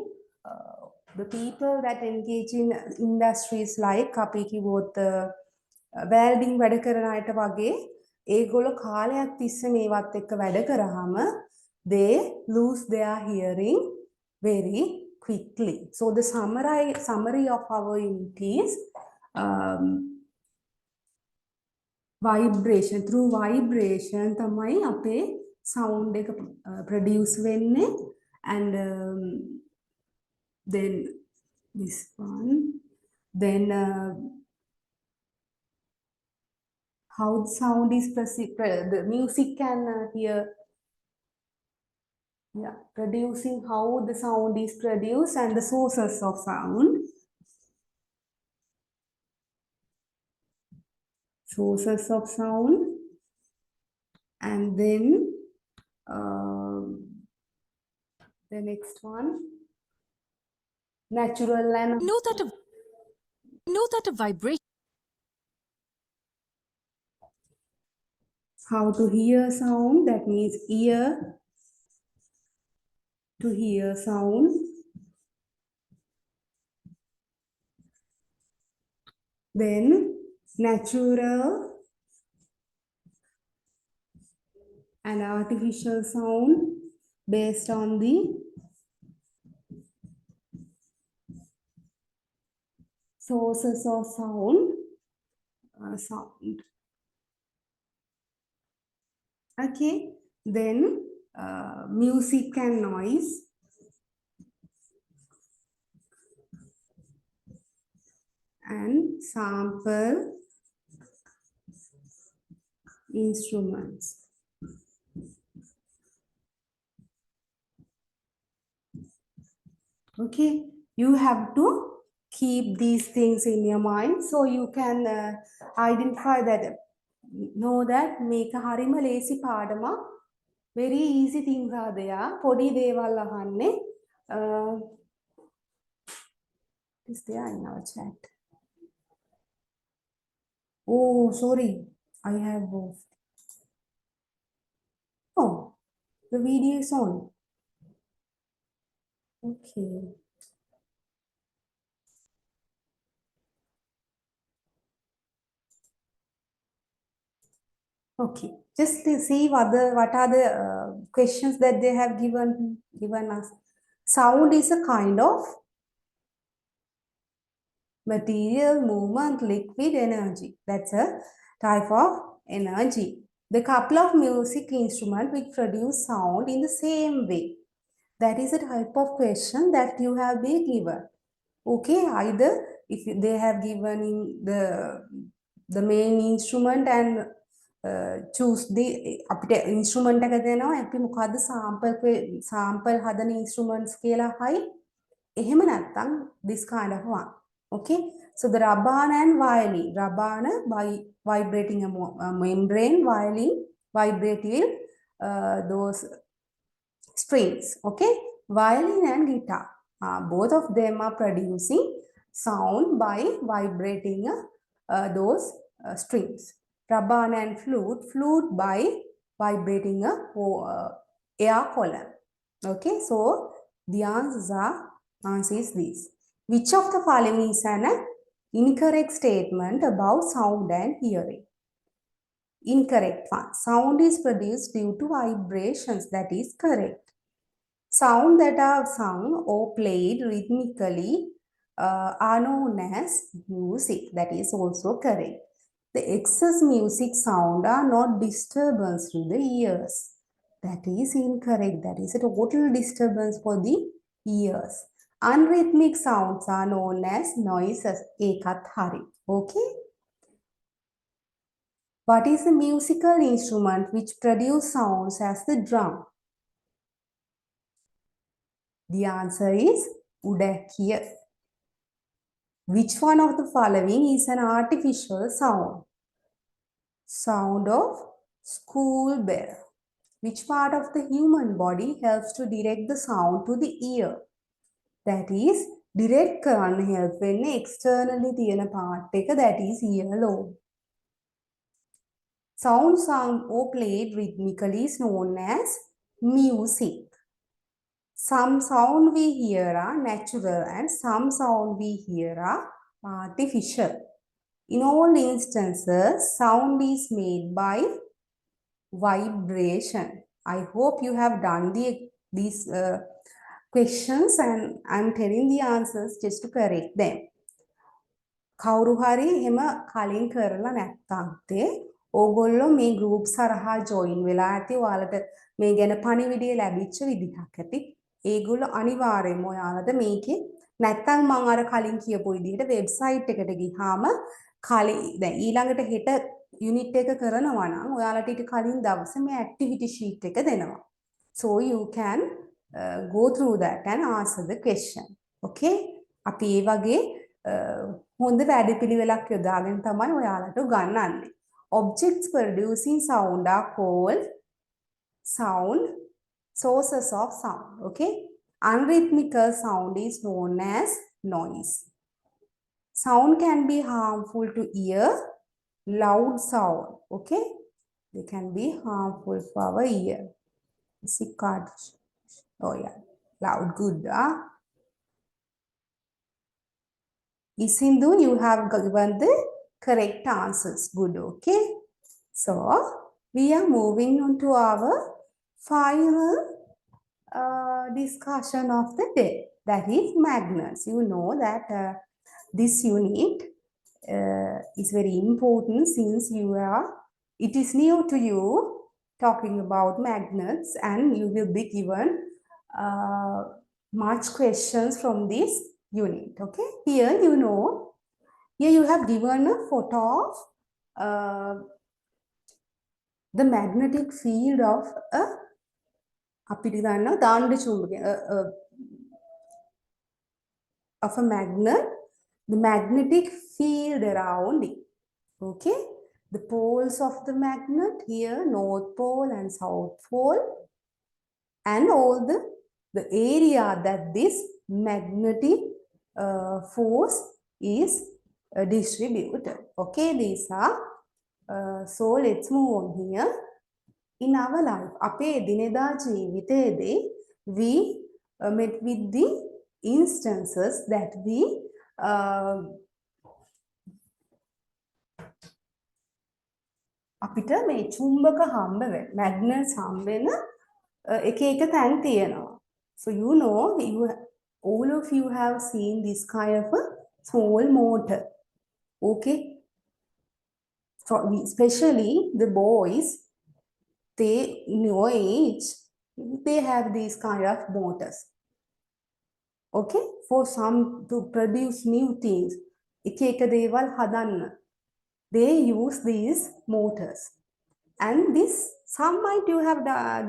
the people that engage in industries like අපි කිව්වොත් welding වැඩ කරන අයට වගේ ඒගොල්ලෝ කාලයක් තිස්සේ මේවත් එක්ක වැඩ කරාම they lose their hearing very quickly. So the summary of our unit is vibration. Through vibration තමයි අපේ sound එක produce වෙන්නේ and then this one, then how the sound is the music can hear, yeah, producing how the sound is produced and the sources of sound. Sources of sound, and then the next one, natural and Know that a vibration how to hear sound, that means ear to hear sound. Then natural and artificial sound based on the sources of sound. Okay, then music and noise, and sample instruments. Okay, you have to keep these things in your mind so you can identify that, know that මේක හරිම ලේසි පාඩමක්. Very easy things are there. පොඩි දේවල් අහන්නේ. Is there in our chat? Oh, sorry, I have both. Oh, the video is on. Okay. Okay, just to see what are the questions that they have given us. Sound is a kind of material, movement, liquid, energy. That's a type of energy. The couple of music instruments which produce sound in the same way. That is a type of question that you have been given. Okay, either if they have given in the main instrument and choose the අපිට instrument එක දෙනවා අපි මොකද්ද sample හදන instruments කියලා හයි එහෙම නැත්නම් this kind of one. Okay, so the rabana and violin, rabana by vibrating a membrane, violin vibrating those strings. Okay, violin and guitar, both of them are producing sound by vibrating those strings. Rabana and flute by vibrating a air column. Okay, so the answer is this. Which of the following is an incorrect statement about sound and hearing? Incorrect one. Sound is produced due to vibrations. That is correct. Sound that are sung or played rhythmically are known as music. That is also correct. The excess music sound are not disturbance to the ears. That is incorrect. That is a total disturbance for the ears. Unrhythmic sounds are known as noises. Ekat hari. Okay. What is the musical instrument which produce sounds as the drum? The answer is udakiya. Which one of the following is an artificial sound? Sound of school bell. Which part of the human body helps to direct the sound to the ear? That is, direct කරන්න help වෙන්නේ externally තියෙන part එක, that is earlobe. Sound sung or played rhythmically is known as music. Some sound we hear are natural and some sound we hear are artificial. In all instances, sound is made by vibration. I hope you have done these questions and I'm telling the answers just to correct them. කවුරු හරි එහෙම කලින් කරලා නැත්නම් ඕගොල්ලෝ මේ group සරහා join වෙලා ඇති ඔයාලට මේ ගැන පණිවිඩය ලැබිච්ච විදිහක් ඇති. ඒගොල්ලෝ අනිවාර්යයෙන්ම ඔයාලට මේකේ නැත්නම් මම අර කලින් කියපු විදිහට වෙබ්සයිට් එකට ගිහාම කලින් දැන් ඊළඟට හෙට යුනිට් එක කරනවා නම් ඔයාලට ඊට කලින් දවසේ මේ activity sheet එක දෙනවා. So you can go through that and answer the question. Okay? අපි ඒ වගේ හොඳ වැඩපිළිවෙලක් යොදාගෙන තමයි ඔයාලට උගන්වන්නේ. Objects producing sound are called sound sources of sound. Okay? Unrhythmical sound is known as noise. Sound can be harmful to ear. Loud sound. Okay? They can be harmful for our ear. Oh yeah, loud, good. Isindu, you have given the correct answers. Good, okay? So, we are moving on to our final discussion of the day. That is magnets. You know that this unit is very important since it is new to you talking about magnets and you will be given much questions from this unit. Okay, here you have given a photo of the magnetic field of a of a magnet, the magnetic field around it. Okay, the poles of the magnet here, north pole and south pole, and all the area that this magnetic force is distributed. Okay, these are so let's move on here. In our life, අපේ දිනදා ජීවිතයේදී we met with the instances that we අපිට මේ චුම්බක හම්බ වෙන magnets හම්බ වෙන එක එක තැන් තියෙනවා. So you know, all of you have seen this kind of a small motor. Okay, so especially the boys, they in your age, they have these kind of motors. Okay, for some to produce new things, එක එක දේවල් හදන්න, they use these motors. And this, some might you have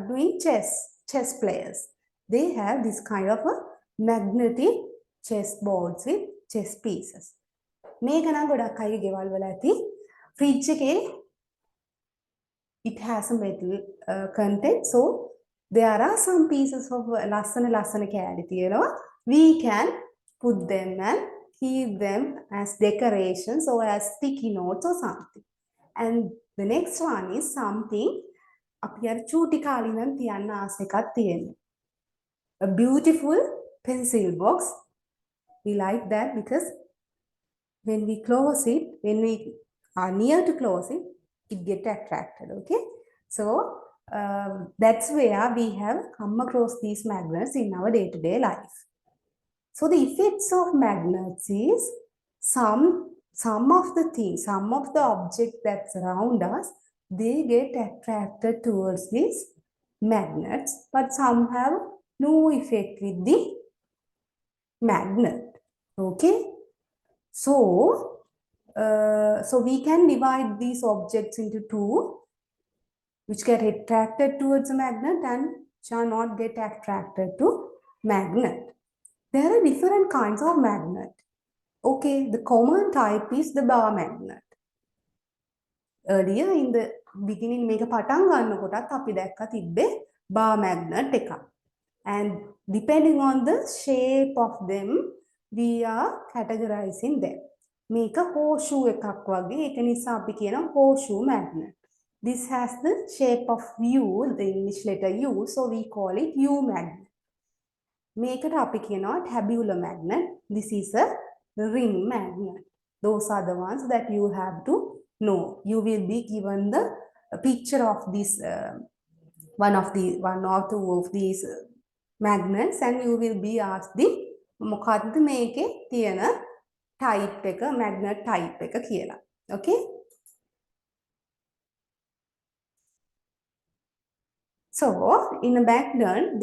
doing chess players. They have this kind of a magnetic chess boards with chess pieces. මේක නම් ගොඩක් අය ගෙවල් වල ඇති. Fridge එකේ it has a metal content, so there are some pieces of lasana කෑලි තියෙනවා. We can put them and keep them as decorations or as sticky notes or something. And the next one is something අපි අර චූටි කාලේ නම් තියන්න ආස එකක් තියෙනවා. A beautiful pencil box. We like that because when we close it, when we are near to close it, it gets attracted. Okay, so that's where we have come across these magnets in our day-to-day life. So the effects of magnets is some of the things, some of the objects that surround us, they get attracted towards these magnets, but some have no effect with the magnet. Okay, so we can divide these objects into two, which get attracted towards a magnet and shall not get attracted to magnet. There are different kinds of magnet. Okay, the common type is the bar magnet. Earlier in the beginning මේක පටන් ගන්නකොටත් අපි දැක්ක තිබ්බේ bar magnet එකක්. And depending on the shape of them, we are categorizing them. මේක horseshoe එකක් වගේ, ඒක නිසා අපි කියනවා horseshoe magnet. This has the shape of U, the English letter U, so we call it U magnet. මේකට අපි කියනවා tabular magnet. This is a ring magnet. Those are the ones that you have to know. You will be given the picture of this one or two of these magnets, and you will be asked the මොකක්ද මේකේ තියෙන type එක, magnet type එක කියලා. Okay? So in a magnet,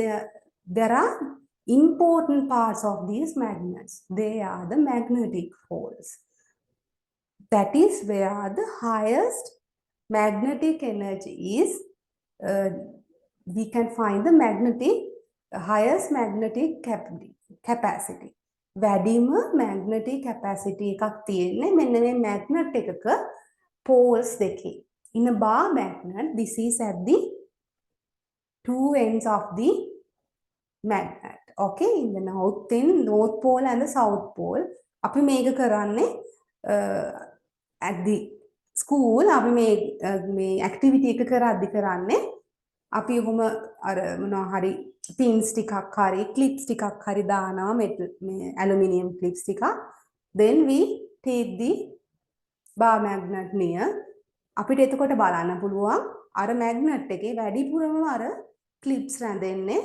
there are important parts of these magnets. They are the magnetic poles. That is where the highest magnetic energy is. We can find the highest magnetic capacity. වැඩිම magnetic capacity එකක් තියෙන්නේ මෙන්න මේ magnet එකක poles දෙකේ. In a bar magnet, this is at the two ends of the magnet. Okay, in the north pole and the south pole. අපි මේක කරන්නේ at the school අපි මේ activity එක කරද්දි කරන්නේ අපි ඔහොම අර මොනවා හරි pins ටිකක් හරි clips ටිකක් හරි දානවා metal මේ aluminium clips ටිකක්. Then we take the bar magnet near. අපිට එතකොට බලන්න පුළුවන් අර magnet එකේ වැඩිපුරම අර clips රැඳෙන්නේ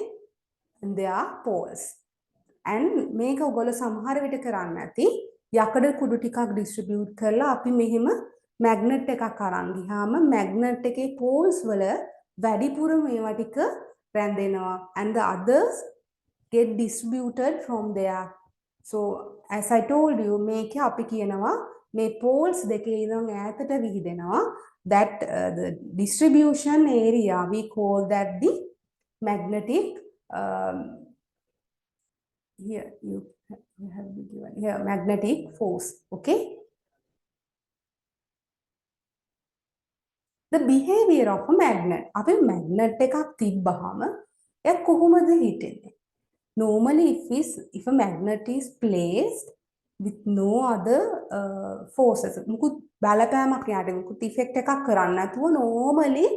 their poles. And මේක ඔයගොල්ලෝ සමහර විට කරන්න ඇති යකඩ කුඩු ටිකක් distribute කරලා අපි මෙහෙම magnet එකක් අරන් ගියාම magnet එකේ poles වල වැඩිපුරම මේවා ටික රැඳෙනවා, and the others get distributed from there. So as I told you, මේකේ අපි කියනවා මේ poles දෙකේ ඉඳන් ඈතට විහිදෙනවා. That the distribution area, we call that the magnetic here you have been given here magnetic force. Okay, the behavior of a magnet. අපි magnet එකක් තිබ්බහම එයා කොහොමද හිටින්නේ? Normally if a magnet is placed with no other forces, මුකුත් බලපෑමක් යාට මුකුත් effect එකක් කරන්නේ නැතුව normally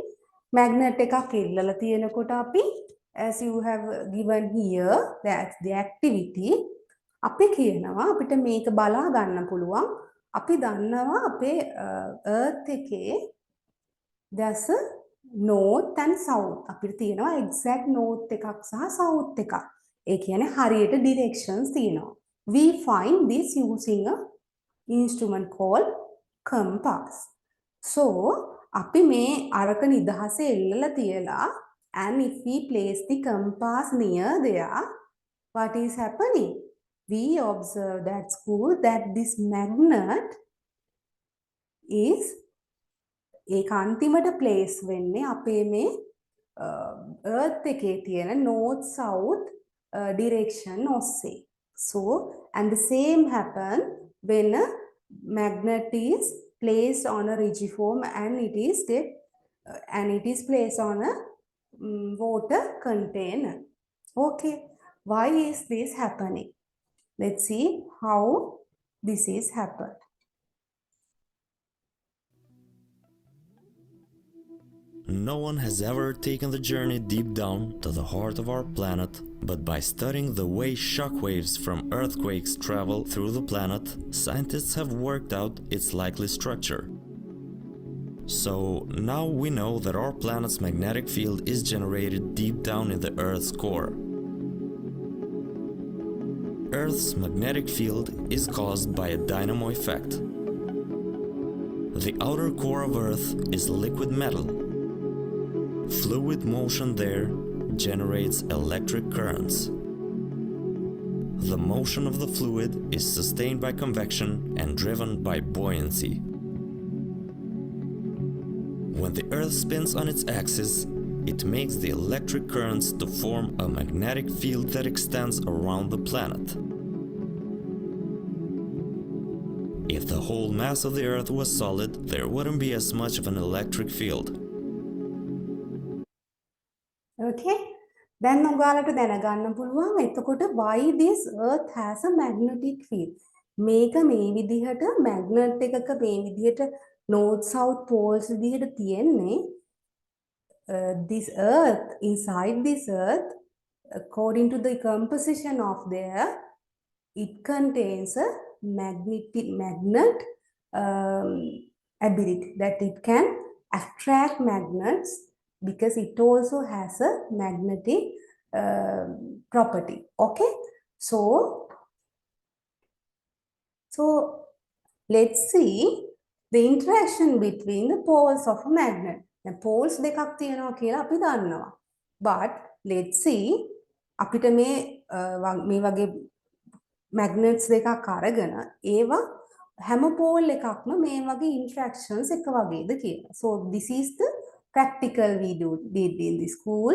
magnet එකක් ඉල්ලලා තියෙනකොට අපි, as you have given here, that's the activity, අපි කියනවා අපිට මේක බලා ගන්න පුළුවන්. අපි දන්නවා අපේ earth එකේ there's a north and south. අපිට තියෙනවා exact north එකක් සහ south එකක්. ඒ කියන්නේ හරියට directions තියෙනවා. We find this using a instrument called compass. So අපි මේ අරක නිදහසේ එල්ලලා තියලා, and if we place the compass near there, what is happening? We observed at school that this magnet is ඒක අන්තිමට place වෙන්නේ අපේ මේ earth එකේ තියෙන north south direction ඔස්සේ. So and the same happen when a magnet is placed on a rigiform and it is placed on a water container. Okay, why is this happening? Let's see how this is happened. No one has ever taken the journey deep down to the heart of our planet, but by studying the way shock waves from earthquakes travel through the planet, scientists have worked out its likely structure. So now we know that our planet's magnetic field is generated deep down in the Earth's core. Earth's magnetic field is caused by a dynamo effect. The outer core of Earth is liquid metal. Fluid motion there generates electric currents. The motion of the fluid is sustained by convection and driven by buoyancy. When the Earth spins on its axis, it makes the electric currents to form a magnetic field that extends around the planet. If the whole mass of the Earth was solid, there wouldn't be as much of an electric field. Okay, දැන් ඔයාලට දැනගන්න පුළුවන් එතකොට why this earth has a magnetic field. මේක මේ විදිහට magnet එකක මේ විදිහට north south poles විදිහට තියෙන්නේ this earth, inside this earth, according to the composition of there, it contains a magnet ability, that it can attract magnets because it also has a magnetic property. Okay, so let's see the interaction between the poles of a magnet. දැන් poles දෙකක් තියෙනවා කියලා අපි දන්නවා. But let's see අපිට මේ වගේ magnets දෙකක් අරගෙන ඒවා හැම pole එකක්ම මේ වගේ interactions එක වගේද කියලා. So this is the practical we did in the school.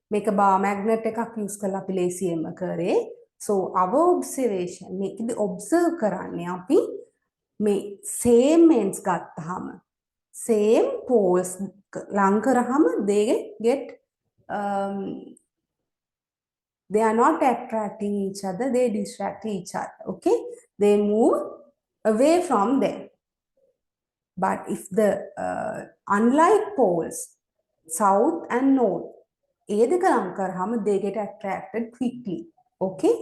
මේක bar magnet එකක් use කරලා අපි ලේසියෙන්ම කරේ. So our observation මේකදී observe කරන්නේ අපි මේ same ends ගත්තාම same poles ලං කරාම they get they are not attracting each other, they distract each other. Okay, they move away from them. But if the unlike poles south and north ඒ දෙක ලං කරාම they get attracted quickly. Okay,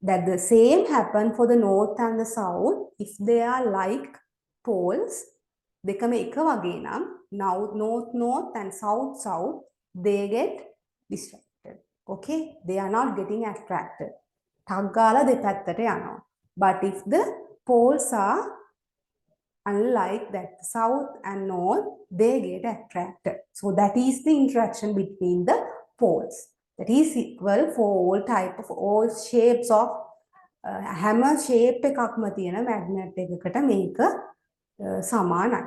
that the same happen for the north and the south. If they are like poles, දෙකම එක වගේ නම් north and south they get distracted. Okay, they are not getting attracted. ටක් ගාලා දෙපැත්තට යනවා. But if the poles are unlike that, south and north, they get attracted. So that is the interaction between the poles. That is equal for all type of all shapes of hammer shape එකක්ම තියෙන magnet එකකට මේක සමානයි.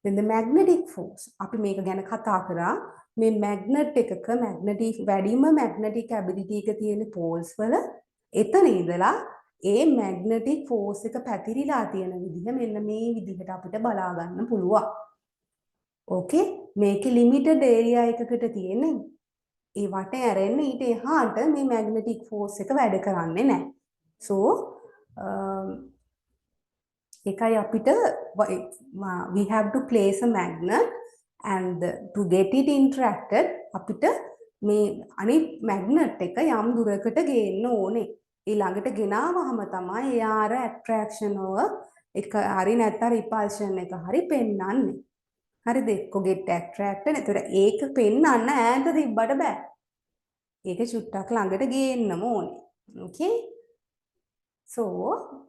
Then the magnetic force අපි මේක ගැන කතා කරා. මේ magnet එකක magnetic වැඩිම magnetic ability එක තියෙන poles වල එතන ඉඳලා ඒ magnetic force එක පැතිරිලා තියෙන විදිහ මෙන්න මේ විදිහට අපිට බලා ගන්න පුළුවන්. Okay, මේකේ limited area එකකට තියෙන්නේ. ඒ වට ඇරෙන්න ඊට එහාට මේ magnetic force එක වැඩ කරන්නේ නැහැ. So එකයි අපිට we have to place a magnet and to get it interacted අපිට මේ අනිත් magnet එක යම් දුරකට ගේන්න ඕනේ. ඒ ළඟට ගෙනාවහම තමයි එයාර attraction එක හරි නැත්නම් repulsion එක හරි පෙන්වන්නේ. හරිද? එක්ක get attracted. එතකොට ඒක පෙන්වන්න ඈත තිබ්බට බෑ. ඒක චුට්ටක් ළඟට ගේන්නම ඕනේ. Okay? So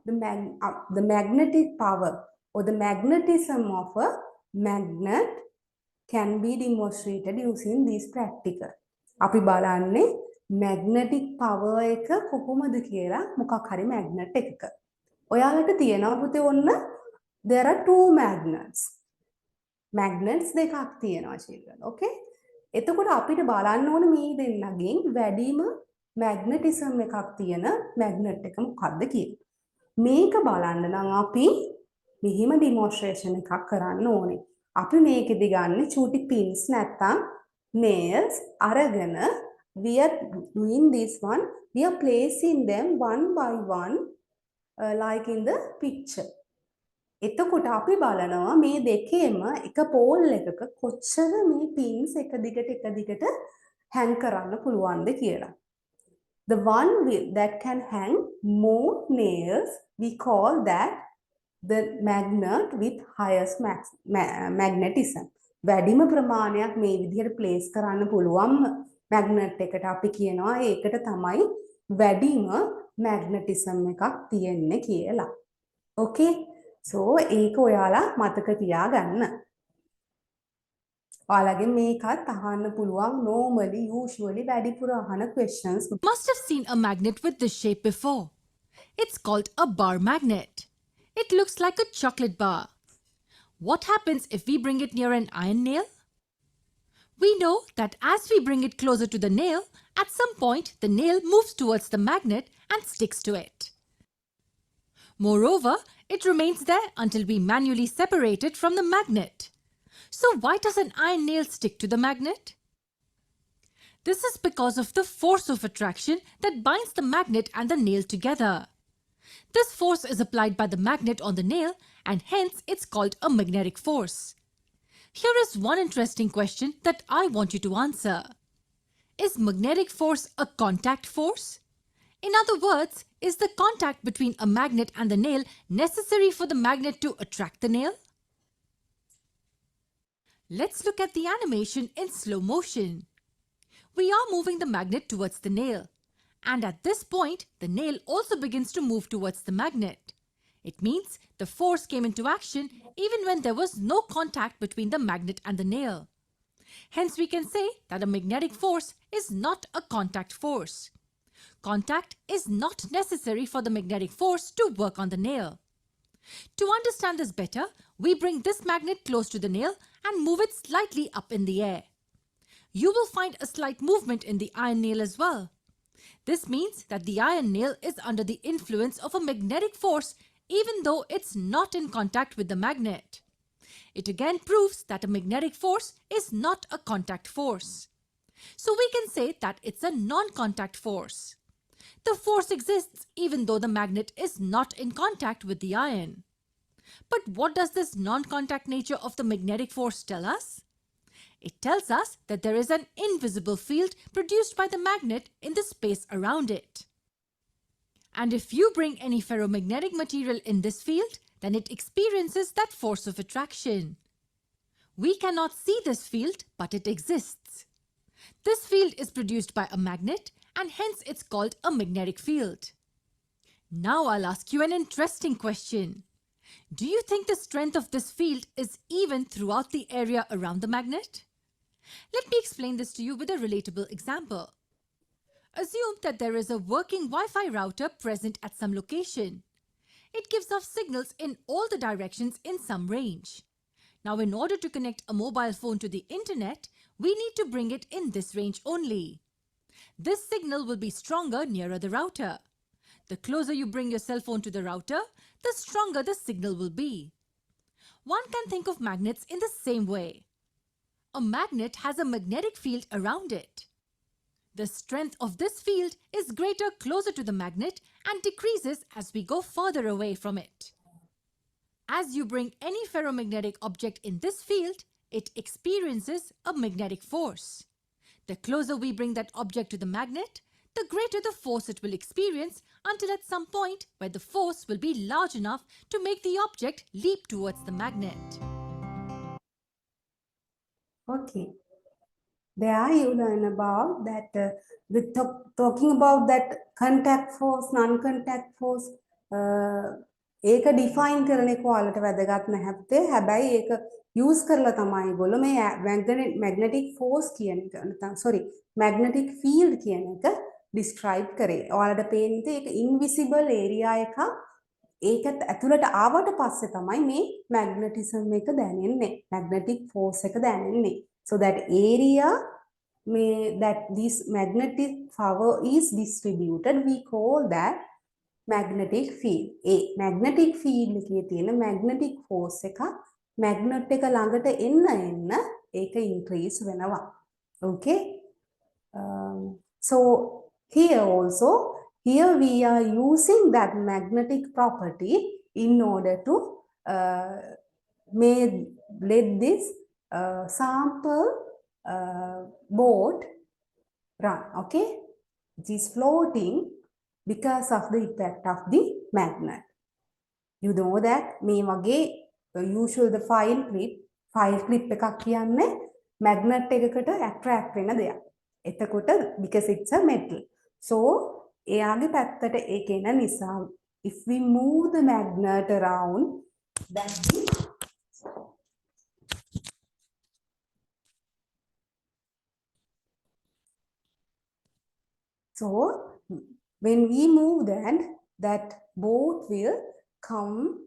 the magnetic power or the magnetism of a magnet can be demonstrated using this practical. අපි බලන්නේ magnetic power එක කොහොමද කියලා මොකක් හරි magnet එකක. ඔයාලට තියෙනවා පුතේ ඔන්න there are two magnets. Magnets දෙකක් තියෙනවා children. Okay? එතකොට අපිට බලන්න ඕනේ මේ දෙන්නගෙන් වැඩිම magnetism එකක් තියෙන magnet එක මොකක්ද කියලා. මේක බලන්න නම් අපි මෙහිම demonstration එකක් කරන්න ඕනේ. අපි මේකෙදි ගන්න චූටි pins නැත්තම් nails අරගෙන we are doing this one, we are placing them one by one like in the picture. එතකොට අපි බලනවා මේ දෙකේම එක pole එකක කොච්චර මේ pins එක දිගට hang කරන්න පුළුවන්ද කියලා. The one that can hang more nails, we call that the magnet with highest magnetism. වැඩිම ප්‍රමාණයක් මේ විදිහට place කරන්න පුළුවන් magnet එකට අපි කියනවා ඒකට තමයි වැඩිම magnetism එකක් තියෙන්නේ කියලා. Okay? So ඒක ඔයාලා මතක තියාගන්න. ඔයාලගෙන් මේකත් අහන්න පුළුවන් normally usually වැඩිපුර අහන questions. Must have seen a magnet with this shape before. It's called a bar magnet. It looks like a chocolate bar. What happens if we bring it near an iron nail? We know that as we bring it closer to the nail, at some point the nail moves towards the magnet and sticks to it. Moreover, it remains there until we manually separate it from the magnet. So why does an iron nail stick to the magnet? This is because of the force of attraction that binds the magnet and the nail together. This force is applied by the magnet on the nail and hence it's called a magnetic force. Here is one interesting question that I want you to answer. Is magnetic force a contact force? In other words, is the contact between a magnet and the nail necessary for the magnet to attract the nail? Let's look at the animation in slow motion. We are moving the magnet towards the nail. And at this point, the nail also begins to move towards the magnet. It means the force came into action even when there was no contact between the magnet and the nail. Hence, we can say that a magnetic force is not a contact force. Contact is not necessary for the magnetic force to work on the nail. To understand this better, we bring this magnet close to the nail and move it slightly up in the air. You will find a slight movement in the iron nail as well. This means that the iron nail is under the influence of a magnetic force even though it's not in contact with the magnet. It again proves that a magnetic force is not a contact force. So we can say that it's a non-contact force. The force exists even though the magnet is not in contact with the iron. But what does this non-contact nature of the magnetic force tell us? It tells us that there is an invisible field produced by the magnet in the space around it. And if you bring any ferromagnetic material in this field, then it experiences that force of attraction. We cannot see this field, but it exists. This field is produced by a magnet and hence it's called a magnetic field. Now I'll ask you an interesting question. Do you think the strength of this field is even throughout the area around the magnet? Let me explain this to you with a relatable example. Assume that there is a working Wi-Fi router present at some location. It gives off signals in all the directions in some range. Now, in order to connect a mobile phone to the internet, we need to bring it in this range only. This signal will be stronger nearer the router. The closer you bring your cell phone to the router, the stronger the signal will be. One can think of magnets in the same way. A magnet has a magnetic field around it. The strength of this field is greater closer to the magnet and decreases as we go further away from it. As you bring any ferromagnetic object in this field, it experiences a magnetic force. The closer we bring that object to the magnet, the greater the force it will experience until at some point where the force will be large enough to make the object leap towards the magnet. Okay. There you learn about that talking about that contact force, non-contact force. ඒක define කරන එක ඔයාලට වැදගත් නැහැත්තේ. හැබැයි ඒක use කරලා තමයි ඒගොල්ලෝ මේ magnetic force කියන එක නැත්නම් sorry magnetic field කියන එක describe කරේ. ඔයාලට පේන්නේ ඒක invisible area එකක්. ඒකත් ඇතුළට ආවට පස්සේ තමයි මේ magnetism එක දැනෙන්නේ. magnetic force එක දැනෙන්නේ. So that area that this magnetic power is distributed, we call that magnetic field. magnetic field එකේ තියෙන magnetic force එක magnet එක ළඟට එන්න ඒක increase වෙනවා. Okay? So here also, here we are using that magnetic property in order to let this sample boat run. Okay, it is floating because of the effect of the magnet. You know that මේ වගේ usual the file clip එකක් කියන්නේ magnet එකකට attract වෙන දෙයක්. එතකොට because it's a metal. So එයාගේ පැත්තට ඒක එන නිසා if we move the magnet around that so when we move that boat will come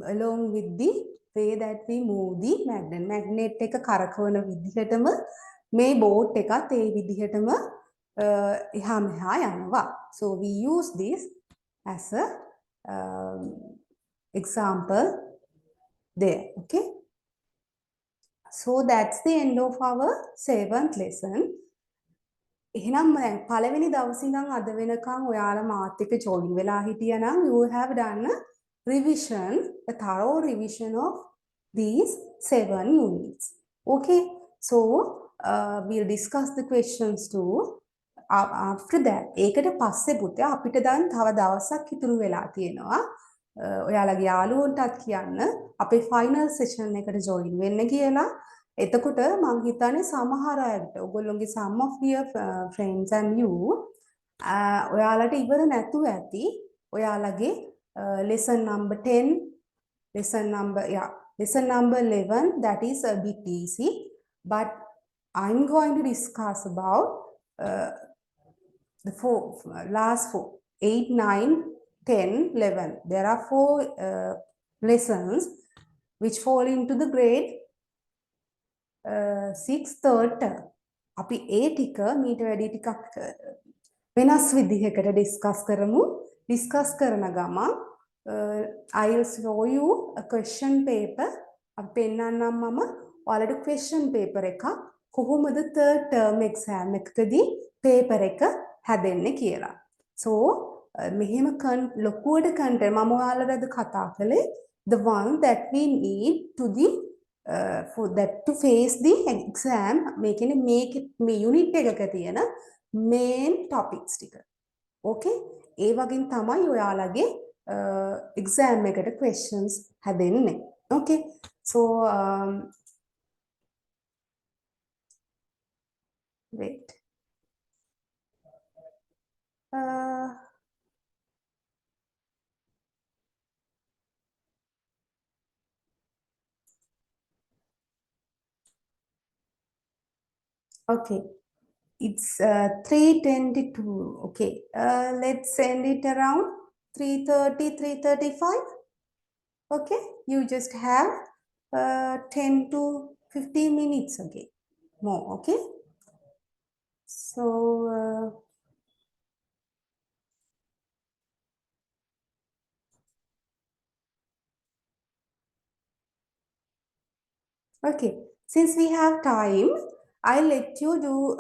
along with the way that we move the magnet. Magnet එක කරකවන විදිහටම මේ boat එකත් ඒ විදිහටම එහා මෙහා යනවා. So we use this as a example there. Okay. So that's the end of our 7th lesson. එහෙනම් දැන් පළවෙනි දවසේ ඉඳන් අද වෙනකන් ඔයාලා මාත් එක්ක ජොයින් වෙලා හිටියනම් you have done a revision, a thorough revision of these 7 units. Okay, so we'll discuss the questions too. After that ඒකට පස්සේ පුතේ අපිට දැන් තව දවසක් ඉතුරු වෙලා තියෙනවා. ඔයාලගේ යාළුවන්ටත් කියන්න අපේ ෆයිනල් සෙෂන් එකට ජොයින් වෙන්න කියලා. එතකොට මං හිතන්නේ සමහර අයට ඔයගොල්ලෝගේ some of your friends and you ඔයාලට ඉවර නැතුව ඇති ඔයාලගේ lesson number 10, lesson number 11, that is a bit easy, but I'm going to discuss about the last four, 8, 9, 10, 11. There are 4 lessons which fall into the grade 6 third term. අපි ඒ ටික මීට වැඩි ටිකක් වෙනස් විදිහකට ඩිස්කස් කරමු. ඩිස්කස් කරන ගමන් I'll show you a question paper. අපි පෙන්නන්නම් මම ඔයාලට question paper එකක් කොහොමද third term exam එකකදී paper එක හැදෙන්නේ කියලා. So මෙහෙම ලොකුවට content මම ඔයාලට අද කතා කළේ the one that we need to the for that to face the exam make it මේ unit එකක තියෙන main topics ටික. Okay, ඒ වගේම තමයි ඔයාලගේ exam එකට questions හැදෙන්නේ. Okay, so wait. Okay, it's 3:22. Okay, let's send it around 3:30, 3:35. Okay, you just have 10 to 15 minutes again more. Okay, so okay, since we have time, I'll let you do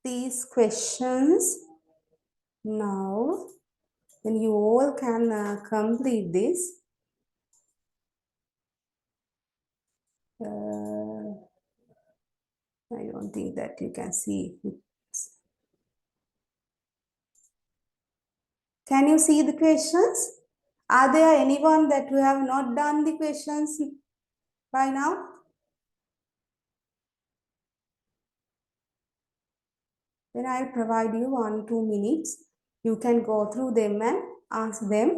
these questions now, and you all can complete this. I don't think that you can see it. Can you see the questions? Are there anyone that you have not done the questions by now? Then I'll provide you 1-2 minutes. You can go through them and answer them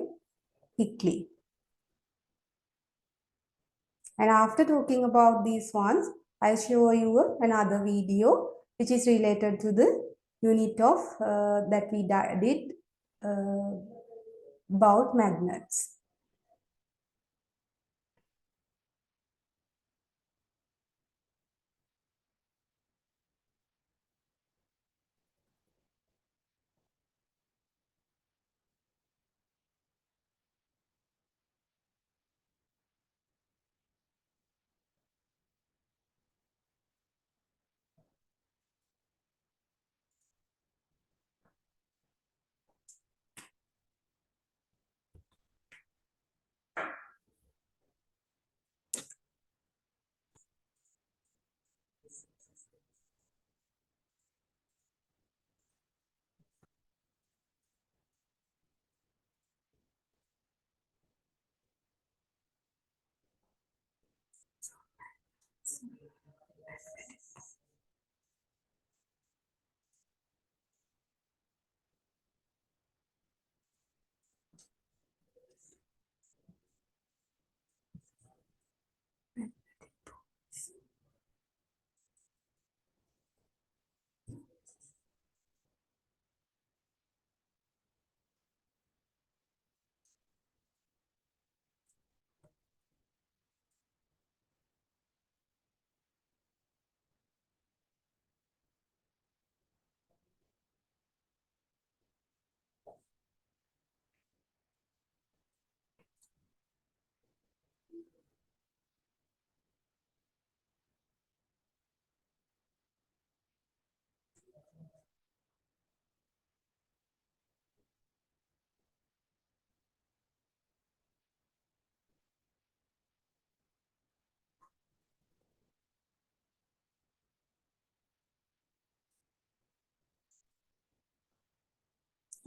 quickly. And after talking about these ones, I'll show you another video which is related to the unit of that we did about magnets.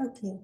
Okay.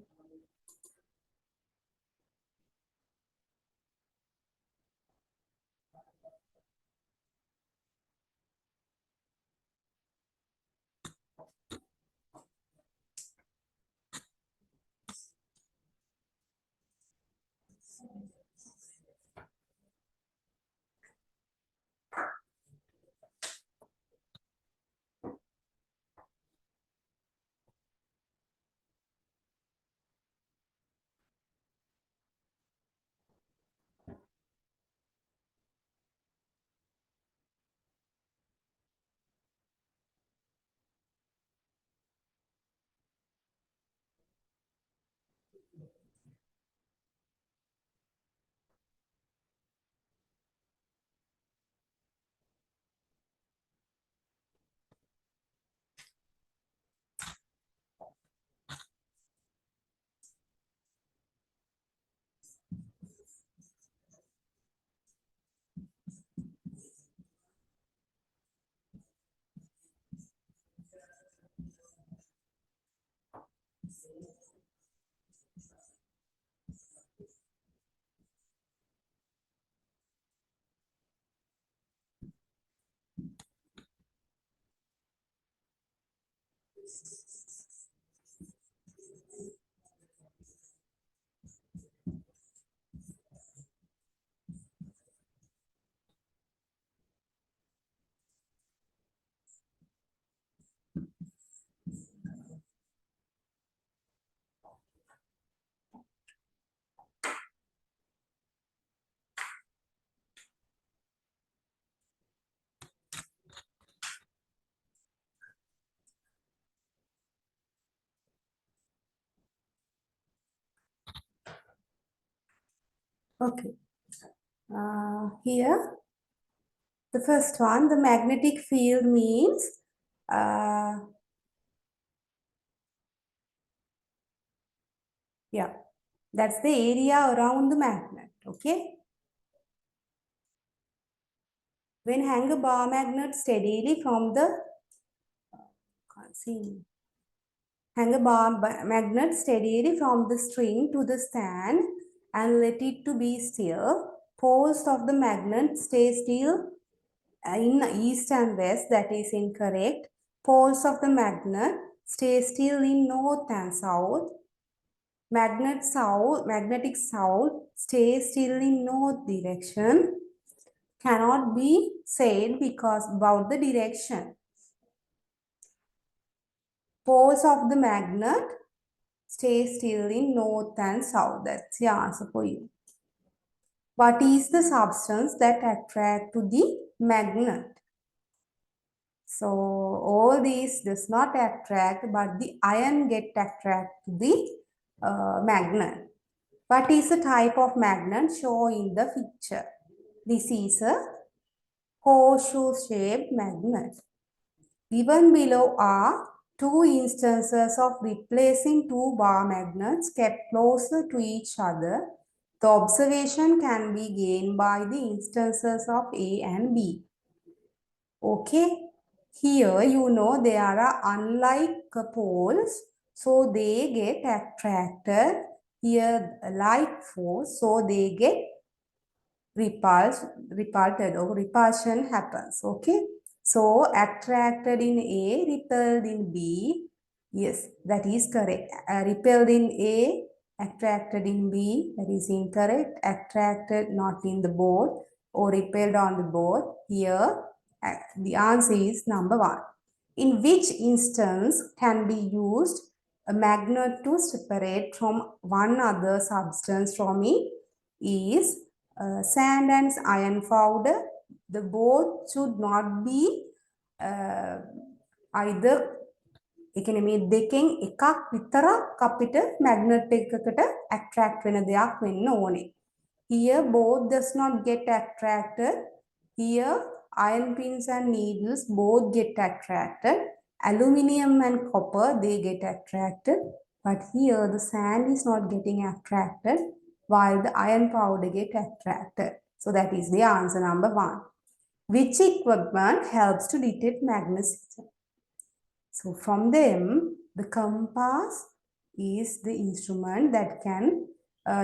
Okay. Here, the first one, the magnetic field means yeah, that's the area around the magnet. Okay. When hang a bar magnet steadily from the can't see. Hang a magnet steadily from the string to the stand and let it to be still. Poles of the magnet stay still in east and west. That is incorrect. Poles of the magnet stay still in north and south. Magnetic south stays still in north direction. Cannot be said because about the direction. Poles of the magnet stay still in north and south. That's the answer for you. What is the substance that attract to the magnet? So all these does not attract, but the iron get attract to the magnet. What is the type of magnet shown in the picture? This is a horseshoe shaped magnet. Given below are two instances of replacing two bar magnets kept closer to each other. The observation can be gained by the instances of A and B. Okay, here you know they are unlike poles, so they get attracted. Here like force, so they get repulsed or repulsion happens. Okay, so attracted in A, repelled in B. Yes, that is correct. Repelled in A, attracted in B. That is incorrect. Attracted not in the both or repelled on the both. Here, the answer is number 1. In which instance can be used a magnet to separate from one other substance from it is sand and iron powder. The both should not be either ඒ කියන්නේ මේ දෙකෙන් එකක් විතරක් අපිට magnet එකකට attract වෙන දෙයක් වෙන්න ඕනේ. Here both does not get attracted. Here iron pins and needles both get attracted. Aluminium and copper they get attracted. But here the sand is not getting attracted while the iron powder get attracted. So that is the answer number 1. Which equipment helps to detect magnetism? So from them, the compass is the instrument that can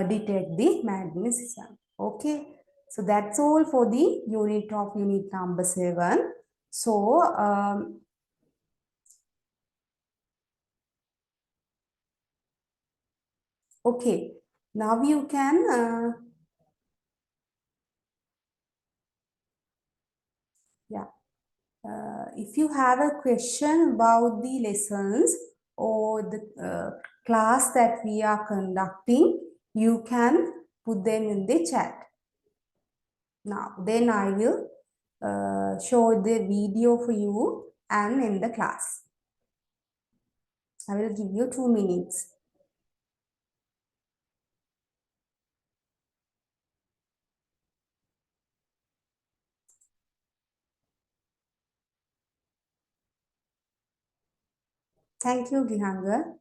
detect the magnetism. Okay, so that's all for the unit number 7. So okay, now you can yeah. If you have a question about the lessons or the class that we are conducting, you can put them in the chat. Now, then I will show the video for you and in the class. I will give you 2 minutes. Thank you, Gihanga.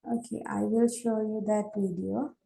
Okay, I will show you that video.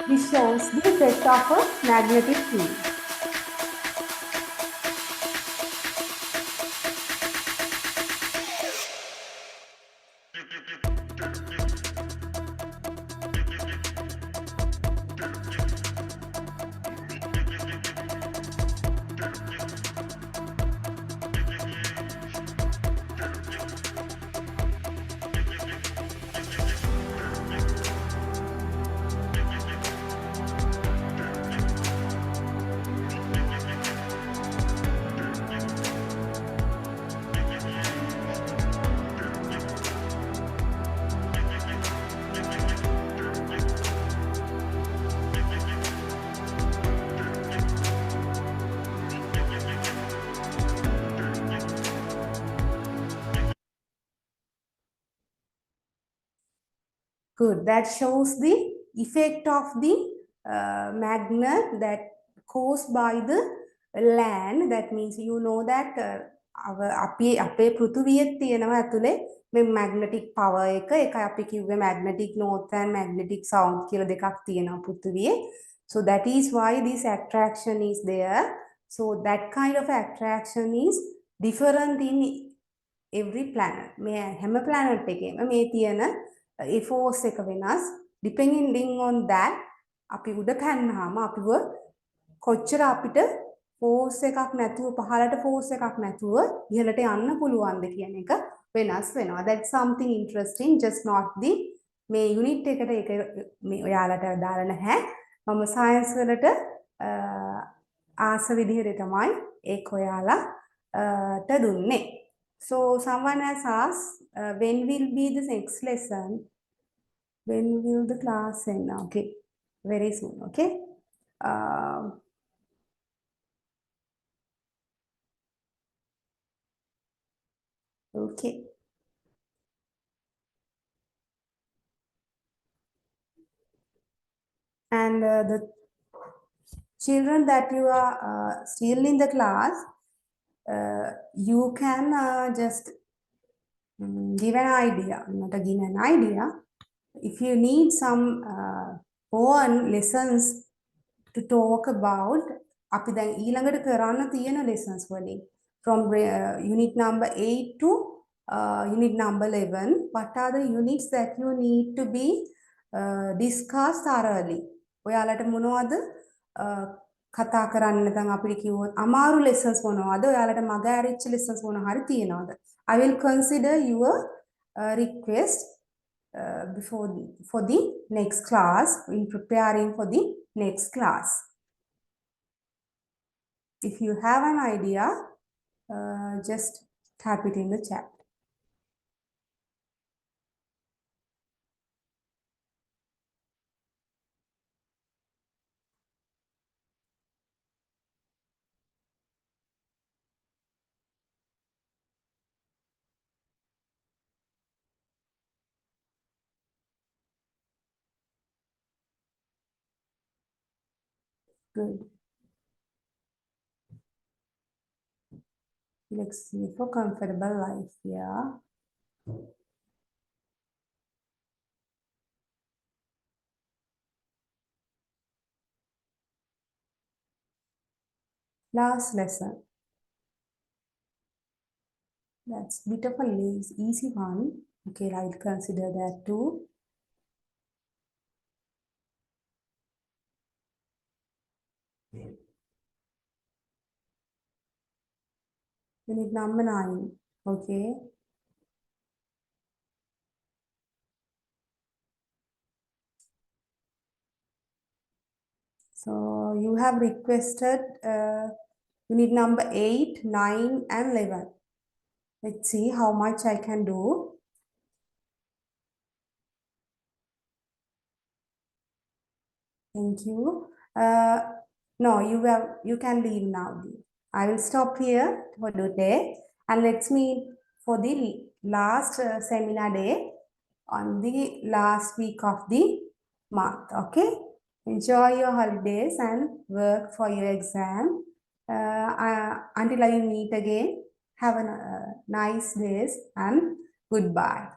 This shows the effect of a magnetic field. Good. That shows the effect of the magnet that caused by the land. That means you know that අපේ පෘථුවියේ තියෙනවා ඇතුලේ මේ magnetic power එක ඒකයි අපි කිව්වේ magnetic north and magnetic south කියලා දෙකක් තියෙනවා පෘථුවියේ. So that is why this attraction is there. So that kind of attraction is different in every planet. මේ හැම planet එකේම මේ තියෙන ඒ force එක වෙනස්. Depending on that අපි උඩ පැන්නාම අපිව කොච්චර අපිට force එකක් නැතුව පහළට force එකක් නැතුව ඉහළට යන්න පුළුවන්ද කියන එක වෙනස් වෙනවා. That's something interesting, just not the මේ unit එකට ඒක මේ ඔයාලට දාලා නැහැ. මම science වලට ආස විදිහට තමයි ඒක ඔයාලට දුන්නේ. So someone has asked when will be the next lesson? When will the class end? Okay, very soon. Okay. Okay. And the children that you are still in the class, you can just give an idea, not again an idea. If you need some own lessons to talk about, අපි දැන් ඊළඟට කරන්න තියෙන lessons වලින් from unit number 8 to unit number 11, what are the units that you need to be discussed thoroughly? ඔයාලට මොනවද කතා කරන්න නැත්නම් අපිට කිව්වොත් අමාරු lessons මොනවද? ඔයාලට මග ඇරිච්ච lessons මොන හරි තියෙනවද? I will consider your request for the next class, in preparing for the next class. If you have an idea, just Type it in the chat. Good. Let's see for comfortable life here. Last lesson. That's bit of a easy one. Okay, I'll consider that too. Unit number 9. Okay. So you have requested unit number 8, 9 and 11. Let's see how much I can do. Thank you. No, you can leave now. I will stop here for today and let's meet for the last seminar day on the last week of the month. Okay. Enjoy your holidays and work for your exam. Until I meet again, have a nice days and goodbye.